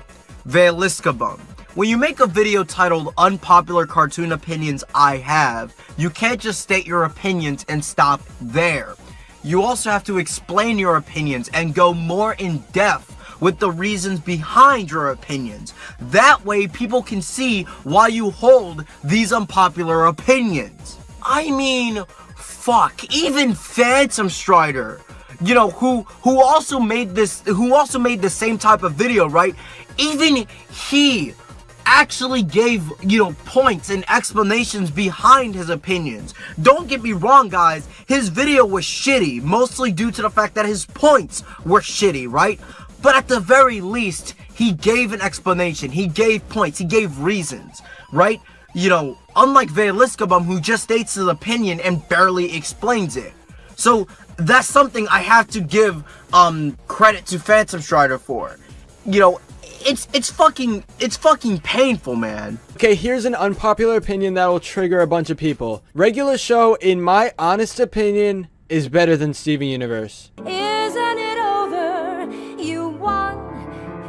Veliskabum. When you make a video titled Unpopular Cartoon Opinions I Have, you can't just state your opinions and stop there. You also have to explain your opinions and go more in depth with the reasons behind your opinions. That way people can see why you hold these unpopular opinions. I mean, fuck, even PhantomStrider, you know, who also made the same type of video, right? Even he actually gave, you know, points and explanations behind his opinions. Don't get me wrong, guys, his video was shitty, mostly due to the fact that his points were shitty, right? But at the very least, he gave an explanation, he gave points, he gave reasons, right? You know, unlike Veiliskabum, who just states his opinion and barely explains it. So that's something I have to give credit to PhantomStrider for. You know, it's fucking painful, man. Okay, here's an unpopular opinion that will trigger a bunch of people. Regular Show, in my honest opinion, is better than Steven Universe. Isn't it over? You won,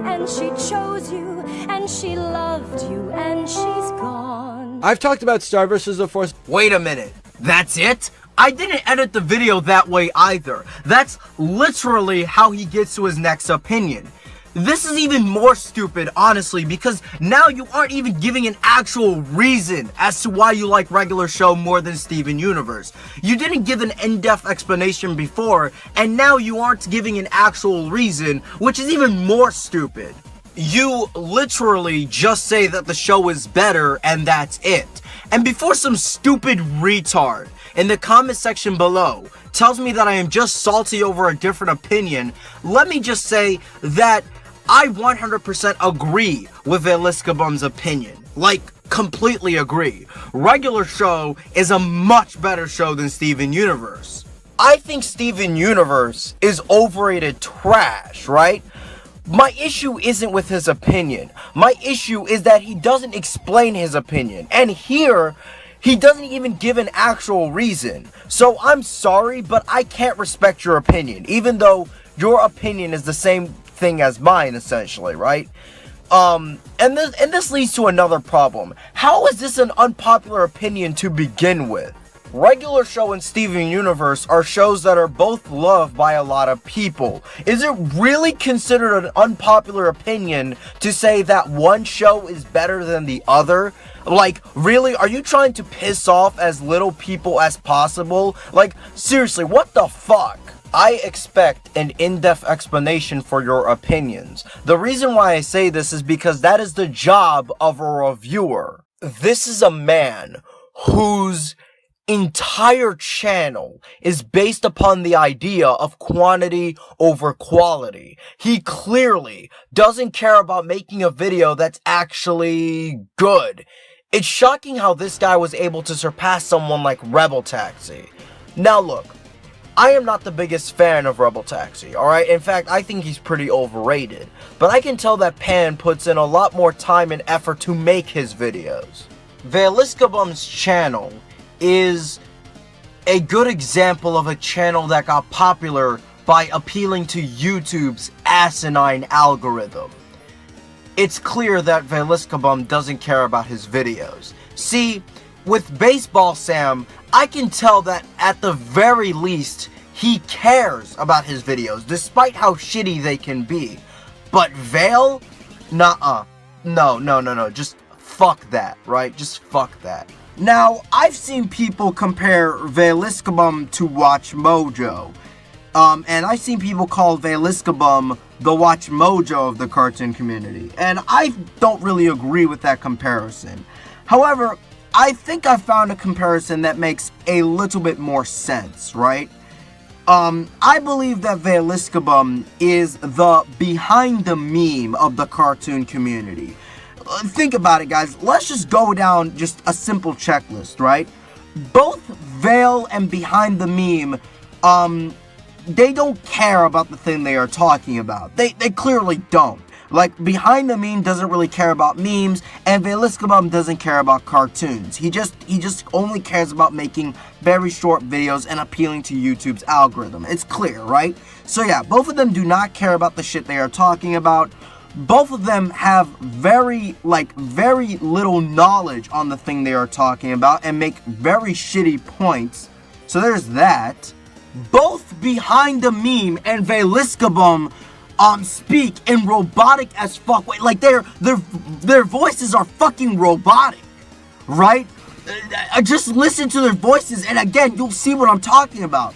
and she chose you, and she loved you, and she's gone. I've talked about Star vs. the Force. Wait a minute. That's it? I didn't edit the video that way either. That's literally how he gets to his next opinion. This is even more stupid, honestly, because now you aren't even giving an actual reason as to why you like Regular Show more than Steven Universe. You didn't give an in-depth explanation before, and now you aren't giving an actual reason, which is even more stupid. You literally just say that the show is better, and that's it. And before some stupid retard in the comment section below tells me that I am just salty over a different opinion, let me just say that I 100% agree with Veiliskabum's opinion. Like, completely agree. Regular Show is a much better show than Steven Universe. I think Steven Universe is overrated trash, right? My issue isn't with his opinion. My issue is that he doesn't explain his opinion. And here, he doesn't even give an actual reason. So I'm sorry, but I can't respect your opinion, even though your opinion is the same thing as mine, essentially, right? And this leads to another problem. How is this an unpopular opinion to begin with? Regular Show and Steven Universe are shows that are both loved by a lot of people. Is it really considered an unpopular opinion to say that one show is better than the other? Like, really? Are you trying to piss off as little people as possible? Like, seriously, what the fuck? I expect an in-depth explanation for your opinions. The reason why I say this is because that is the job of a reviewer. This is a man whose entire channel is based upon the idea of quantity over quality. He clearly doesn't care about making a video that's actually good. It's shocking how this guy was able to surpass someone like Rebel Taxi. Now look, I am not the biggest fan of Rebel Taxi, alright? In fact, I think he's pretty overrated. But I can tell that Pan puts in a lot more time and effort to make his videos. Veiliskabum's channel is a good example of a channel that got popular by appealing to YouTube's asinine algorithm. It's clear that Veiliskabum doesn't care about his videos. See, with Baseball Sam, I can tell that at the very least, he cares about his videos, despite how shitty they can be. But Veil? Nuh-uh. No. Just fuck that, right? Just fuck that. Now, I've seen people compare Veiliskabum to Watch Mojo. And I've seen people call Veiliskabum the Watch Mojo of the cartoon community. And I don't really agree with that comparison. However, I think I found a comparison that makes a little bit more sense, right? I believe that Veiliskabum is the behind the meme of the cartoon community. Think about it, guys. Let's just go down just a simple checklist, right? Both Veil and Behind the Meme, they don't care about the thing they are talking about. They clearly don't. Like, Behind the Meme doesn't really care about memes, and Veiliskabum doesn't care about cartoons. He just only cares about making very short videos and appealing to YouTube's algorithm. It's clear, right? So yeah, both of them do not care about the shit they are talking about. Both of them have very little knowledge on the thing they are talking about and make very shitty points. So there's that. Both Behind the Meme and Veiliskabum speak in robotic as fuck way. Like their voices are fucking robotic, right? Just listen to their voices and again you'll see what I'm talking about.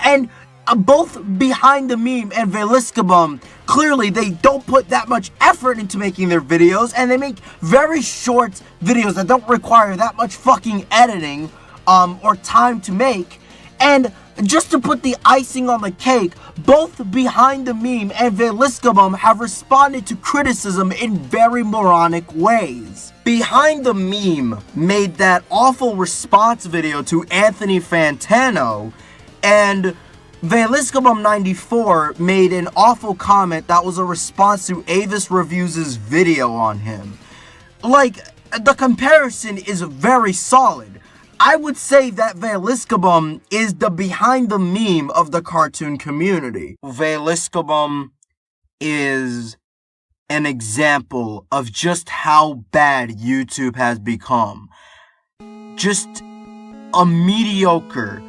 And both Behind the Meme and Veiliskabum, clearly they don't put that much effort into making their videos, and they make very short videos that don't require that much fucking editing or time to make. And just to put the icing on the cake, both Behind the Meme and Veliscabum have responded to criticism in very moronic ways. Behind the Meme made that awful response video to Anthony Fantano, and Veliscabum94 made an awful comment that was a response to Avis Reviews' video on him. Like, the comparison is very solid. I would say that Veliscabum is the Behind the Meme of the cartoon community. Veliscabum is an example of just how bad YouTube has become. Just a mediocre,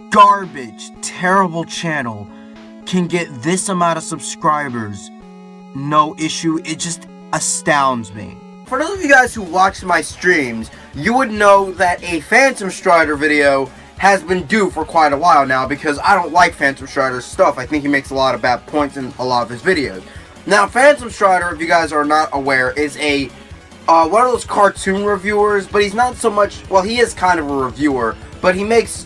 garbage, terrible channel can get this amount of subscribers, no issue. It just astounds me. For those of you guys who watch my streams, you would know that a PhantomStrider video has been due for quite a while now, because I don't like PhantomStrider's stuff. I think he makes a lot of bad points in a lot of his videos. Now, PhantomStrider, if you guys are not aware, is a one of those cartoon reviewers, but he's not so much, well, he is kind of a reviewer, but he makes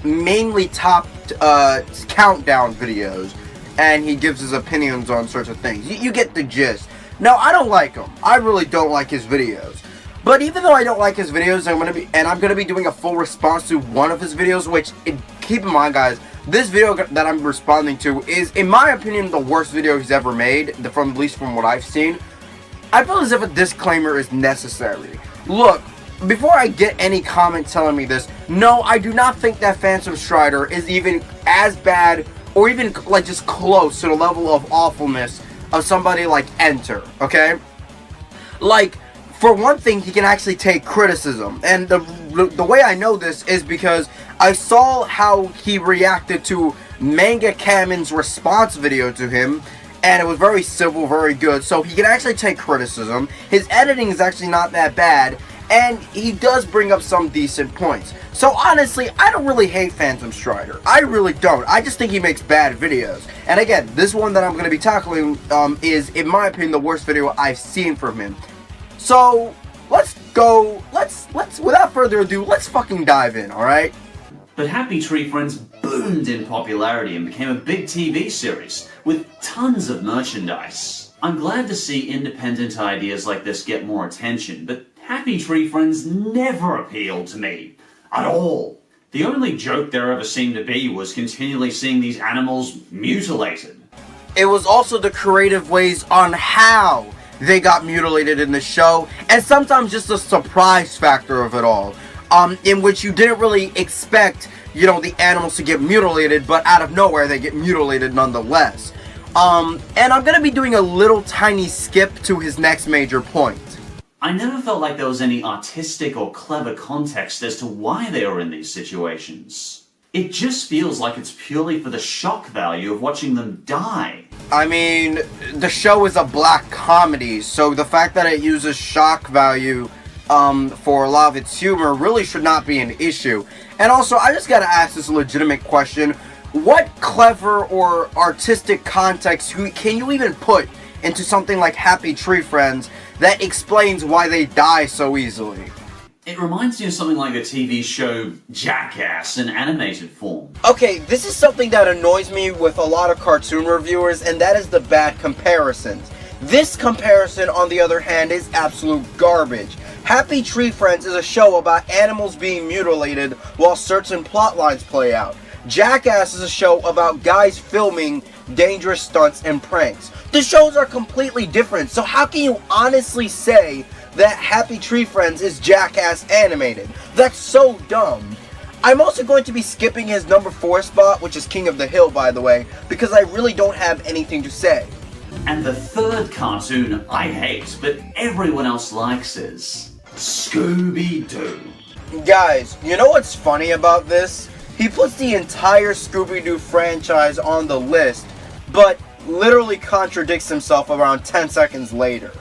mainly top countdown videos, and he gives his opinions on certain things. You get the gist. Now, I don't like him. I really don't like his videos. But even though I don't like his videos, I'm gonna be doing a full response to one of his videos, which, keep in mind, guys, this video that I'm responding to is, in my opinion, the worst video he's ever made, at least from what I've seen. I feel as if a disclaimer is necessary. Look, before I get any comment telling me this, no, I do not think that PhantomStrider is even as bad, or even, like, just close to the level of awfulness of somebody like Enter, okay? Like, for one thing, he can actually take criticism, and the way I know this is because I saw how he reacted to Manga Kamen's response video to him, and it was very civil, very good, so he can actually take criticism. His editing is actually not that bad, and he does bring up some decent points. So honestly, I don't really hate PhantomStrider. I really don't. I just think he makes bad videos. And again, this one that I'm going to be tackling is, in my opinion, the worst video I've seen from him. So, let's without further ado, let's fucking dive in, alright? But Happy Tree Friends boomed in popularity and became a big TV series, with tons of merchandise. I'm glad to see independent ideas like this get more attention, but Happy Tree Friends never appealed to me. At all. The only joke there ever seemed to be was continually seeing these animals mutilated. It was also the creative ways on how they got mutilated in the show, and sometimes just the surprise factor of it all, in which you didn't really expect, you know, the animals to get mutilated, but out of nowhere they get mutilated nonetheless. And I'm gonna be doing a little tiny skip to his next major point. I never felt like there was any artistic or clever context as to why they were in these situations. It just feels like it's purely for the shock value of watching them die. I mean, the show is a black comedy, so the fact that it uses shock value for a lot of its humor really should not be an issue. And also, I just gotta ask this legitimate question. What clever or artistic context can you even put into something like Happy Tree Friends that explains why they die so easily? It reminds me of something like the TV show Jackass in animated form. Okay, this is something that annoys me with a lot of cartoon reviewers, and that is the bad comparisons. This comparison, on the other hand, is absolute garbage. Happy Tree Friends is a show about animals being mutilated while certain plot lines play out. Jackass is a show about guys filming dangerous stunts and pranks. The shows are completely different, so how can you honestly say that Happy Tree Friends is Jackass animated? That's so dumb. I'm also going to be skipping his number 4 spot, which is King of the Hill, by the way, because I really don't have anything to say. And the third cartoon I hate, but everyone else likes is Scooby-Doo. Guys, you know what's funny about this? He puts the entire Scooby-Doo franchise on the list, but literally contradicts himself around 10 seconds later.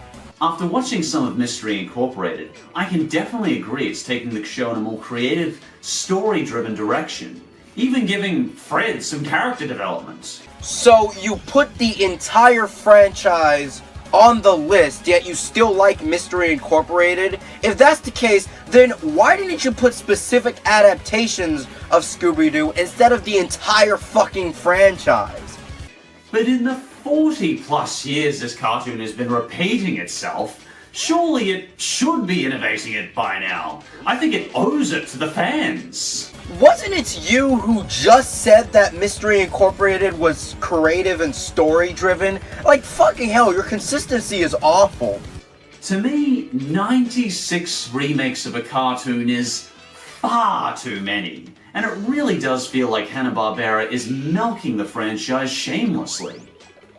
After watching some of Mystery Incorporated, I can definitely agree it's taking the show in a more creative, story-driven direction, even giving Fred some character development. So you put the entire franchise on the list, yet you still like Mystery Incorporated? If that's the case, then why didn't you put specific adaptations of Scooby-Doo instead of the entire fucking franchise? But in the 40 plus years this cartoon has been repeating itself, surely it should be innovating it by now. I think it owes it to the fans. Wasn't it you who just said that Mystery Incorporated was creative and story-driven? Like, fucking hell, your consistency is awful. To me, 96 remakes of a cartoon is far too many. And it really does feel like Hanna-Barbera is milking the franchise shamelessly.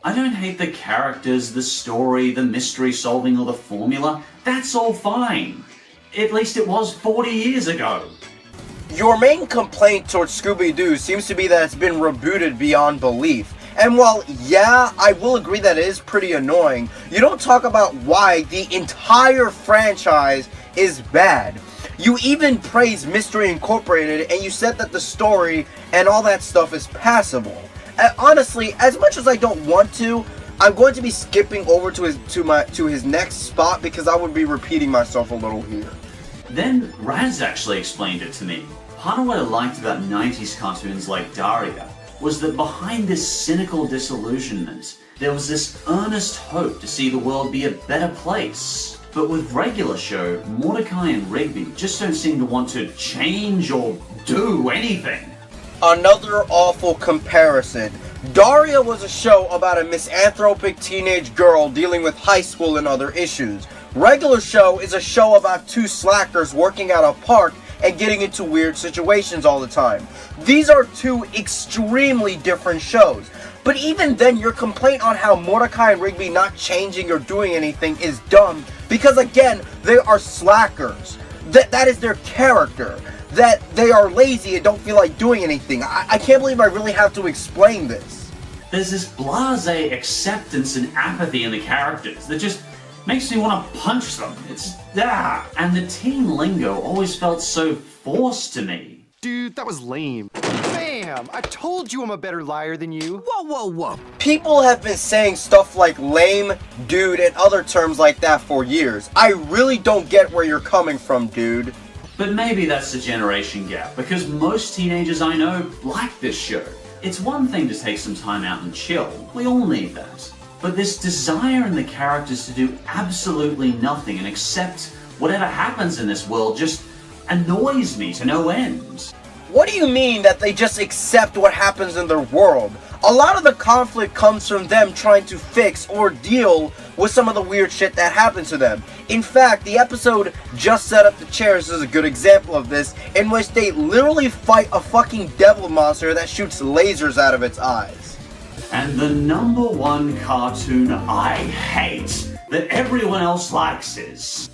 I don't hate the characters, the story, the mystery solving, or the formula. That's all fine. At least it was 40 years ago. Your main complaint towards Scooby-Doo seems to be that it's been rebooted beyond belief. And while, yeah, I will agree that it is pretty annoying, you don't talk about why the entire franchise is bad. You even praise Mystery Incorporated, and you said that the story and all that stuff is passable. Honestly, as much as I don't want to, I'm going to be skipping over to his next spot because I would be repeating myself a little here. Then Raz actually explained it to me. Part of what I liked about 90s cartoons like Daria was that behind this cynical disillusionment, there was this earnest hope to see the world be a better place. But with regular show, Mordecai and Rigby just don't seem to want to change or do anything. Another awful comparison. Daria was a show about a misanthropic teenage girl dealing with high school and other issues. Regular Show is a show about two slackers working at a park and getting into weird situations all the time. These are two extremely different shows. But even then, your complaint on how Mordecai and Rigby not changing or doing anything is dumb because, again, they are slackers. That is their character. That they are lazy and don't feel like doing anything. I can't believe I really have to explain this. There's this blasé acceptance and apathy in the characters that just makes me want to punch them. It's and the teen lingo always felt so forced to me. Dude, that was lame. Bam! I told you I'm a better liar than you. Whoa, whoa, whoa. People have been saying stuff like lame, dude, and other terms like that for years. I really don't get where you're coming from, dude. But maybe that's the generation gap, because most teenagers I know like this show. It's one thing to take some time out and chill. We all need that. But this desire in the characters to do absolutely nothing and accept whatever happens in this world just annoys me to no end. What do you mean that they just accept what happens in their world? A lot of the conflict comes from them trying to fix or deal with some of the weird shit that happens to them. In fact, the episode Just Set Up the Chairs is a good example of this, in which they literally fight a fucking devil monster that shoots lasers out of its eyes. And the #1 cartoon I hate that everyone else likes is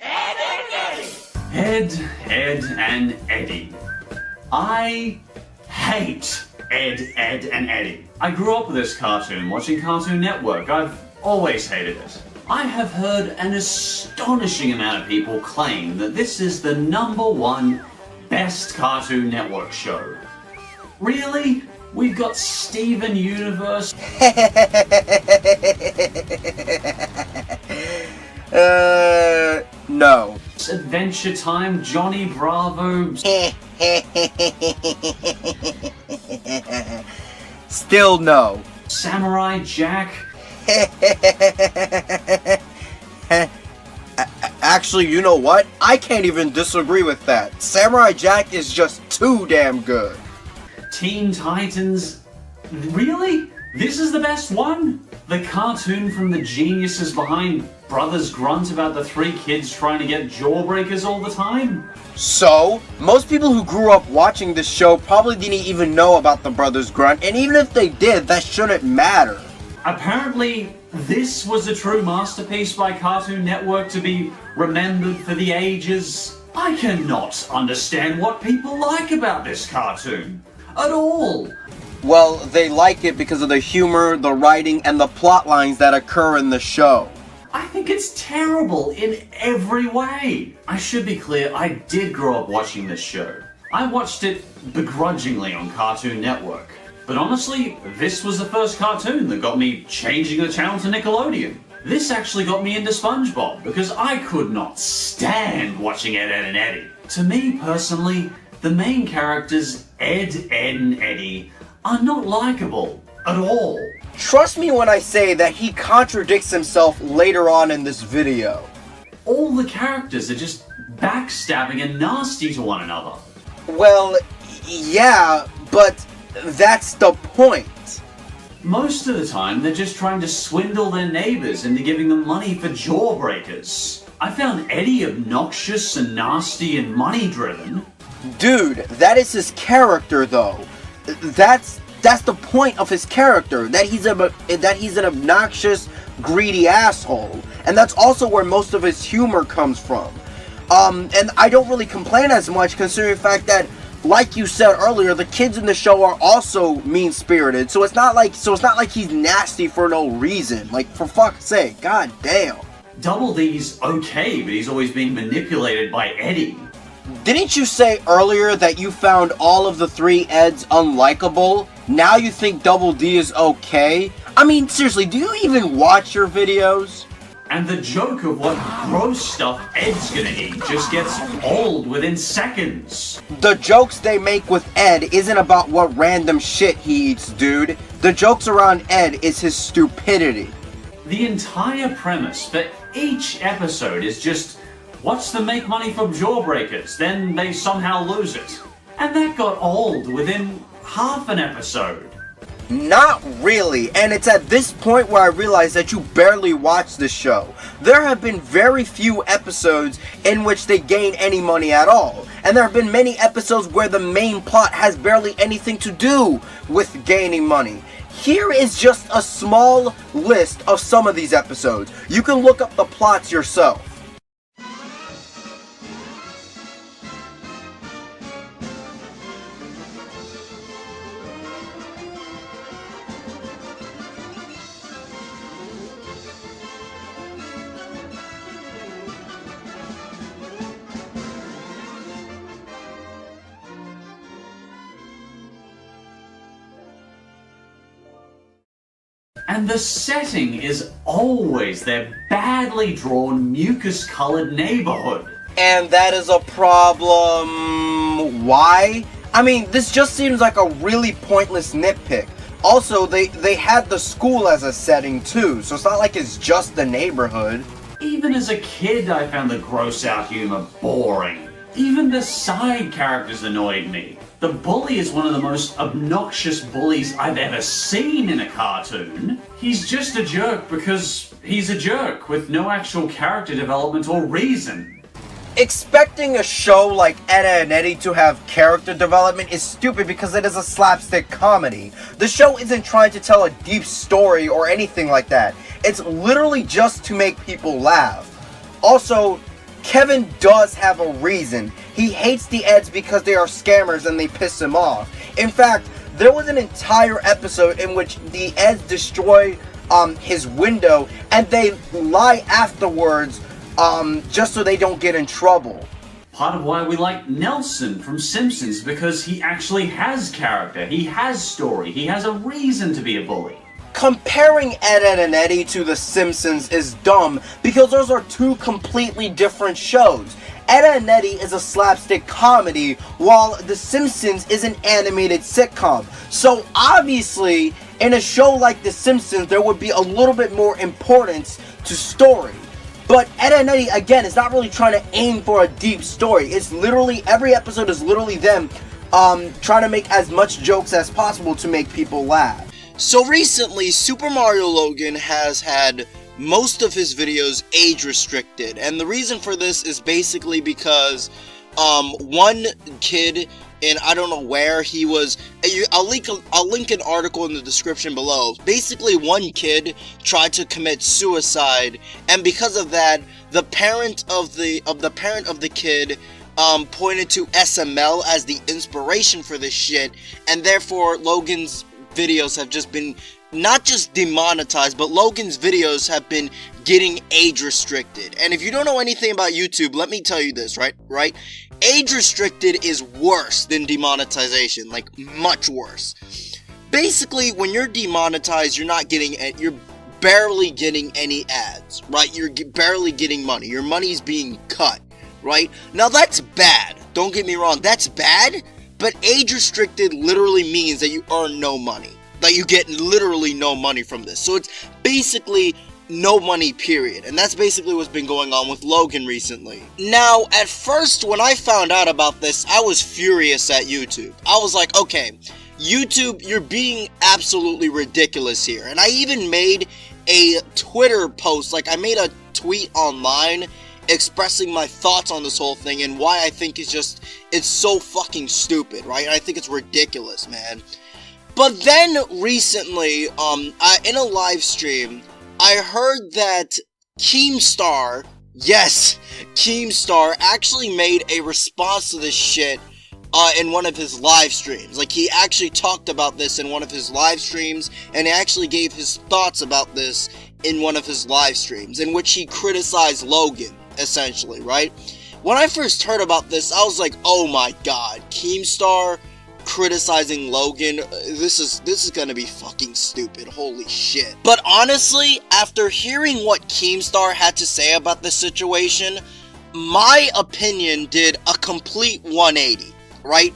Ed, Ed, and Eddie. I hate Ed, and Eddie. I grew up with this cartoon, watching Cartoon Network. I've always hated it. I have heard an astonishing amount of people claim that this is the #1 best Cartoon Network show. Really? We've got Steven Universe. No. Adventure Time, Johnny Bravo. Still no. Samurai Jack. Actually, you know what? I can't even disagree with that. Samurai Jack is just too damn good. Teen Titans. Really? This is the best one? The cartoon from the geniuses behind Brothers Grunt about the 3 kids trying to get jawbreakers all the time? So, most people who grew up watching this show probably didn't even know about the Brothers Grunt, and even if they did, that shouldn't matter. Apparently, this was a true masterpiece by Cartoon Network to be remembered for the ages. I cannot understand what people like about this cartoon. At all. Well, they like it because of the humor, the writing, and the plot lines that occur in the show. I think it's terrible in every way. I should be clear, I did grow up watching this show. I watched it begrudgingly on Cartoon Network. But honestly, this was the first cartoon that got me changing the channel to Nickelodeon. This actually got me into SpongeBob, because I could not stand watching Ed, Edd and Eddy. To me personally, the main characters, Ed, and Eddy, are not likable at all. Trust me when I say that he contradicts himself later on in this video. All the characters are just backstabbing and nasty to one another. Well, yeah, but that's the point. Most of the time, they're just trying to swindle their neighbors into giving them money for jawbreakers. I found Eddy obnoxious and nasty and money-driven. Dude, that is his character, though. That's the point of his character, that he's an obnoxious, greedy asshole. And that's also where most of his humor comes from. And I don't really complain as much, considering the fact that, like you said earlier, the kids in the show are also mean-spirited. So it's not like he's nasty for no reason. Like, for fuck's sake, god damn. Double D's okay, but he's always being manipulated by Eddy. Didn't you say earlier that you found all of the 3 Eds unlikable? Now you think Double D is okay? I mean, seriously, do you even watch your videos? And the joke of what gross stuff Ed's gonna eat just gets old within seconds. The jokes they make with Ed isn't about what random shit he eats, dude. The jokes around Ed is his stupidity. The entire premise for each episode is just, what's the make money from jawbreakers? Then they somehow lose it. And that got old within half an episode. Not really, and it's at this point where I realize that you barely watch this show. There have been very few episodes in which they gain any money at all, and there have been many episodes where the main plot has barely anything to do with gaining money. Here is just a small list of some of these episodes. You can look up the plots yourself. And the setting is always their badly drawn, mucus-colored neighborhood. And that is a problem. Why? I mean, this just seems like a really pointless nitpick. Also, they had the school as a setting too, so it's not like it's just the neighborhood. Even as a kid, I found the gross-out humor boring. Even the side characters annoyed me. The bully is one of the most obnoxious bullies I've ever seen in a cartoon. He's just a jerk because he's a jerk with no actual character development or reason. Expecting a show like Ed, Edd and Eddy to have character development is stupid because it is a slapstick comedy. The show isn't trying to tell a deep story or anything like that. It's literally just to make people laugh. Also, Kevin does have a reason. He hates the Eds because they are scammers and they piss him off. In fact, there was an entire episode in which the Eds destroy his window and they lie afterwards just so they don't get in trouble. Part of why we like Nelson from Simpsons, because he actually has character, he has story, he has a reason to be a bully. Comparing Ed, Edd and Eddy to The Simpsons is dumb because those are two completely different shows. Ed, Edd and Eddy is a slapstick comedy, while The Simpsons is an animated sitcom. So obviously, in a show like The Simpsons, there would be a little bit more importance to story. But Ed, Edd and Eddy, again, is not really trying to aim for a deep story. It's literally, every episode is literally them trying to make as much jokes as possible to make people laugh. So recently, SuperMarioLogan has had most of his videos age restricted, and the reason for this is basically because one kid in, I don't know where he was, I'll link an article in the description below. Basically, one kid tried to commit suicide, and because of that, the parent of the kid pointed to SML as the inspiration for this shit, and therefore Logan's videos have just been not just demonetized, but Logan's videos have been getting age restricted. And if you don't know anything about YouTube, let me tell you this, right? Age restricted is worse than demonetization, like much worse. Basically, when you're demonetized, you're barely getting any ads, right? You're barely getting money. Your money's being cut, right? Now that's bad. Don't get me wrong, that's bad, but age restricted literally means that you earn no money. That you get literally no money from this. So it's basically no money, period. And that's basically what's been going on with Logan recently. Now, at first, when I found out about this, I was furious at YouTube. I was like, okay, YouTube, you're being absolutely ridiculous here. And I even made a Twitter post, like I made a tweet online expressing my thoughts on this whole thing and why I think it's so fucking stupid, right? I think it's ridiculous, man. But then recently, in a live stream, I heard that Keemstar, yes, Keemstar actually made a response to this shit in one of his live streams. Like, he actually talked about this in one of his live streams, and he actually gave his thoughts about this in one of his live streams, in which he criticized Logan, essentially, right? When I first heard about this, I was like, oh my god, Keemstar criticizing Logan, this is gonna be fucking stupid, holy shit. But honestly, after hearing what Keemstar had to say about this situation, my opinion did a complete 180, right?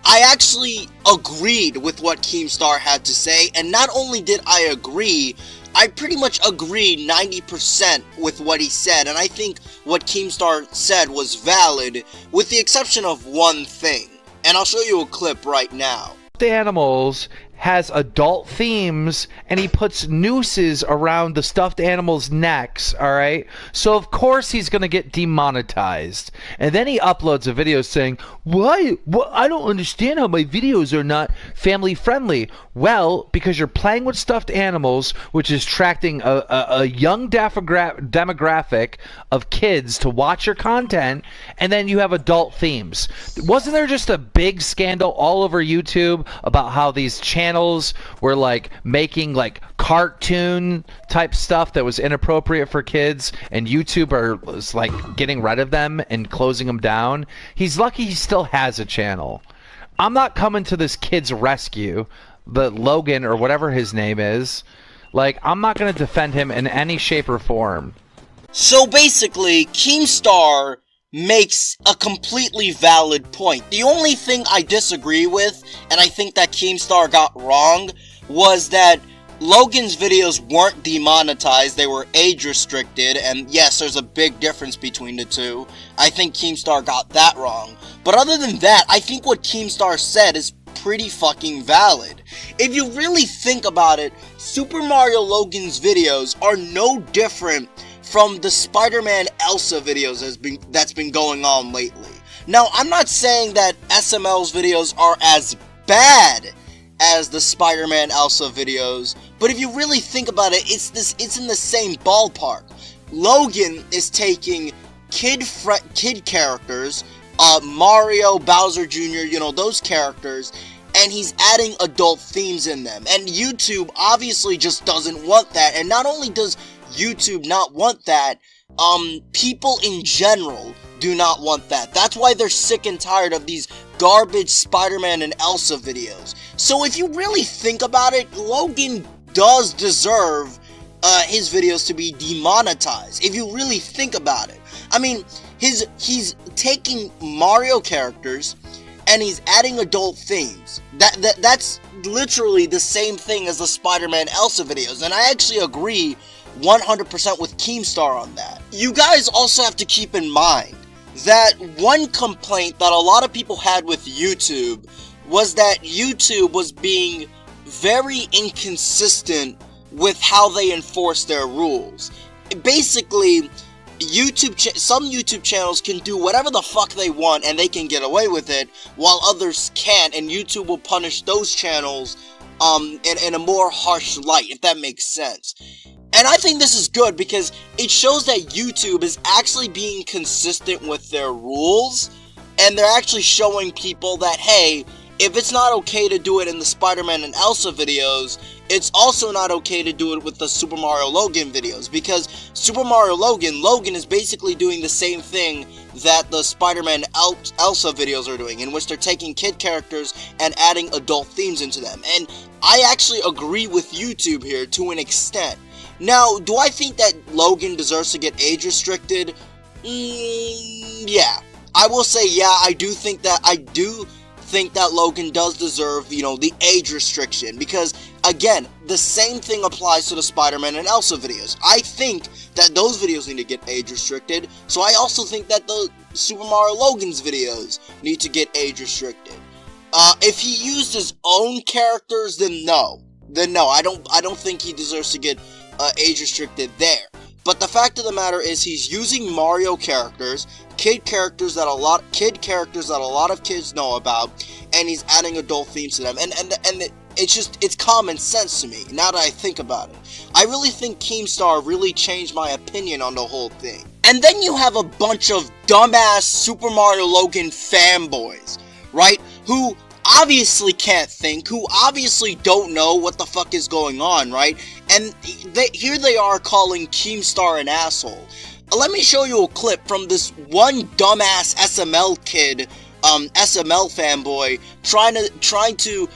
I actually agreed with what Keemstar had to say, and not only did I agree, I pretty much agree 90% with what he said, and I think what Keemstar said was valid, with the exception of one thing. And I'll show you a clip right now. The animals has adult themes, and he puts nooses around the stuffed animals' necks, alright? So of course he's gonna get demonetized. And then he uploads a video saying, why? I don't understand how my videos are not family friendly. Well, because you're playing with stuffed animals, which is attracting a young demographic of kids to watch your content, and then you have adult themes. Wasn't there just a big scandal all over YouTube about how these channels were like making like cartoon type stuff that was inappropriate for kids, and YouTube was like getting rid of them and closing them down? He's lucky he still has a channel. I'm not coming to this kid's rescue, the Logan or whatever his name is. Like, I'm not going to defend him in any shape or form. So basically, Keemstar makes a completely valid point. The only thing I disagree with, and I think that Keemstar got wrong, was that Logan's videos weren't demonetized, they were age restricted, and yes, there's a big difference between the two. I think Keemstar got that wrong. But other than that, I think what Keemstar said is pretty fucking valid. If you really think about it, SuperMarioLogan's videos are no different from the Spider-Man Elsa videos that's been going on lately. Now, I'm not saying that SML's videos are as bad as the Spider-Man Elsa videos, but if you really think about it, it's in the same ballpark. Logan is taking kid characters, Mario, Bowser Jr., you know, those characters, and he's adding adult themes in them. And YouTube obviously just doesn't want that. And not only does YouTube not want that, people in general do not want that. That's why they're sick and tired of these garbage Spider-Man and Elsa videos. So if you really think about it, Logan does deserve his videos to be demonetized, if you really think about it. I mean, he's taking Mario characters and he's adding adult themes. That's literally the same thing as the Spider-Man Elsa videos, and I actually agree 100% with Keemstar on that. You guys also have to keep in mind that one complaint that a lot of people had with YouTube was that YouTube was being very inconsistent with how they enforce their rules. Basically, some YouTube channels can do whatever the fuck they want and they can get away with it, while others can't, and YouTube will punish those channels in a more harsh light, if that makes sense. And I think this is good because it shows that YouTube is actually being consistent with their rules, and they're actually showing people that, hey, if it's not okay to do it in the Spider-Man and Elsa videos, it's also not okay to do it with the Super Mario Logan videos, because Super Mario Logan is basically doing the same thing that the Spider-Man Elsa videos are doing, in which they're taking kid characters and adding adult themes into them. And I actually agree with YouTube here to an extent. Now, do I think that Logan deserves to get age restricted? Yeah. I will say, yeah, I do think that Logan does deserve, you know, the age restriction, because, again, the same thing applies to the Spider-Man and Elsa videos. I think that those videos need to get age restricted, so I also think that the Super Mario Logan's videos need to get age restricted. If he used his own characters, then no. I don't think he deserves to get age restricted there. But the fact of the matter is, he's using Mario characters, kid characters that a lot of kids know about, and he's adding adult themes to them. And it's common sense to me now that I think about it. I really think Keemstar really changed my opinion on the whole thing. And then you have a bunch of dumbass Super Mario Logan fanboys, right? Who obviously can't think, who obviously don't know what the fuck is going on, right? And here they are calling Keemstar an asshole. Let me show you a clip from this one dumbass SML kid, SML fanboy, trying to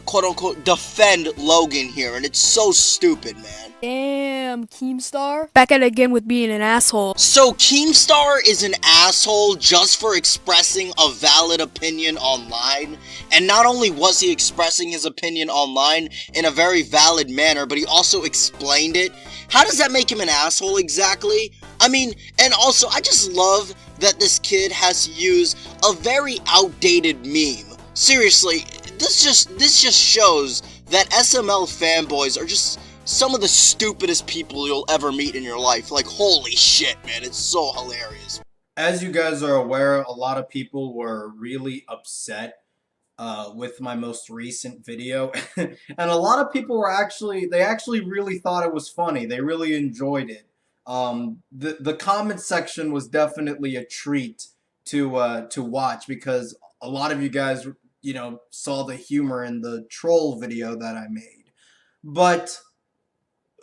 quote unquote defend Logan here, and it's so stupid, man. Damn, Keemstar. Back at it again with being an asshole. So Keemstar is an asshole just for expressing a valid opinion online. And not only was he expressing his opinion online in a very valid manner, but he also explained it. How does that make him an asshole exactly? I mean, and also, I just love that this kid has used a very outdated meme. Seriously, this just shows that SML fanboys are just some of the stupidest people you'll ever meet in your life. Like, holy shit, man, it's so hilarious. As you guys are aware, a lot of people were really upset with my most recent video. And a lot of people were actually really thought it was funny. They really enjoyed it. The comment section was definitely a treat to watch, because a lot of you guys, you know, saw the humor in the troll video that I made. But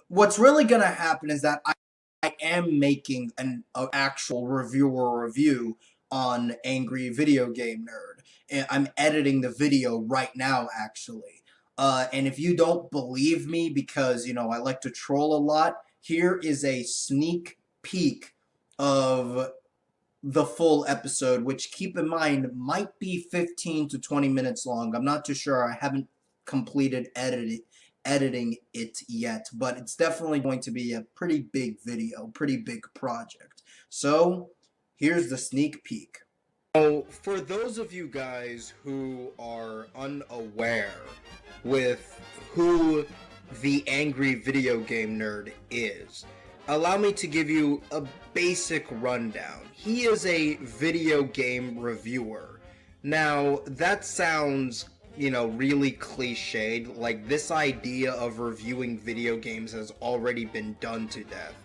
what's really gonna happen is that I am making an actual review on Angry Video Game Nerd. And I'm editing the video right now, actually. And if you don't believe me, because, you know, I like to troll a lot, here is a sneak peek of the full episode, which, keep in mind, might be 15 to 20 minutes long. I'm not too sure. I haven't completed editing it yet, but it's definitely going to be a pretty big video, pretty big project. So here's the sneak peek. So for those of you guys who are unaware with who the Angry Video Game Nerd is, allow me to give you a basic rundown. He is a video game reviewer. Now, that sounds, you know, really cliched. Like, this idea of reviewing video games has already been done to death.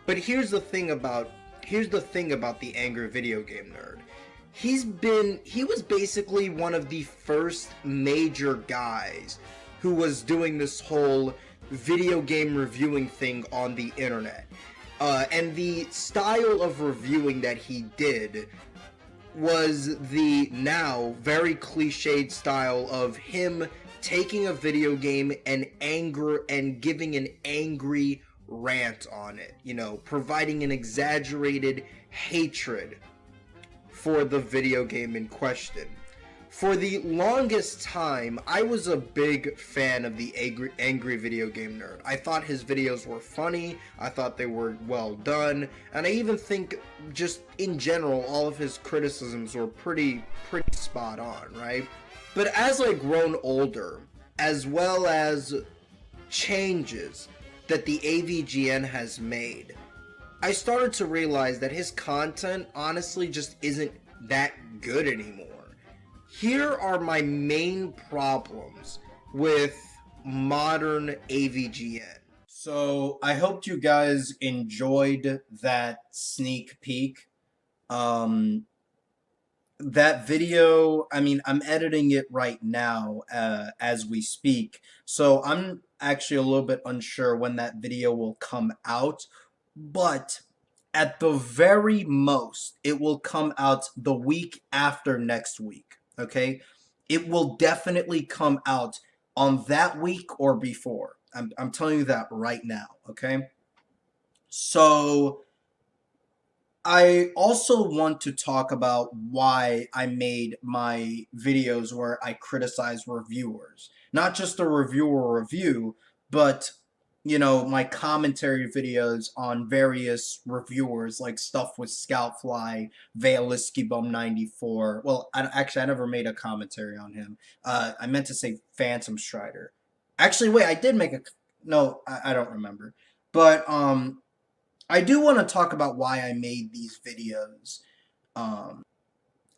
But here's the thing about the Angry Video Game Nerd. He was basically one of the first major guys who was doing this whole video game reviewing thing on the internet. And the style of reviewing that he did was the now very cliched style of him taking a video game and giving an angry rant on it, you know, providing an exaggerated hatred for the video game in question. For the longest time, I was a big fan of the Angry Video Game Nerd. I thought his videos were funny, I thought they were well done, and I even think, just in general, all of his criticisms were pretty spot on, right? But as I've grown older, as well as changes that the AVGN has made, I started to realize that his content honestly just isn't that good anymore. Here are my main problems with modern AVGN. So I hope you guys enjoyed that sneak peek. The that video, I mean, I'm editing it right now as we speak, so I'm actually a little bit unsure when that video will come out, but at the very most, it will come out the week after next week, okay? It will definitely come out on that week or before. I'm telling you that right now, okay? So I also want to talk about why I made my videos where I criticize reviewers. Not just a reviewer review, but, you know, my commentary videos on various reviewers, like stuff with Scoutfly, VeilIskibum94. Well, actually, I never made a commentary on him. I meant to say PhantomStrider. Actually, wait, I did make a... No, I don't remember. But, I do want to talk about why I made these videos,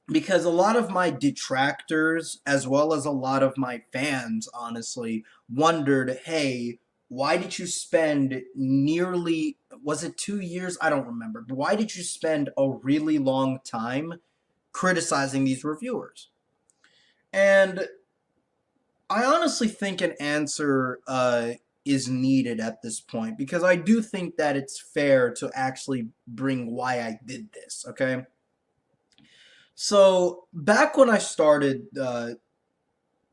because a lot of my detractors, as well as a lot of my fans, honestly, wondered, hey, why did you spend nearly, was it 2 years? I don't remember. But why did you spend a really long time criticizing these reviewers? And I honestly think an answer is needed at this point, because I do think that it's fair to actually bring why I did this, okay? So, back when I started,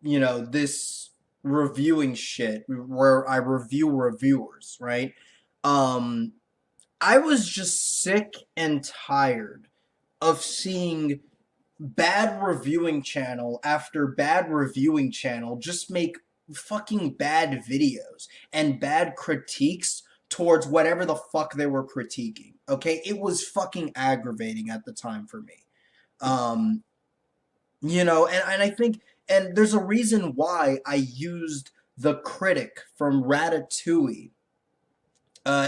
you know, this reviewing shit, where I review reviewers, right? I was just sick and tired of seeing bad reviewing channel after bad reviewing channel just make fucking bad videos and bad critiques towards whatever the fuck they were critiquing, okay? It was fucking aggravating at the time for me. You know, and I think, and there's a reason why I used the critic from Ratatouille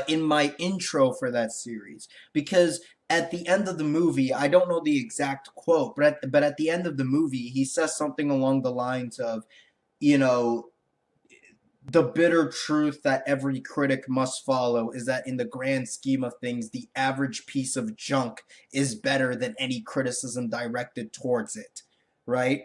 in my intro for that series, because at the end of the movie, I don't know the exact quote, but at the end of the movie, he says something along the lines of, you know, the bitter truth that every critic must follow is that in the grand scheme of things, the average piece of junk is better than any criticism directed towards it, right?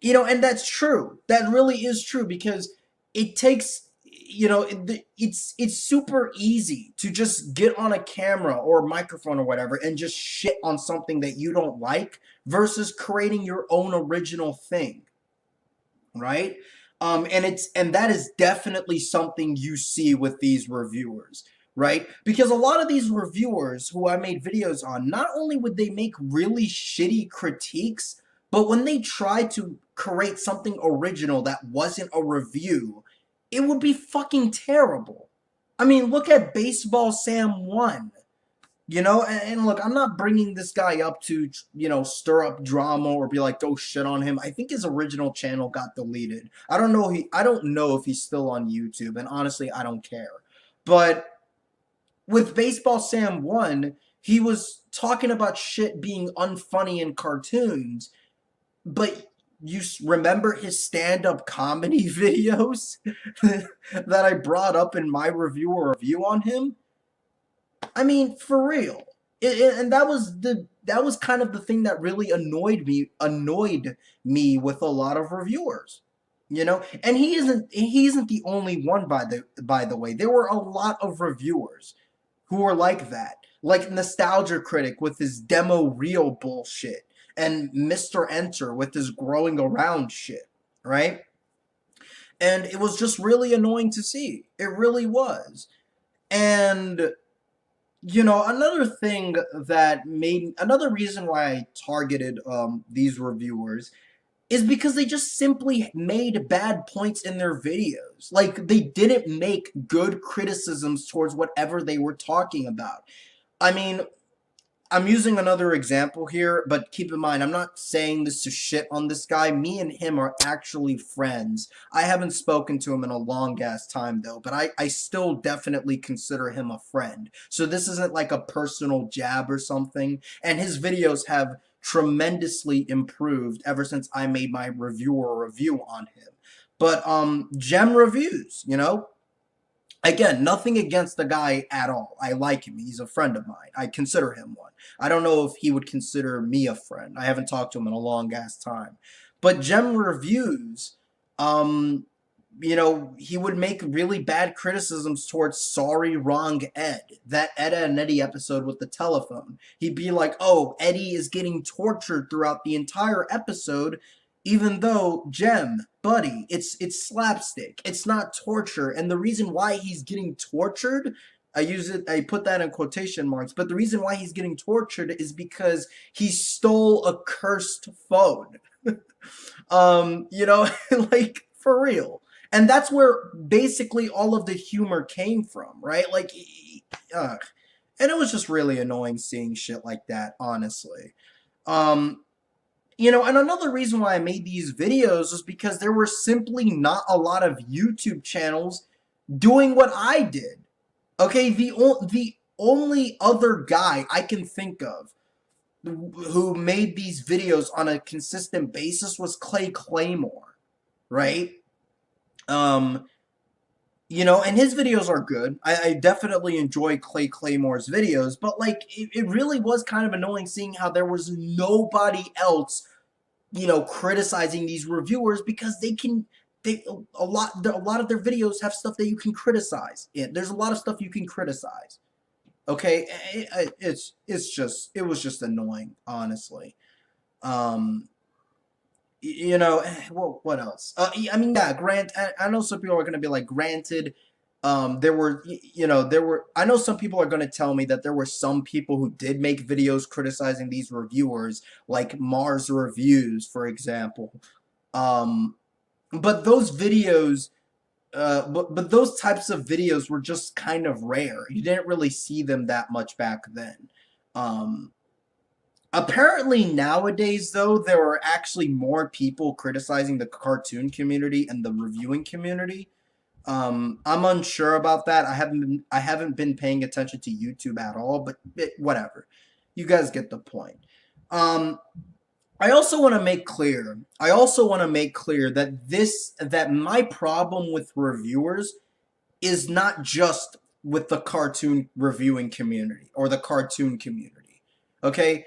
You know, and that's true. That really is true, because it takes, you know, it's super easy to just get on a camera or a microphone or whatever and just shit on something that you don't like versus creating your own original thing, right? And that is definitely something you see with these reviewers, right? Because a lot of these reviewers who I made videos on, not only would they make really shitty critiques, but when they try to create something original that wasn't a review, it would be fucking terrible. I mean, look at Baseball Sam 1. You know, and look, I'm not bringing this guy up to, you know, stir up drama or be like, go shit on him. I think his original channel got deleted. I don't know if he's still on YouTube, and honestly, I don't care. But with Baseball Sam 1, he was talking about shit being unfunny in cartoons, but you remember his stand-up comedy videos that I brought up in my review on him? I mean, for real. And that was kind of the thing that really annoyed me with a lot of reviewers. You know, and he isn't the only one, by the way. There were a lot of reviewers who were like that. Like Nostalgia Critic with his demo reel bullshit, and Mr. Enter with his growing around shit, right? And it was just really annoying to see. It really was. And you know, another reason why I targeted these reviewers is because they just simply made bad points in their videos. Like, they didn't make good criticisms towards whatever they were talking about. I mean, I'm using another example here, but keep in mind, I'm not saying this to shit on this guy. Me and him are actually friends. I haven't spoken to him in a long-ass time, though, but I still definitely consider him a friend. So this isn't like a personal jab or something, and his videos have tremendously improved ever since I made my review on him. But, Gem Reviews, you know? Again, nothing against the guy at all. I like him. He's a friend of mine. I consider him one. I don't know if he would consider me a friend. I haven't talked to him in a long ass time. But Gem Reviews, you know, he would make really bad criticisms towards Sorry Wrong Ed. That Ed and Eddie episode with the telephone. He'd be like, oh, Eddie is getting tortured throughout the entire episode, even though, Gem, buddy, it's slapstick. It's not torture. And the reason why he's getting tortured, I put that in quotation marks, but the reason why he's getting tortured is because he stole a cursed phone. You know, like, for real. And that's where basically all of the humor came from, right? Like, and it was just really annoying seeing shit like that, honestly. You know, and another reason why I made these videos is because there were simply not a lot of YouTube channels doing what I did. Okay, the only other guy I can think of who made these videos on a consistent basis was Clay Claymore, right? You know, and his videos are good. I definitely enjoy Clay Claymore's videos, but like, it really was kind of annoying seeing how there was nobody else, you know, criticizing these reviewers, because a lot of their videos have stuff that you can criticize. There's a lot of stuff you can criticize. Okay, it was just annoying, honestly. You know, what else? I mean, yeah, I know some people are going to be like, granted, there were, I know some people are going to tell me that there were some people who did make videos criticizing these reviewers, like Mars Reviews, for example. But those videos, but those types of videos were just kind of rare. You didn't really see them that much back then. Apparently nowadays, though, there are actually more people criticizing the cartoon community and the reviewing community. I'm unsure about that. I haven't been paying attention to YouTube at all, but whatever. You guys get the point. I also want to make clear that my problem with reviewers is not just with the cartoon reviewing community or the cartoon community. Okay?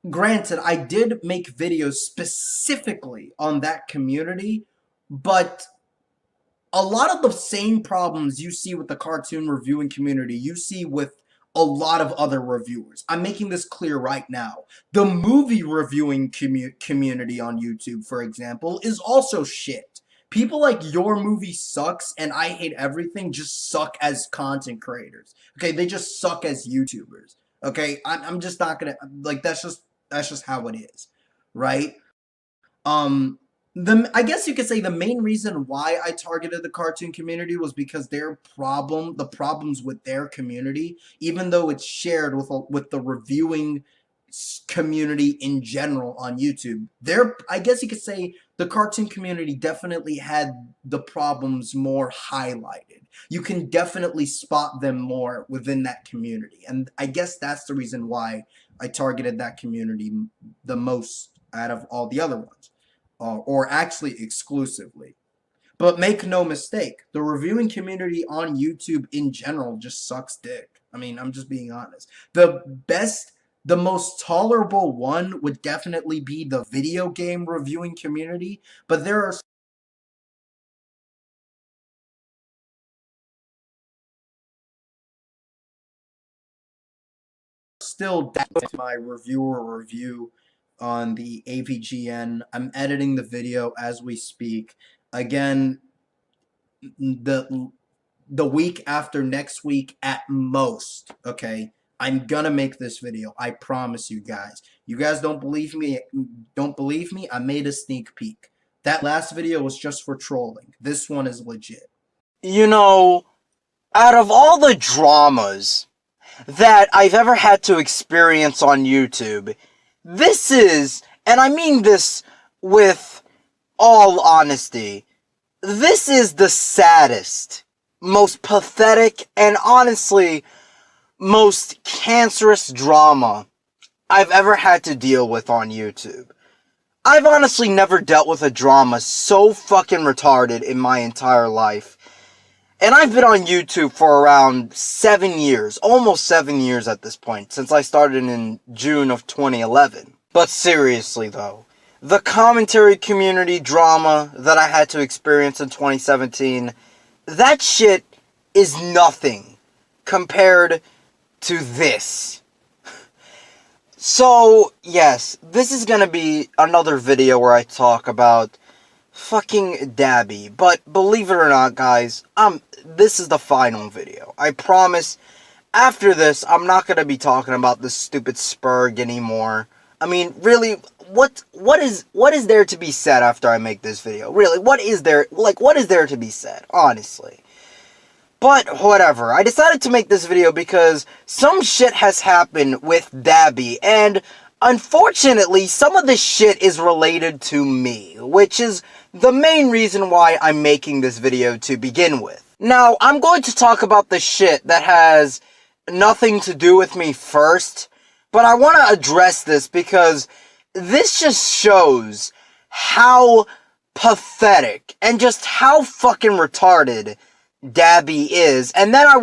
Granted, I did make videos specifically on that community, but a lot of the same problems you see with the cartoon reviewing community, you see with a lot of other reviewers. I'm making this clear right now. The movie reviewing community on YouTube, for example, is also shit. People like Your Movie Sucks and I Hate Everything just suck as content creators. Okay, they just suck as YouTubers. Okay, I'm just not gonna, like, that's just how it is, right? I guess you could say the main reason why I targeted the cartoon community was because the problems with their community, even though it's shared with the reviewing community in general on YouTube, I guess you could say the cartoon community definitely had the problems more highlighted. You can definitely spot them more within that community, and I guess that's the reason why I targeted that community the most out of all the other ones. Or actually exclusively. But make no mistake, the reviewing community on YouTube in general just sucks dick. I mean, I'm just being honest. The most tolerable one would definitely be the video game reviewing community, but there are still my reviewer review on the AVGN. I'm editing the video as we speak. Again, the week after next week at most, okay? I'm gonna make this video. I promise you guys. You guys don't believe me? I made a sneak peek. That last video was just for trolling. This one is legit. You know, out of all the dramas that I've ever had to experience on YouTube, this is, and I mean this with all honesty, this is the saddest, most pathetic, and honestly, most cancerous drama I've ever had to deal with on YouTube. I've honestly never dealt with a drama so fucking retarded in my entire life. And I've been on YouTube for around 7 years, almost 7 years at this point, since I started in June of 2011. But seriously though, the commentary community drama that I had to experience in 2017, that shit is nothing compared to this. So, yes, this is gonna be another video where I talk about fucking Dabby, but believe it or not, guys, this is the final video. I promise, after this, I'm not gonna be talking about this stupid Spurg anymore. I mean, really, what is there to be said after I make this video? Really, what is there to be said, honestly? But, whatever, I decided to make this video because some shit has happened with Dabby, and unfortunately, some of this shit is related to me, which is the main reason why I'm making this video to begin with. Now, I'm going to talk about the shit that has nothing to do with me first, but I want to address this because this just shows how pathetic and just how fucking retarded Dabby is, and then I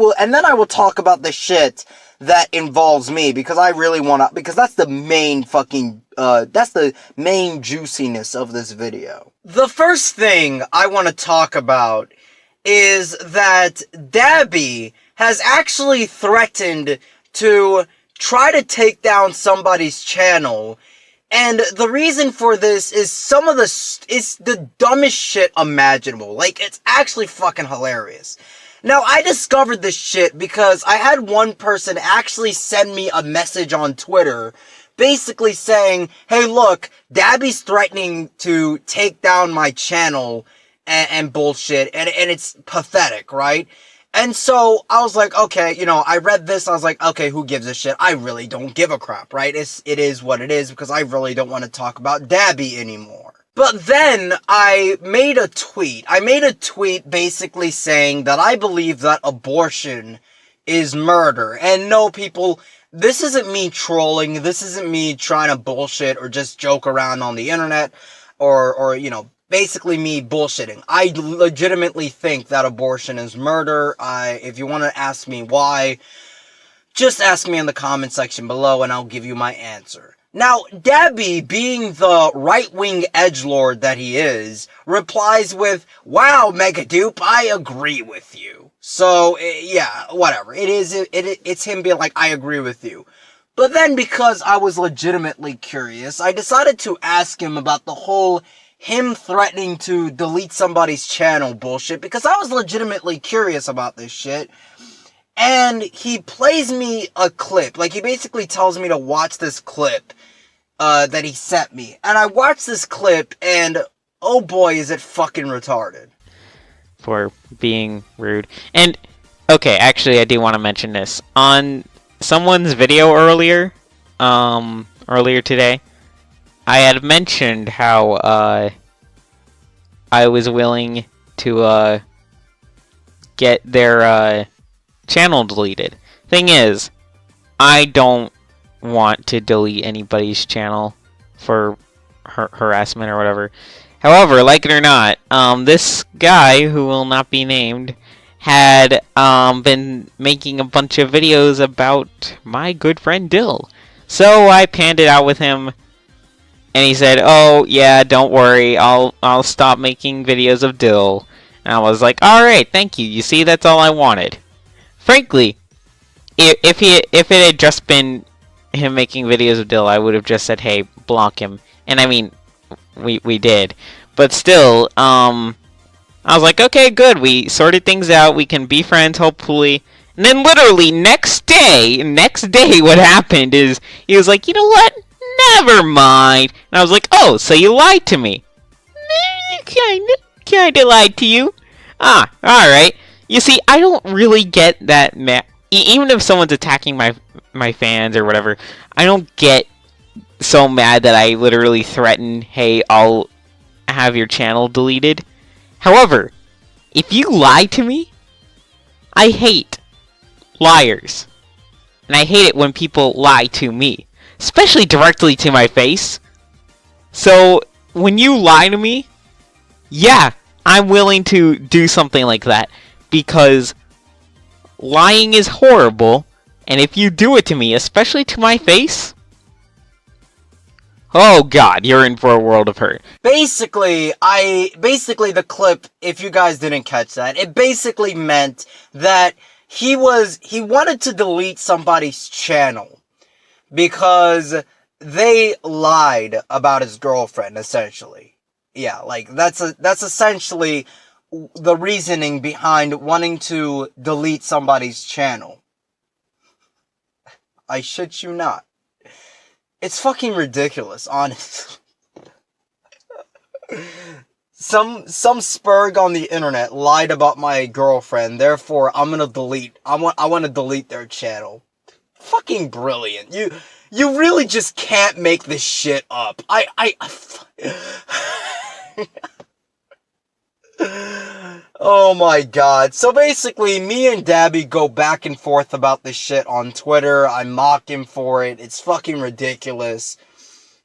will talk about the shit that involves me, because I really want to, because that's the main fucking, that's the main juiciness of this video. The first thing I want to talk about is that Dabby has actually threatened to try to take down somebody's channel, and the reason for this is it's the dumbest shit imaginable. Like, it's actually fucking hilarious. Now, I discovered this shit because I had one person actually send me a message on Twitter basically saying, hey, look, Dabby's threatening to take down my channel and bullshit, and it's pathetic, right? And so, I was like, okay, you know, I read this, I was like, okay, who gives a shit? I really don't give a crap, right? It is what it is, because I really don't want to talk about Dabby anymore. But then, I made a tweet. I made a tweet basically saying that I believe that abortion is murder. And no, people, this isn't me trolling, this isn't me trying to bullshit or just joke around on the internet, or you know, basically me bullshitting. I legitimately think that abortion is murder. If you want to ask me why, just ask me in the comment section below and I'll give you my answer. Now, Dabby, being the right-wing edgelord that he is, replies with, wow, MegaDoop, I agree with you. So, yeah, whatever. It's him being like, I agree with you. But then, because I was legitimately curious, I decided to ask him about the whole him threatening to delete somebody's channel bullshit, because I was legitimately curious about this shit. And he plays me a clip. Like, he basically tells me to watch this clip that he sent me. And I watched this clip, and oh boy, is it fucking retarded. For being rude. And, okay, actually, I do want to mention this. On someone's video earlier today, I had mentioned how, I was willing to, get their, channel deleted. Thing is, I don't want to delete anybody's channel for harassment or whatever. However, like it or not, this guy, who will not be named, had been making a bunch of videos about my good friend Dill. So I panned it out with him, and he said, oh yeah, don't worry, I'll stop making videos of Dill. And I was like, alright, thank you, you see, that's all I wanted. Frankly, if it had just been him making videos of Dill, I would have just said, hey, block him. And I mean, we did. But still, I was like, okay, good, we sorted things out, we can be friends, hopefully. And then literally, next day, what happened is, he was like, you know what? Never mind. And I was like, oh, so you lied to me. Kinda lied to you. Ah, alright. You see, I don't really get that even if someone's attacking my fans or whatever, I don't get so mad that I literally threaten, hey, I'll have your channel deleted. However, if you lie to me, I hate liars. And I hate it when people lie to me, especially directly to my face. So, when you lie to me, yeah, I'm willing to do something like that. because lying is horrible, and if you do it to me, especially to my face, oh god, you're in for a world of hurt. Basically, the clip, if you guys didn't catch that, it basically meant that he wanted to delete somebody's channel because they lied about his girlfriend, essentially. Yeah, like, that's essentially the reasoning behind wanting to delete somebody's channel. I shit you not. It's fucking ridiculous, honestly. Some spurg on the internet lied about my girlfriend, therefore I want to delete their channel. Fucking brilliant. You really just can't make this shit up. Oh my god. So basically, me and Dabby go back and forth about this shit on Twitter. I mock him for it. It's fucking ridiculous.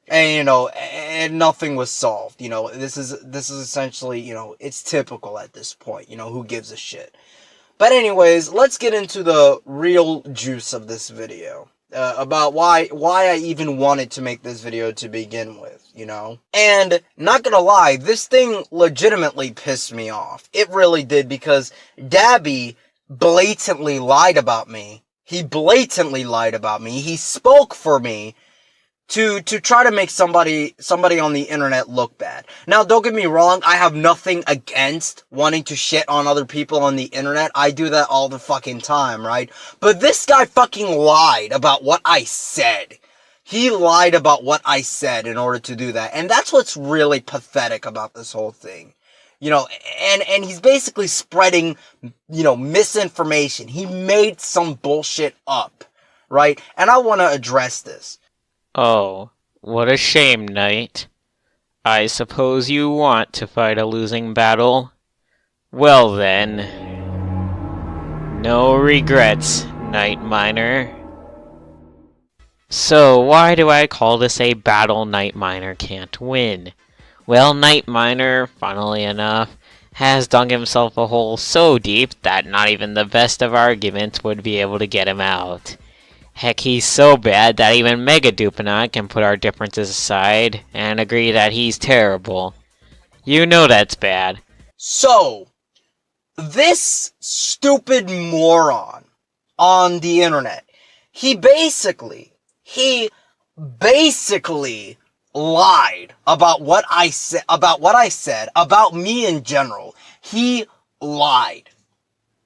And, you know, and nothing was solved. You know, this is essentially, you know, it's typical at this point. You know, who gives a shit? But anyways, let's get into the real juice of this video. About why I even wanted to make this video to begin with, you know? And, not gonna lie, this thing legitimately pissed me off. It really did, because Dabby blatantly lied about me. He blatantly lied about me. He spoke for me to try to make somebody on the internet look bad. Now, don't get me wrong, I have nothing against wanting to shit on other people on the internet. I do that all the fucking time, right? But this guy fucking lied about what I said. He lied about what I said in order to do that. And that's what's really pathetic about this whole thing. You know, and he's basically spreading, you know, misinformation. He made some bullshit up, right? And I want to address this. Oh, what a shame, Knight. I suppose you want to fight a losing battle? Well then, no regrets, Night Miner. So, why do I call this a battle Night Miner can't win? Well, Night Miner, funnily enough, has dug himself a hole so deep that not even the best of arguments would be able to get him out. Heck, he's so bad that even MegaDoop and I can put our differences aside and agree that he's terrible. You know that's bad. So, this stupid moron on the internet, he basically lied about what I said, about me in general. He lied.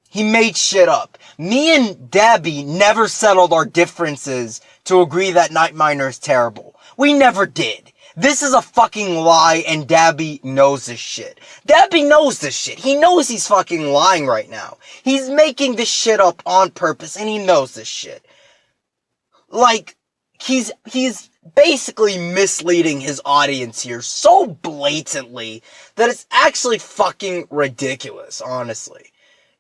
He made shit up. Me and Dabby never settled our differences to agree that Night Miner is terrible. We never did. This is a fucking lie, and Dabby knows this shit. Dabby knows this shit. He knows he's fucking lying right now. He's making this shit up on purpose, and he knows this shit. Like, he's basically misleading his audience here so blatantly that it's actually fucking ridiculous, honestly.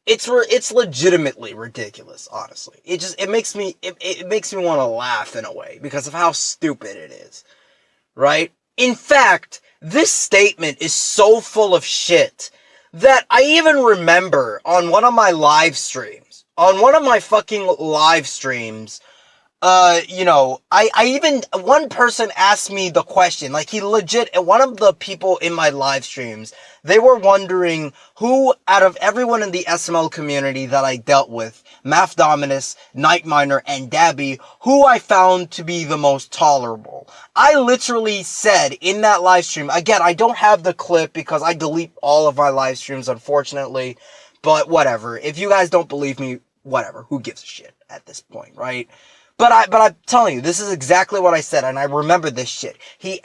It's legitimately ridiculous, honestly. It makes me want to laugh in a way because of how stupid it is. Right? In fact, this statement is so full of shit that I even remember on one of my live streams, you know, one person asked me the question, like one of the people in my live streams, they were wondering who out of everyone in the SML community that I dealt with, Math Dominus, Night Miner, and Dabby, who I found to be the most tolerable. I literally said in that live stream, again, I don't have the clip because I delete all of my live streams, unfortunately, but whatever. If you guys don't believe me, whatever, who gives a shit at this point, right? But I'm telling you, this is exactly what I said, and I remember this shit. He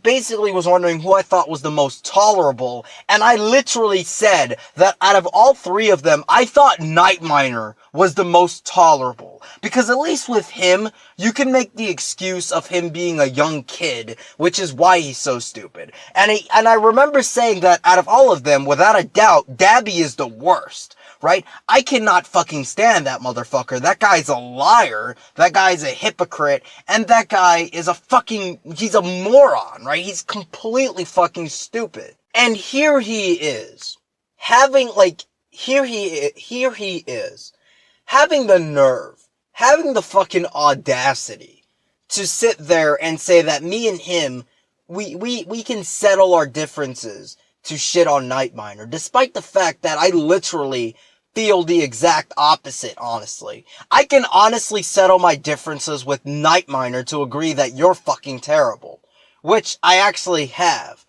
basically was wondering who I thought was the most tolerable, and I literally said that out of all three of them, I thought Night Miner was the most tolerable. Because at least with him, you can make the excuse of him being a young kid, which is why he's so stupid. And I remember saying that out of all of them, without a doubt, Dabby is the worst. Right? I cannot fucking stand that motherfucker. That guy's a liar. That guy's a hypocrite. And that guy is he's a moron, right? He's completely fucking stupid. And here he is, here he is, having the nerve, having the fucking audacity to sit there and say that me and him, we can settle our differences to shit on Nightminer, despite the fact that I literally feel the exact opposite, honestly. I can honestly settle my differences with Nightminer to agree that you're fucking terrible, which I actually have.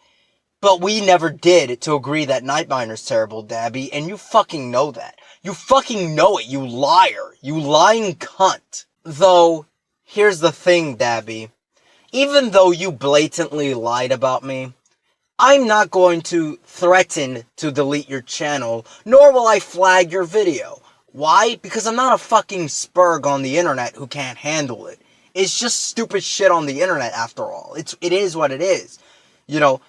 But we never did to agree that Nightminer's terrible, Dabby, and you fucking know that. You fucking know it, you liar. You lying cunt. Though, here's the thing, Dabby. Even though you blatantly lied about me, I'm not going to threaten to delete your channel, nor will I flag your video. Why? Because I'm not a fucking spurg on the internet who can't handle it. It's just stupid shit on the internet after all. It is what it is. You know,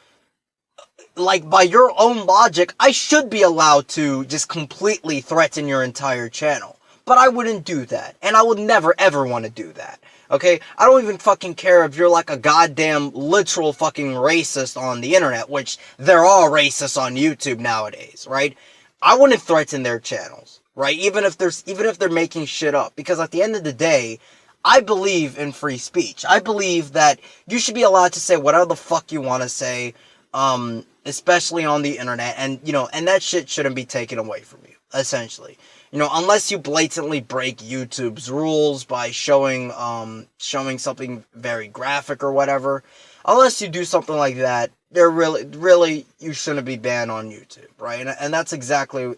like, by your own logic, I should be allowed to just completely threaten your entire channel. But I wouldn't do that. And I would never ever want to do that. Okay? I don't even fucking care if you're like a goddamn literal fucking racist on the internet, which there are racists on YouTube nowadays, right? I wouldn't threaten their channels, right? Even if they're making shit up. Because at the end of the day, I believe in free speech. I believe that you should be allowed to say whatever the fuck you want to say, especially on the internet, and, you know, and that shit shouldn't be taken away from you, essentially. You know, unless you blatantly break YouTube's rules by showing something very graphic or whatever. Unless you do something like that, really, you shouldn't be banned on YouTube, right? And that's exactly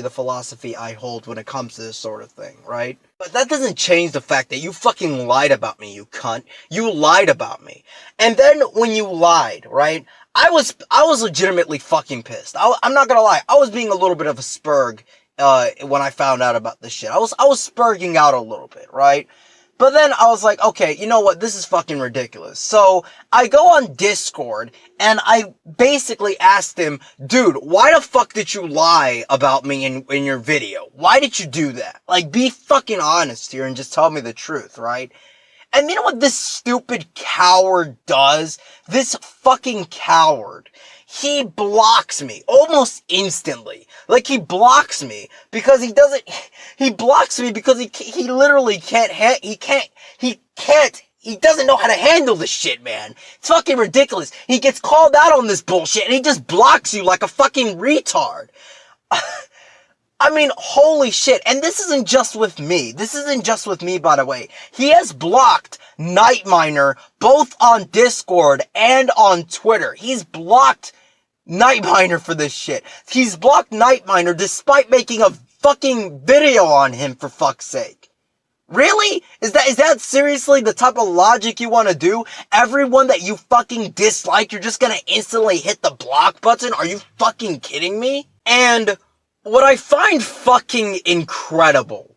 the philosophy I hold when it comes to this sort of thing, right? But that doesn't change the fact that you fucking lied about me, you cunt. You lied about me. And then when you lied, right, I was legitimately fucking pissed. I'm not gonna lie, I was being a little bit of a spurg when I found out about this shit. I was spurging out a little bit, right? But then I was like, okay, you know what? This is fucking ridiculous. So I go on Discord and I basically asked him, dude, why the fuck did you lie about me in your video? Why did you do that? Like, be fucking honest here and just tell me the truth, right? And you know what this stupid coward does? This fucking coward. He blocks me almost instantly. Like, he blocks me because he blocks me because he literally can't, he doesn't know how to handle this shit, man. It's fucking ridiculous. He gets called out on this bullshit and he just blocks you like a fucking retard. I mean, holy shit. And this isn't just with me. This isn't just with me, by the way. He has blocked Nightminer both on Discord and on Twitter. He's blocked Nightminer for this shit. He's blocked Nightminer despite making a fucking video on him, for fuck's sake. Really? Is that seriously the type of logic you want to do? Everyone that you fucking dislike, you're just gonna instantly hit the block button? Are you fucking kidding me? And what I find fucking incredible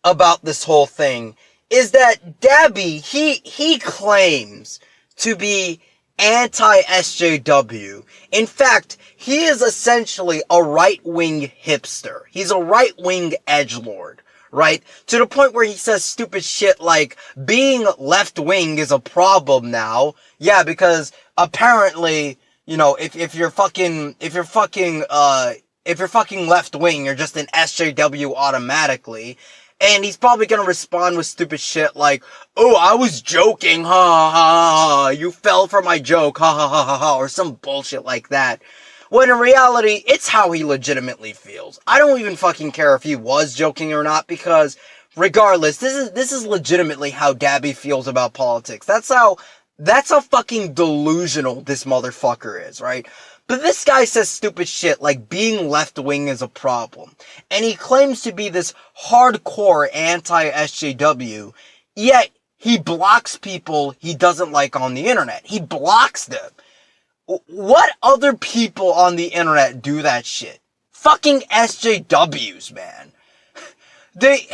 about this whole thing is that Dabby, he claims to be anti-SJW. In fact, he is essentially a right-wing hipster. He's a right-wing edgelord, right? To the point where he says stupid shit like, being left-wing is a problem now. Yeah, because apparently, you know, if you're fucking left-wing, you're just an SJW automatically. And he's probably gonna respond with stupid shit like, oh, I was joking, ha ha ha ha, you fell for my joke, ha ha ha ha ha, or some bullshit like that. When in reality, it's how he legitimately feels. I don't even fucking care if he was joking or not, because regardless, this is legitimately how Dabby feels about politics. That's how fucking delusional this motherfucker is, right? But this guy says stupid shit like being left-wing is a problem. And he claims to be this hardcore anti-SJW, yet he blocks people he doesn't like on the internet. He blocks them. What other people on the internet do that shit? Fucking SJWs, man. They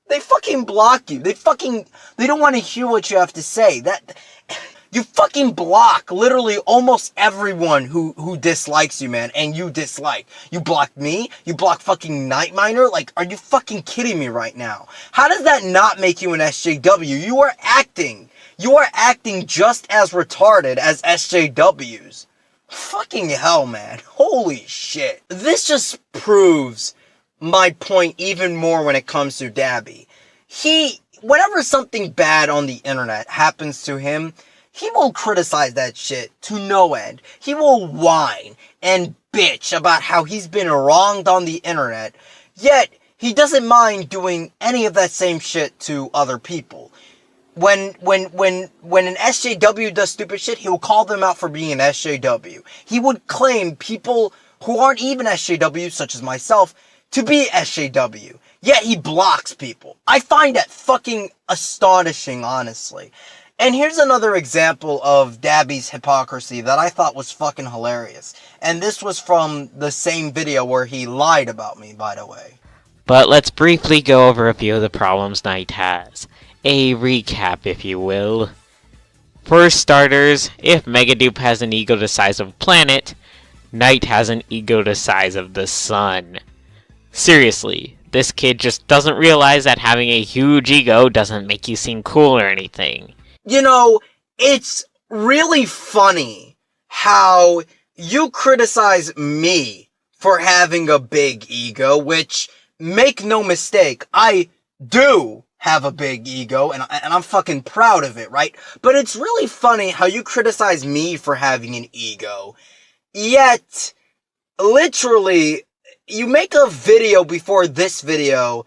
fucking block you. They don't want to hear what you have to say. You fucking block literally almost everyone who dislikes you, man, and you dislike. You block me? You block fucking Nightminer? Like, are you fucking kidding me right now? How does that not make you an SJW? You are acting just as retarded as SJWs. Fucking hell, man. Holy shit. This just proves my point even more when it comes to Dabby. Whenever something bad on the internet happens to him, he will criticize that shit to no end. He will whine and bitch about how he's been wronged on the internet, yet he doesn't mind doing any of that same shit to other people. When an SJW does stupid shit, he will call them out for being an SJW. He would claim people who aren't even SJW, such as myself, to be SJW. Yet he blocks people. I find that fucking astonishing, honestly. And here's another example of Dabby's hypocrisy that I thought was fucking hilarious. And this was from the same video where he lied about me, by the way. But let's briefly go over a few of the problems Knight has. A recap, if you will. For starters, if MegaDoop has an ego the size of a planet, Knight has an ego the size of the sun. Seriously, this kid just doesn't realize that having a huge ego doesn't make you seem cool or anything. You know, it's really funny how you criticize me for having a big ego, which, make no mistake, I do have a big ego, and I'm fucking proud of it, right? But it's really funny how you criticize me for having an ego, yet, literally, you make a video before this video,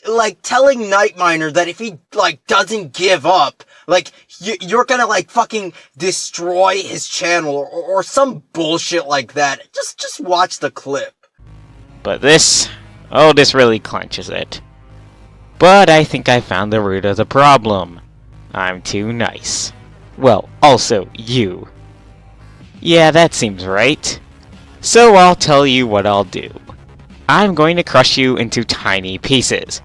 like, telling Nightminer that if he, like, doesn't give up, like, you're gonna, like, fucking destroy his channel, or some bullshit like that. Just watch the clip. But this really clenches it. But I think I found the root of the problem. I'm too nice. Well, also you. Yeah, that seems right. So I'll tell you what I'll do. I'm going to crush you into tiny pieces.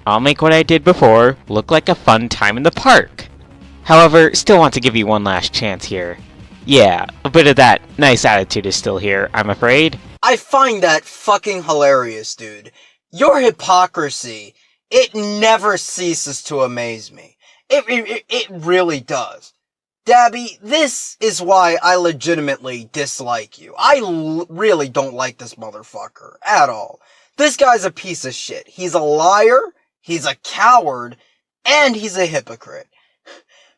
I'll make what I did before look like a fun time in the park. However, still want to give you one last chance here. Yeah, a bit of that nice attitude is still here, I'm afraid. I find that fucking hilarious, dude. Your hypocrisy, it never ceases to amaze me. It really does. Dabby, this is why I legitimately dislike you. I really don't like this motherfucker at all. This guy's a piece of shit. He's a liar, he's a coward, and he's a hypocrite.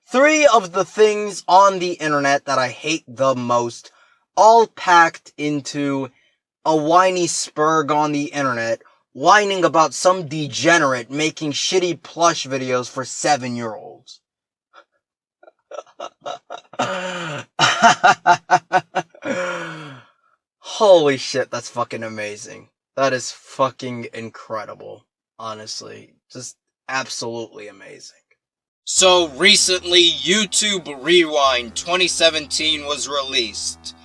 3 of the things on the internet that I hate the most, all packed into a whiny spurg on the internet, whining about some degenerate making shitty plush videos for 7-year-olds. Holy shit, that's fucking amazing. That is fucking incredible. Honestly, just absolutely amazing. So recently, YouTube Rewind 2017 was released,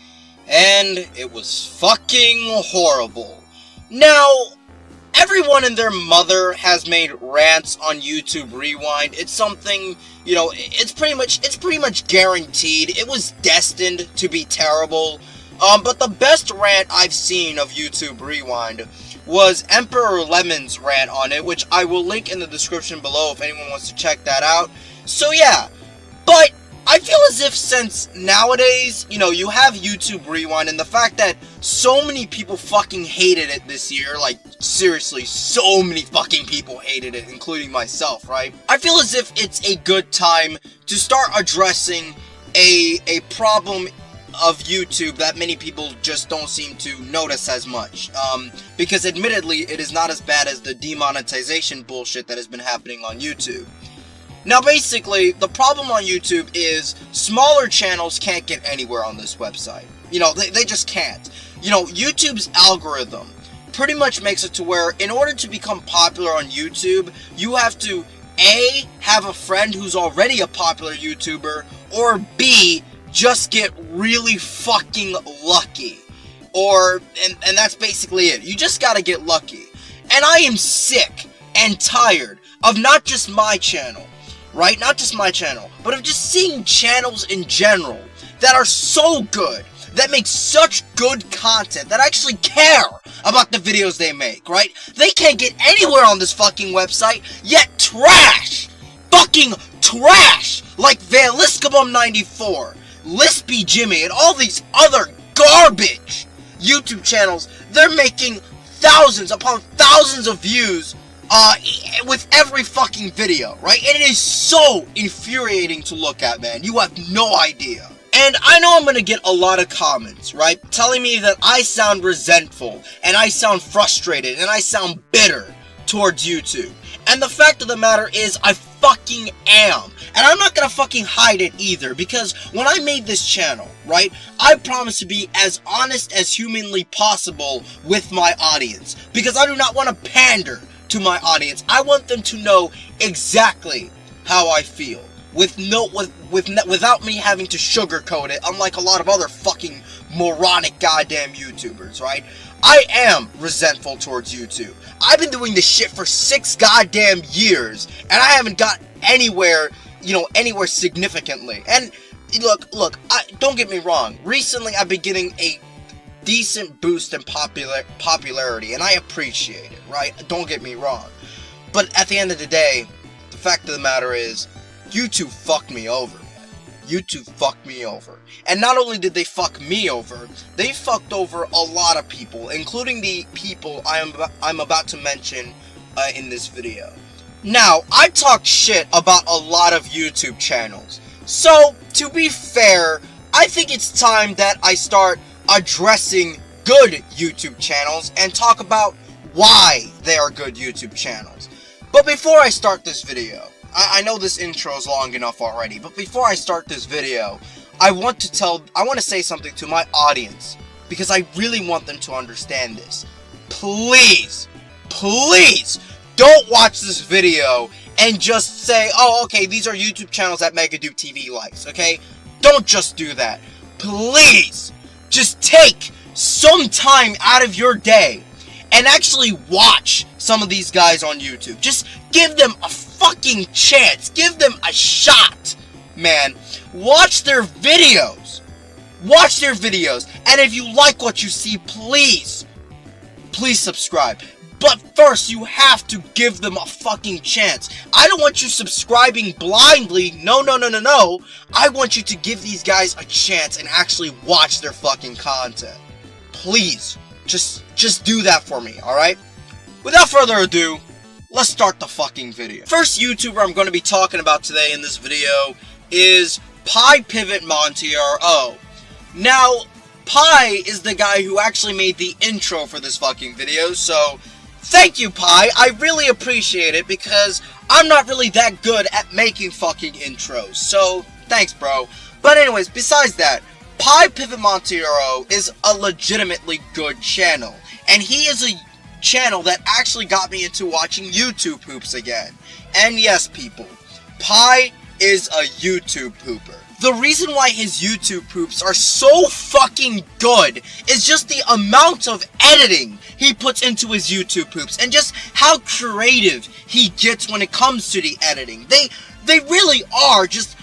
and it was fucking horrible. Now, everyone and their mother has made rants on YouTube Rewind. It's something, you know, it's pretty much guaranteed. It was destined to be terrible. But the best rant I've seen of YouTube Rewind was Emperor Lemon's rant on it, which I will link in the description below if anyone wants to check that out. So yeah, but I feel as if since nowadays, you know, you have YouTube Rewind, and the fact that so many people fucking hated it this year, like, seriously, so many fucking people hated it, including myself, right? I feel as if it's a good time to start addressing a problem of YouTube that many people just don't seem to notice as much. Because admittedly, it is not as bad as the demonetization bullshit that has been happening on YouTube. Now basically, the problem on YouTube is smaller channels can't get anywhere on this website. You know, they just can't. You know, YouTube's algorithm pretty much makes it to where in order to become popular on YouTube, you have to A, have a friend who's already a popular YouTuber, or B, just get really fucking lucky. And that's basically it. You just gotta get lucky. And I am sick and tired of not just my channel, right? Not just my channel, but of just seeing channels in general that are so good, that make such good content, that actually care about the videos they make, right? They can't get anywhere on this fucking website, yet trash! Fucking trash! Like Valiskabum94, Lispy Jimmy, and all these other garbage YouTube channels, they're making thousands upon thousands of views with every fucking video, right? And it is so infuriating to look at, man. You have no idea. And I know I'm gonna get a lot of comments, right? Telling me that I sound resentful, and I sound frustrated, and I sound bitter towards YouTube. And the fact of the matter is, I fucking am. And I'm not gonna fucking hide it either, because when I made this channel, right, I promised to be as honest as humanly possible with my audience. Because I do not want to pander to my audience. I want them to know exactly how I feel. Without me having to sugarcoat it, unlike a lot of other fucking moronic goddamn YouTubers, right? I am resentful towards YouTube. I've been doing this shit for 6 goddamn years, and I haven't got anywhere, anywhere significantly. And look, don't get me wrong. Recently, I've been getting a decent boost in popularity, and I appreciate it, right? Don't get me wrong. But at the end of the day, the fact of the matter is, YouTube fucked me over, man. YouTube fucked me over. And not only did they fuck me over, they fucked over a lot of people, including the people I'm about to mention in this video. Now, I talk shit about a lot of YouTube channels. So, to be fair, I think it's time that I start addressing good YouTube channels and talk about why they are good YouTube channels. But before I start this video, I know this intro is long enough already, but before I start this video, I want to say something to my audience, because I really want them to understand this. Please, please, don't watch this video and just say, oh, okay, these are YouTube channels that MegaDoopTV likes, okay? Don't just do that. Please, just take some time out of your day and actually watch some of these guys on YouTube. Just give them a fucking chance. Give them a shot, man. Watch their videos. Watch their videos. And if you like what you see, please subscribe. But first, you have to give them a fucking chance. I don't want you subscribing blindly. No, no, no, no, no. I want you to give these guys a chance and actually watch their fucking content. Please, just do that for me, alright? Without further ado, let's start the fucking video. First YouTuber I'm going to be talking about today in this video is PyPivotMonTRO. Now, Pi is the guy who actually made the intro for this fucking video, so thank you, Pi. I really appreciate it, because I'm not really that good at making fucking intros, so thanks, bro. But anyways, besides that, PyPivotMonTRO is a legitimately good channel, and he is a channel that actually got me into watching YouTube poops again. And yes, people, Pi is a YouTube pooper. The reason why his YouTube poops are so fucking good is just the amount of editing he puts into his YouTube poops, and just how creative he gets when it comes to the editing. They really are just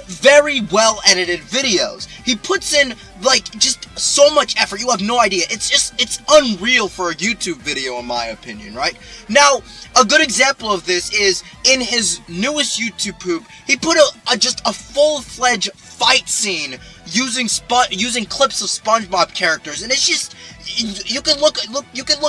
very well edited videos. He puts in like just so much effort, you have no idea. It's unreal for a YouTube video, in my opinion, right? Now, a good example of this is in his newest YouTube poop. He put just a full-fledged fight scene using clips of SpongeBob characters, and it's just, you can look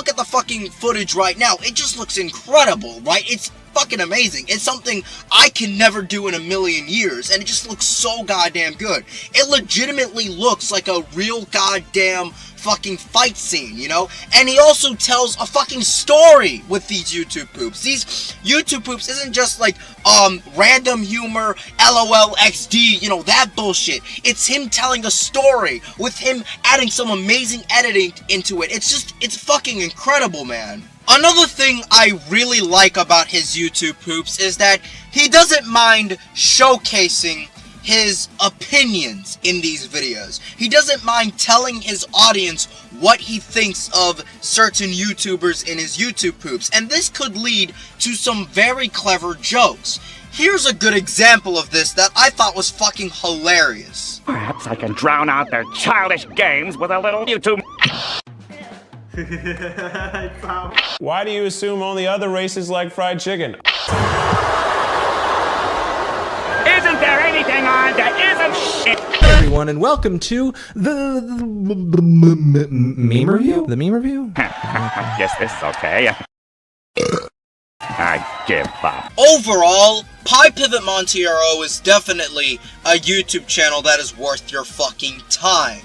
at the fucking footage right now. It just looks incredible, right? It's fucking amazing. It's something I can never do in a million years, and it just looks so goddamn good. It legitimately looks like a real goddamn fucking fight scene, you know? And he also tells a fucking story with these YouTube poops. These YouTube poops isn't just like random humor, LOL, XD, you know, that bullshit. It's him telling a story with him adding some amazing editing into it. It's fucking incredible, man. Another thing I really like about his YouTube poops is that he doesn't mind showcasing his opinions in these videos. He doesn't mind telling his audience what he thinks of certain YouTubers in his YouTube poops, and this could lead to some very clever jokes. Here's a good example of this that I thought was fucking hilarious. Perhaps I can drown out their childish games with a little YouTube. Why do you assume only other races like fried chicken? Isn't there anything on that isn't shit. Hey everyone, and welcome to the meme review? The meme review? Guess this is okay. I give up. Overall, PyPivotMontiero is definitely a YouTube channel that is worth your fucking time.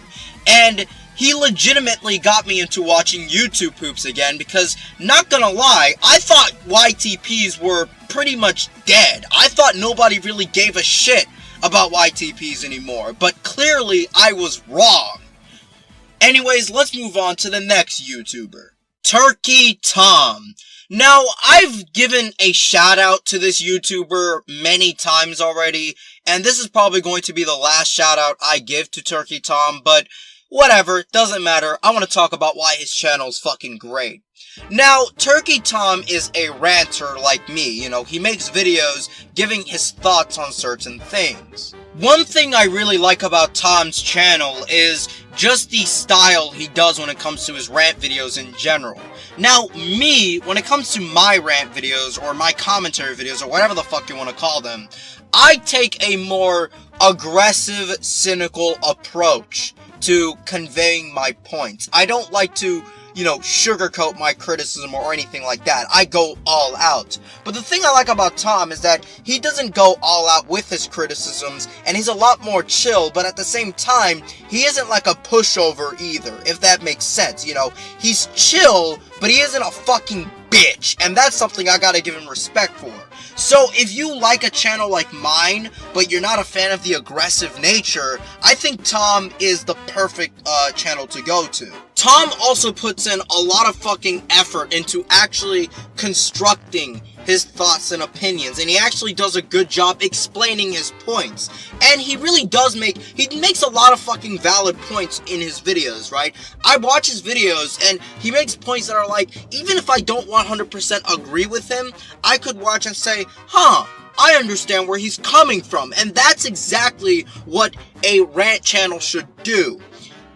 And he legitimately got me into watching YouTube poops again because, not gonna lie, I thought YTPs were pretty much dead. I thought nobody really gave a shit about YTPs anymore, but clearly I was wrong. Anyways, let's move on to the next YouTuber, Turkey Tom. Now, I've given a shout out to this YouTuber many times already, and this is probably going to be the last shout out I give to Turkey Tom, but whatever, doesn't matter. I want to talk about why his channel is fucking great. Now, Turkey Tom is a ranter like me, you know, he makes videos giving his thoughts on certain things. One thing I really like about Tom's channel is just the style he does when it comes to his rant videos in general. Now, me, when it comes to my rant videos, or my commentary videos, or whatever the fuck you want to call them, I take a more aggressive, cynical approach to conveying my points. I don't like to, you know, sugarcoat my criticism or anything like that. I go all out. But the thing I like about Tom is that he doesn't go all out with his criticisms, and he's a lot more chill, but at the same time, he isn't like a pushover either, if that makes sense, you know? He's chill, but he isn't a fucking bitch, and that's something I gotta give him respect for. So, if you like a channel like mine, but you're not a fan of the aggressive nature, I think Tom is the perfect channel to go to. Tom also puts in a lot of fucking effort into actually constructing his thoughts and opinions, and he actually does a good job explaining his points. And he really does he makes a lot of fucking valid points in his videos, right? I watch his videos, and he makes points that are like, even if I don't 100% agree with him, I could watch and say, huh, I understand where he's coming from, and that's exactly what a rant channel should do.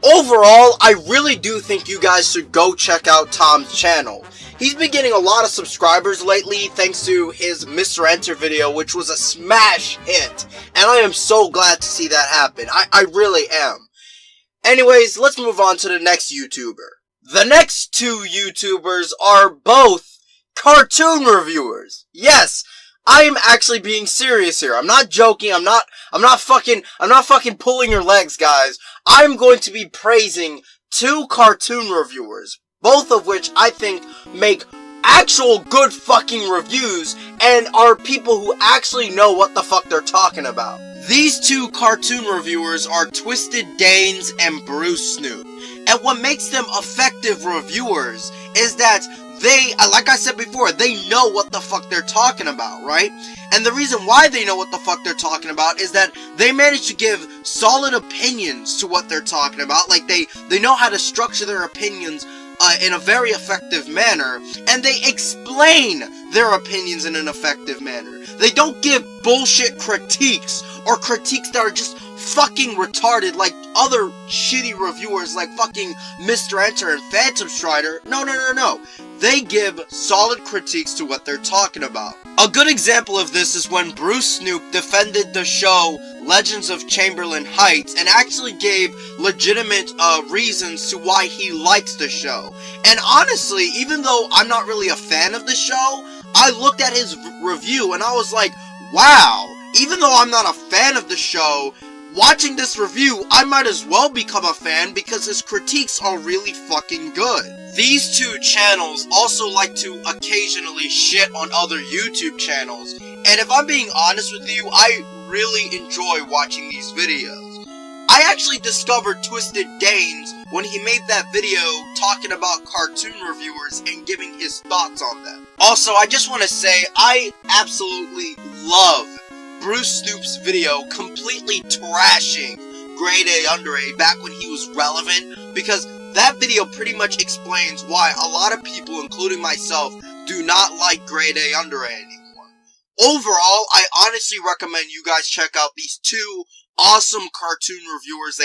Overall, I really do think you guys should go check out Tom's channel. He's been getting a lot of subscribers lately thanks to his Mr. Enter video, which was a smash hit. And I am so glad to see that happen. I really am. Anyways, let's move on to the next YouTuber. The next two YouTubers are both cartoon reviewers. Yes, I am actually being serious here. I'm not joking. I'm not fucking pulling your legs, guys. I'm going to be praising two cartoon reviewers, both of which I think make actual good fucking reviews and are people who actually know what the fuck they're talking about. These two cartoon reviewers are Twisted Danes and Bruce Snoop. And what makes them effective reviewers is that they, like I said before, they know what the fuck they're talking about, right? And the reason why they know what the fuck they're talking about is that they manage to give solid opinions to what they're talking about. Like, they know how to structure their opinions in a very effective manner, and they explain their opinions in an effective manner. They don't give bullshit critiques, or critiques that are just fucking retarded like other shitty reviewers like fucking Mr. Enter and PhantomStrider. No. They give solid critiques to what they're talking about. A good example of this is when Bruce Snoop defended the show Legends of Chamberlain Heights and actually gave legitimate reasons to why he likes the show. And honestly, even though I'm not really a fan of the show, I looked at his review and I was like, wow, even though I'm not a fan of the show, watching this review, I might as well become a fan because his critiques are really fucking good. These two channels also like to occasionally shit on other YouTube channels, and if I'm being honest with you, I really enjoy watching these videos. I actually discovered Twisted Danes when he made that video talking about cartoon reviewers and giving his thoughts on them. Also, I just want to say, I absolutely love Bruce Snoop's video completely trashing Grade A Under A back when he was relevant, because that video pretty much explains why a lot of people, including myself, do not like Grade A Under A anymore. Overall, I honestly recommend you guys check out these two awesome cartoon reviewers.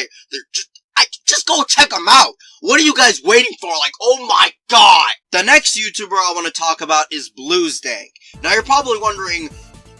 Just go check them out. What are you guys waiting for? Like, oh my god! The next YouTuber I want to talk about is Bluesdank. Now you're probably wondering,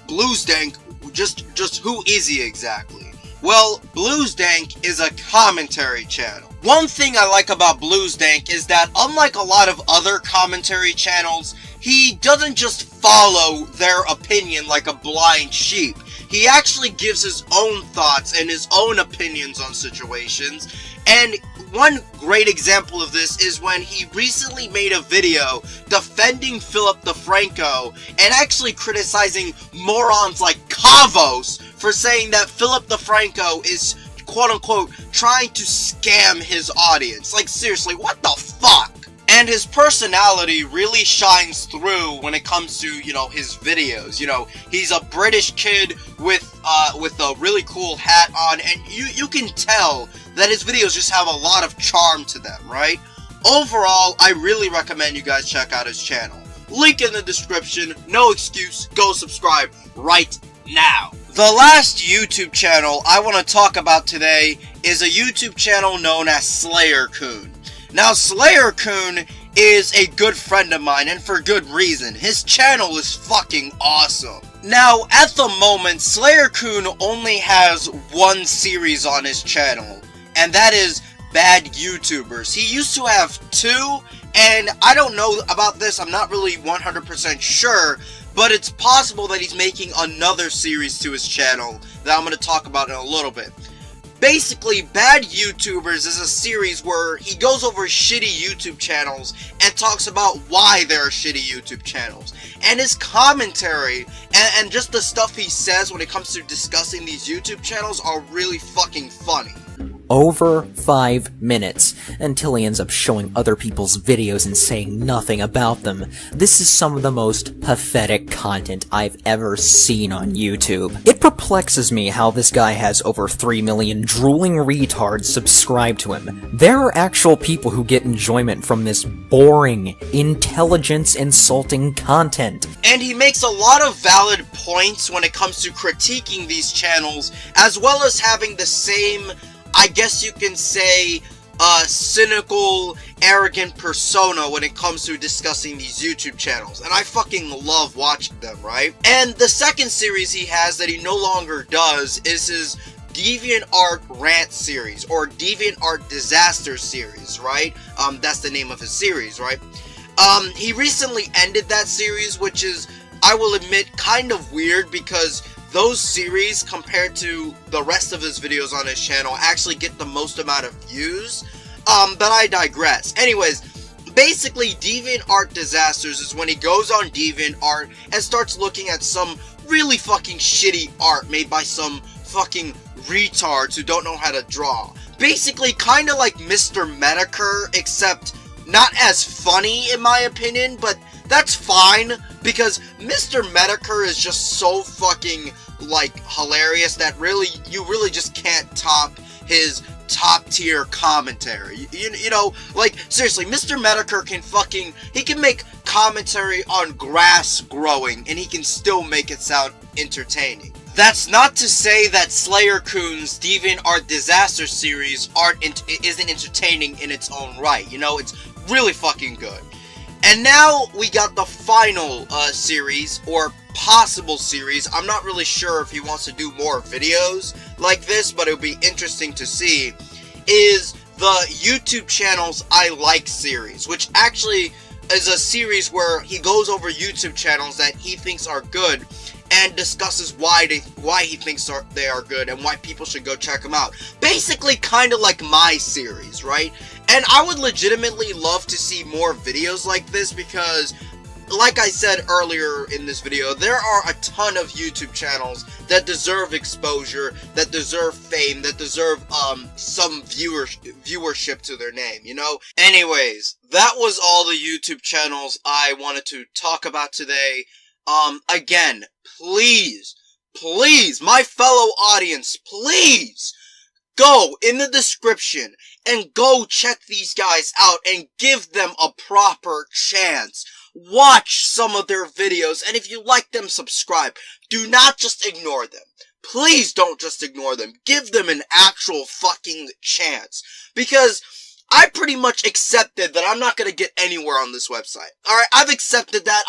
Bluesdank, just who is he exactly? Well, Bluesdank is a commentary channel. One thing I like about Bluesdank is that unlike a lot of other commentary channels, he doesn't just follow their opinion like a blind sheep. He actually gives his own thoughts and his own opinions on situations, and one great example of this is when he recently made a video defending Philip DeFranco and actually criticizing morons like Kavos for saying that Philip DeFranco is quote-unquote trying to scam his audience. Like, seriously, what the fuck? And his personality really shines through when it comes to, you know, his videos. You know, he's a British kid with a really cool hat on, and you can tell that his videos just have a lot of charm to them, right? Overall, I really recommend you guys check out his channel. Link in the description, no excuse, go subscribe right now. The last YouTube channel I want to talk about today is a YouTube channel known as SlayerCoon. Now, SlayerCoon is a good friend of mine, and for good reason. His channel is fucking awesome. Now, at the moment, SlayerCoon only has one series on his channel, and that is Bad YouTubers. He used to have two, and I don't know about this, I'm not really 100% sure, but it's possible that he's making another series to his channel that I'm going to talk about in a little bit. Basically, Bad YouTubers is a series where he goes over shitty YouTube channels and talks about why there are shitty YouTube channels. And his commentary and just the stuff he says when it comes to discussing these YouTube channels are really fucking funny. Over 5 minutes, until he ends up showing other people's videos and saying nothing about them. This is some of the most pathetic content I've ever seen on YouTube. It perplexes me how this guy has over 3 million drooling retards subscribed to him. There are actual people who get enjoyment from this boring, intelligence-insulting content. And he makes a lot of valid points when it comes to critiquing these channels, as well as having the same, I guess you can say, cynical, arrogant persona when it comes to discussing these YouTube channels. And I fucking love watching them, right? And the second series he has that he no longer does is his DeviantArt Rant series, or DeviantArt Disaster series, right? That's the name of his series, right? He recently ended that series, which is, I will admit, kind of weird, because those series, compared to the rest of his videos on his channel, actually get the most amount of views. But I digress. Anyways, basically, DeviantArt Disasters is when he goes on DeviantArt and starts looking at some really fucking shitty art made by some fucking retards who don't know how to draw. Basically, kind of like Mr. Medicure, except not as funny in my opinion, but that's fine, because Mr. Medicure is just so fucking, like, hilarious that you really just can't top his top tier commentary. You know, like, seriously, Mr. Medicure he can make commentary on grass growing, and he can still make it sound entertaining. That's not to say that SlayerCoon's DeviantArt Disaster series isn't entertaining in its own right. You know, it's really fucking good. And now we got the final series, or possible series. I'm not really sure if he wants to do more videos like this, but it would be interesting to see, is the YouTube channels I like series, which actually is a series where he goes over YouTube channels that he thinks are good and discusses why he thinks they are good and why people should go check them out. Basically, kind of like my series, right? And I would legitimately love to see more videos like this, because, like I said earlier in this video, there are a ton of YouTube channels that deserve exposure, that deserve fame, that deserve some viewership to their name, you know? Anyways, that was all the YouTube channels I wanted to talk about today. Again, please, my fellow audience, please, go in the description and go check these guys out and give them a proper chance. Watch some of their videos, and if you like them, subscribe. Do not just ignore them. Please don't just ignore them. Give them an actual fucking chance. Because I pretty much accepted that I'm not going to get anywhere on this website. Alright, I've accepted that.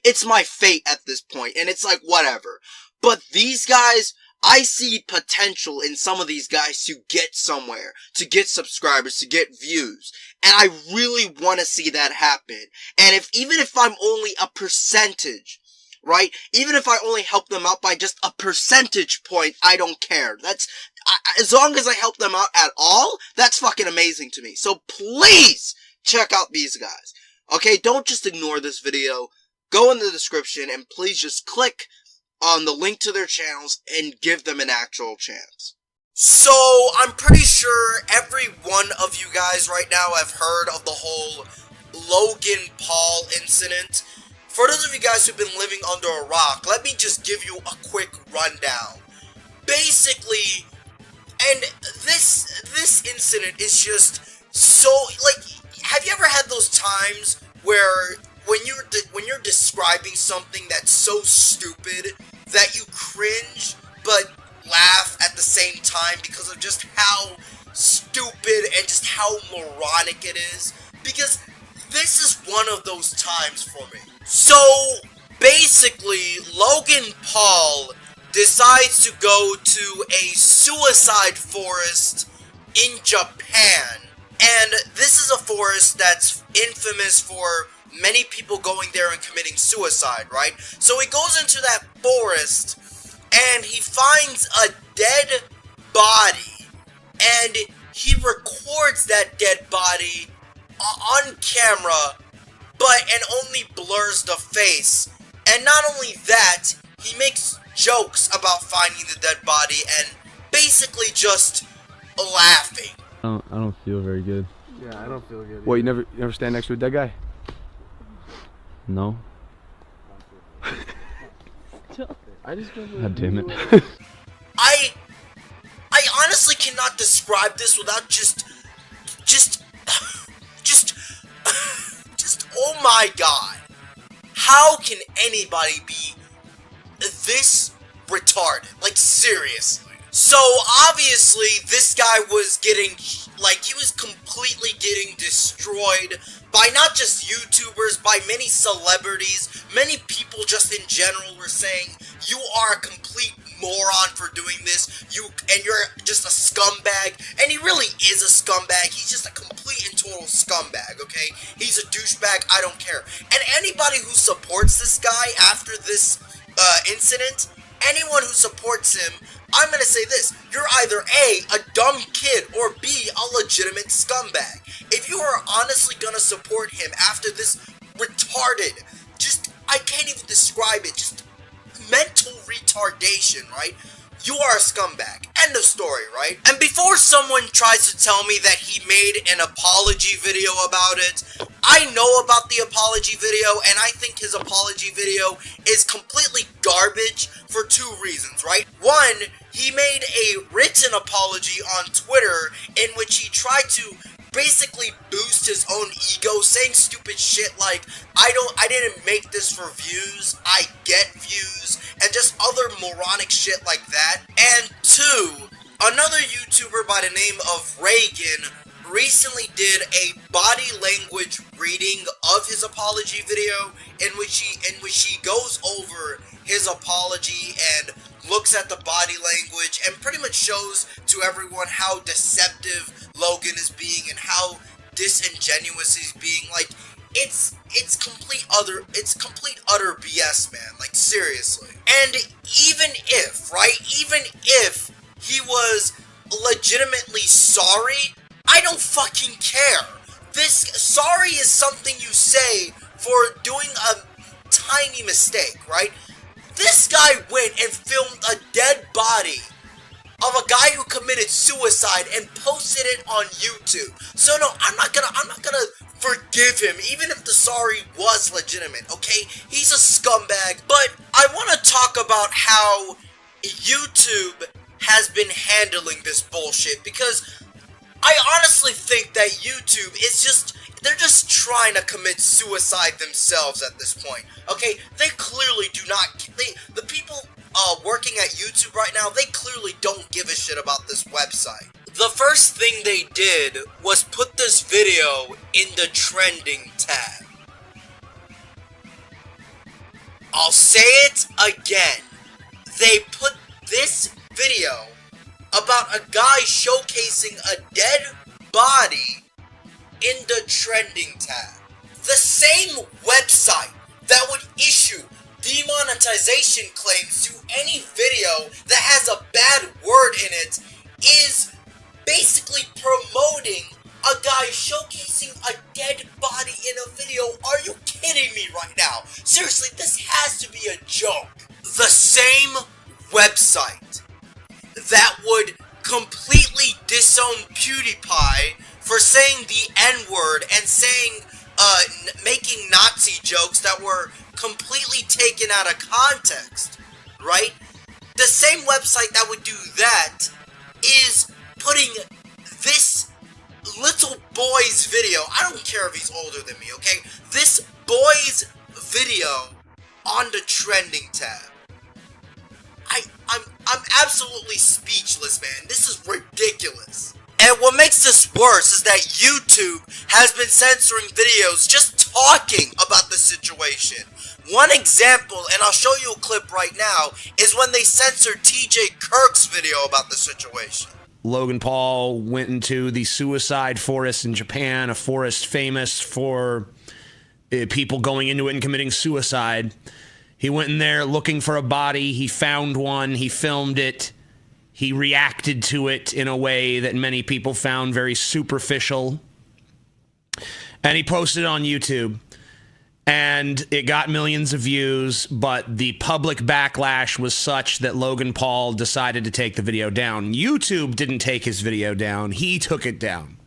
It's my fate at this point, and it's like, whatever. But these guys, I see potential in some of these guys to get somewhere, to get subscribers, to get views. And I really want to see that happen. And even if I'm only a percentage, right? Even if I only help them out by just a percentage point, I don't care. As long as I help them out at all, that's fucking amazing to me. So please check out these guys. Okay, don't just ignore this video. Go in the description and please just click on the link to their channels and give them an actual chance. So, I'm pretty sure every one of you guys right now have heard of the whole Logan Paul incident. For those of you guys who've been living under a rock, let me just give you a quick rundown. Basically, and this incident is just so, like, have you ever had those times where when you're describing something that's so stupid that you cringe but laugh at the same time because of just how stupid and just how moronic it is? Because this is one of those times for me. So basically, Logan Paul decides to go to a suicide forest in Japan. And this is a forest that's infamous for many people going there and committing suicide, right? So he goes into that forest and he finds a dead body, and he records that dead body on camera, and only blurs the face. And not only that, he makes jokes about finding the dead body and basically just laughing. I don't feel very good. Yeah, I don't feel good. What, you never stand next to a dead guy? No. God damn it. I honestly cannot describe this without just oh my god. How can anybody be this retarded? Like, seriously. So, obviously, this guy was getting, like, he was completely getting destroyed by not just YouTubers, by many celebrities. Many people just in general were saying, you are a complete moron for doing this, and you're just a scumbag. And he really is a scumbag. He's just a complete and total scumbag, okay? He's a douchebag, I don't care. And anybody who supports this guy after this incident, anyone who supports him, I'm gonna say this: you're either A, dumb kid, or B, a legitimate scumbag. If you are honestly gonna support him after this retarded, I can't even describe it, just mental retardation, right? You are a scumbag. End of story, right? And before someone tries to tell me that he made an apology video about it, I know about the apology video, and I think his apology video is completely garbage for two reasons, right? One, he made a written apology on Twitter in which he tried to basically boost his own ego, saying stupid shit like, I didn't make this for views, I get views, and just other moronic shit like that. And two, another YouTuber by the name of Reagan recently did a body language reading of his apology video in which he goes over his apology and looks at the body language and pretty much shows to everyone how deceptive Logan is being and how disingenuous he's being. Like, it's complete utter BS, man. Like, seriously. And even if he was legitimately sorry, I don't fucking care. Sorry is something you say for doing a tiny mistake, right? This guy went and filmed a dead body of a guy who committed suicide and posted it on YouTube. So no, I'm not gonna forgive him, even if the sorry was legitimate, okay? He's a scumbag. But I want to talk about how YouTube has been handling this bullshit, because I honestly think that YouTube is they're just trying to commit suicide themselves at this point, okay? They clearly do not, the people working at YouTube right now, they clearly don't give a shit about this website. The first thing they did was put this video in the trending tab. I'll say it again. They put this a guy showcasing a dead body in the trending tab. The same website that would issue demonetization claims to any video that has a bad word in it is basically promoting a guy showcasing a dead body in a video. Are you kidding me right now? Seriously, this has to be a joke. The same website that would completely disown PewDiePie for saying the N-word and saying, making Nazi jokes that were completely taken out of context, right? The same website that would do that is putting this little boy's video, I don't care if he's older than me, okay? This boy's video on the trending tab. I'm absolutely speechless, man. This is ridiculous. And what makes this worse is that YouTube has been censoring videos just talking about the situation. One example, and I'll show you a clip right now, is when they censored TJ Kirk's video about the situation. Logan Paul went into the suicide forest in Japan, a forest famous for people going into it and committing suicide. He went in there looking for a body. He found one. He filmed it. He reacted to it in a way that many people found very superficial. And he posted it on YouTube. And it got millions of views, but the public backlash was such that Logan Paul decided to take the video down. YouTube didn't take his video down. He took it down.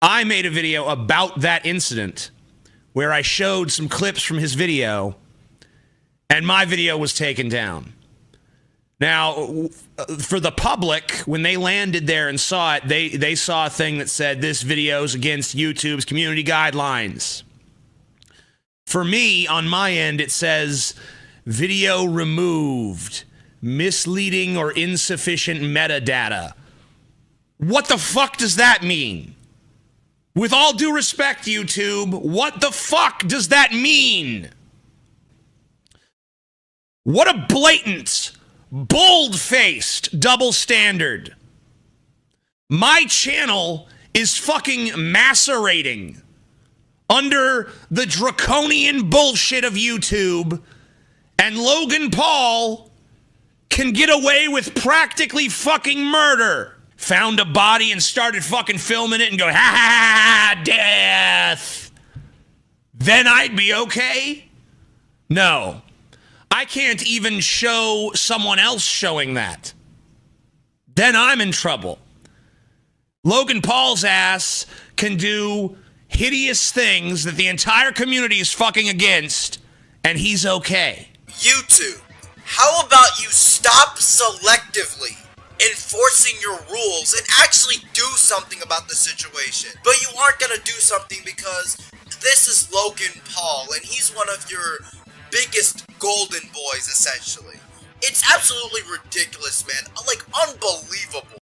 I made a video about that incident where I showed some clips from his video, and my video was taken down. Now, for the public, when they landed there and saw it, they saw a thing that said, this video is against YouTube's community guidelines. For me, on my end, it says, video removed, misleading or insufficient metadata. What the fuck does that mean? With all due respect, YouTube, what the fuck does that mean? What a blatant, bold-faced double standard. My channel is fucking macerating under the draconian bullshit of YouTube, and Logan Paul can get away with practically fucking murder. Found a body and started fucking filming it and go, ha, death. Then I'd be okay? No. I can't even show someone else showing that. Then I'm in trouble. Logan Paul's ass can do hideous things that the entire community is fucking against, and he's okay. YouTube, how about you stop selectively enforcing your rules and actually do something about the situation? But you aren't gonna do something because this is Logan Paul, and he's one of your biggest golden boys, essentially. It's absolutely ridiculous, man. Like, unbelievable.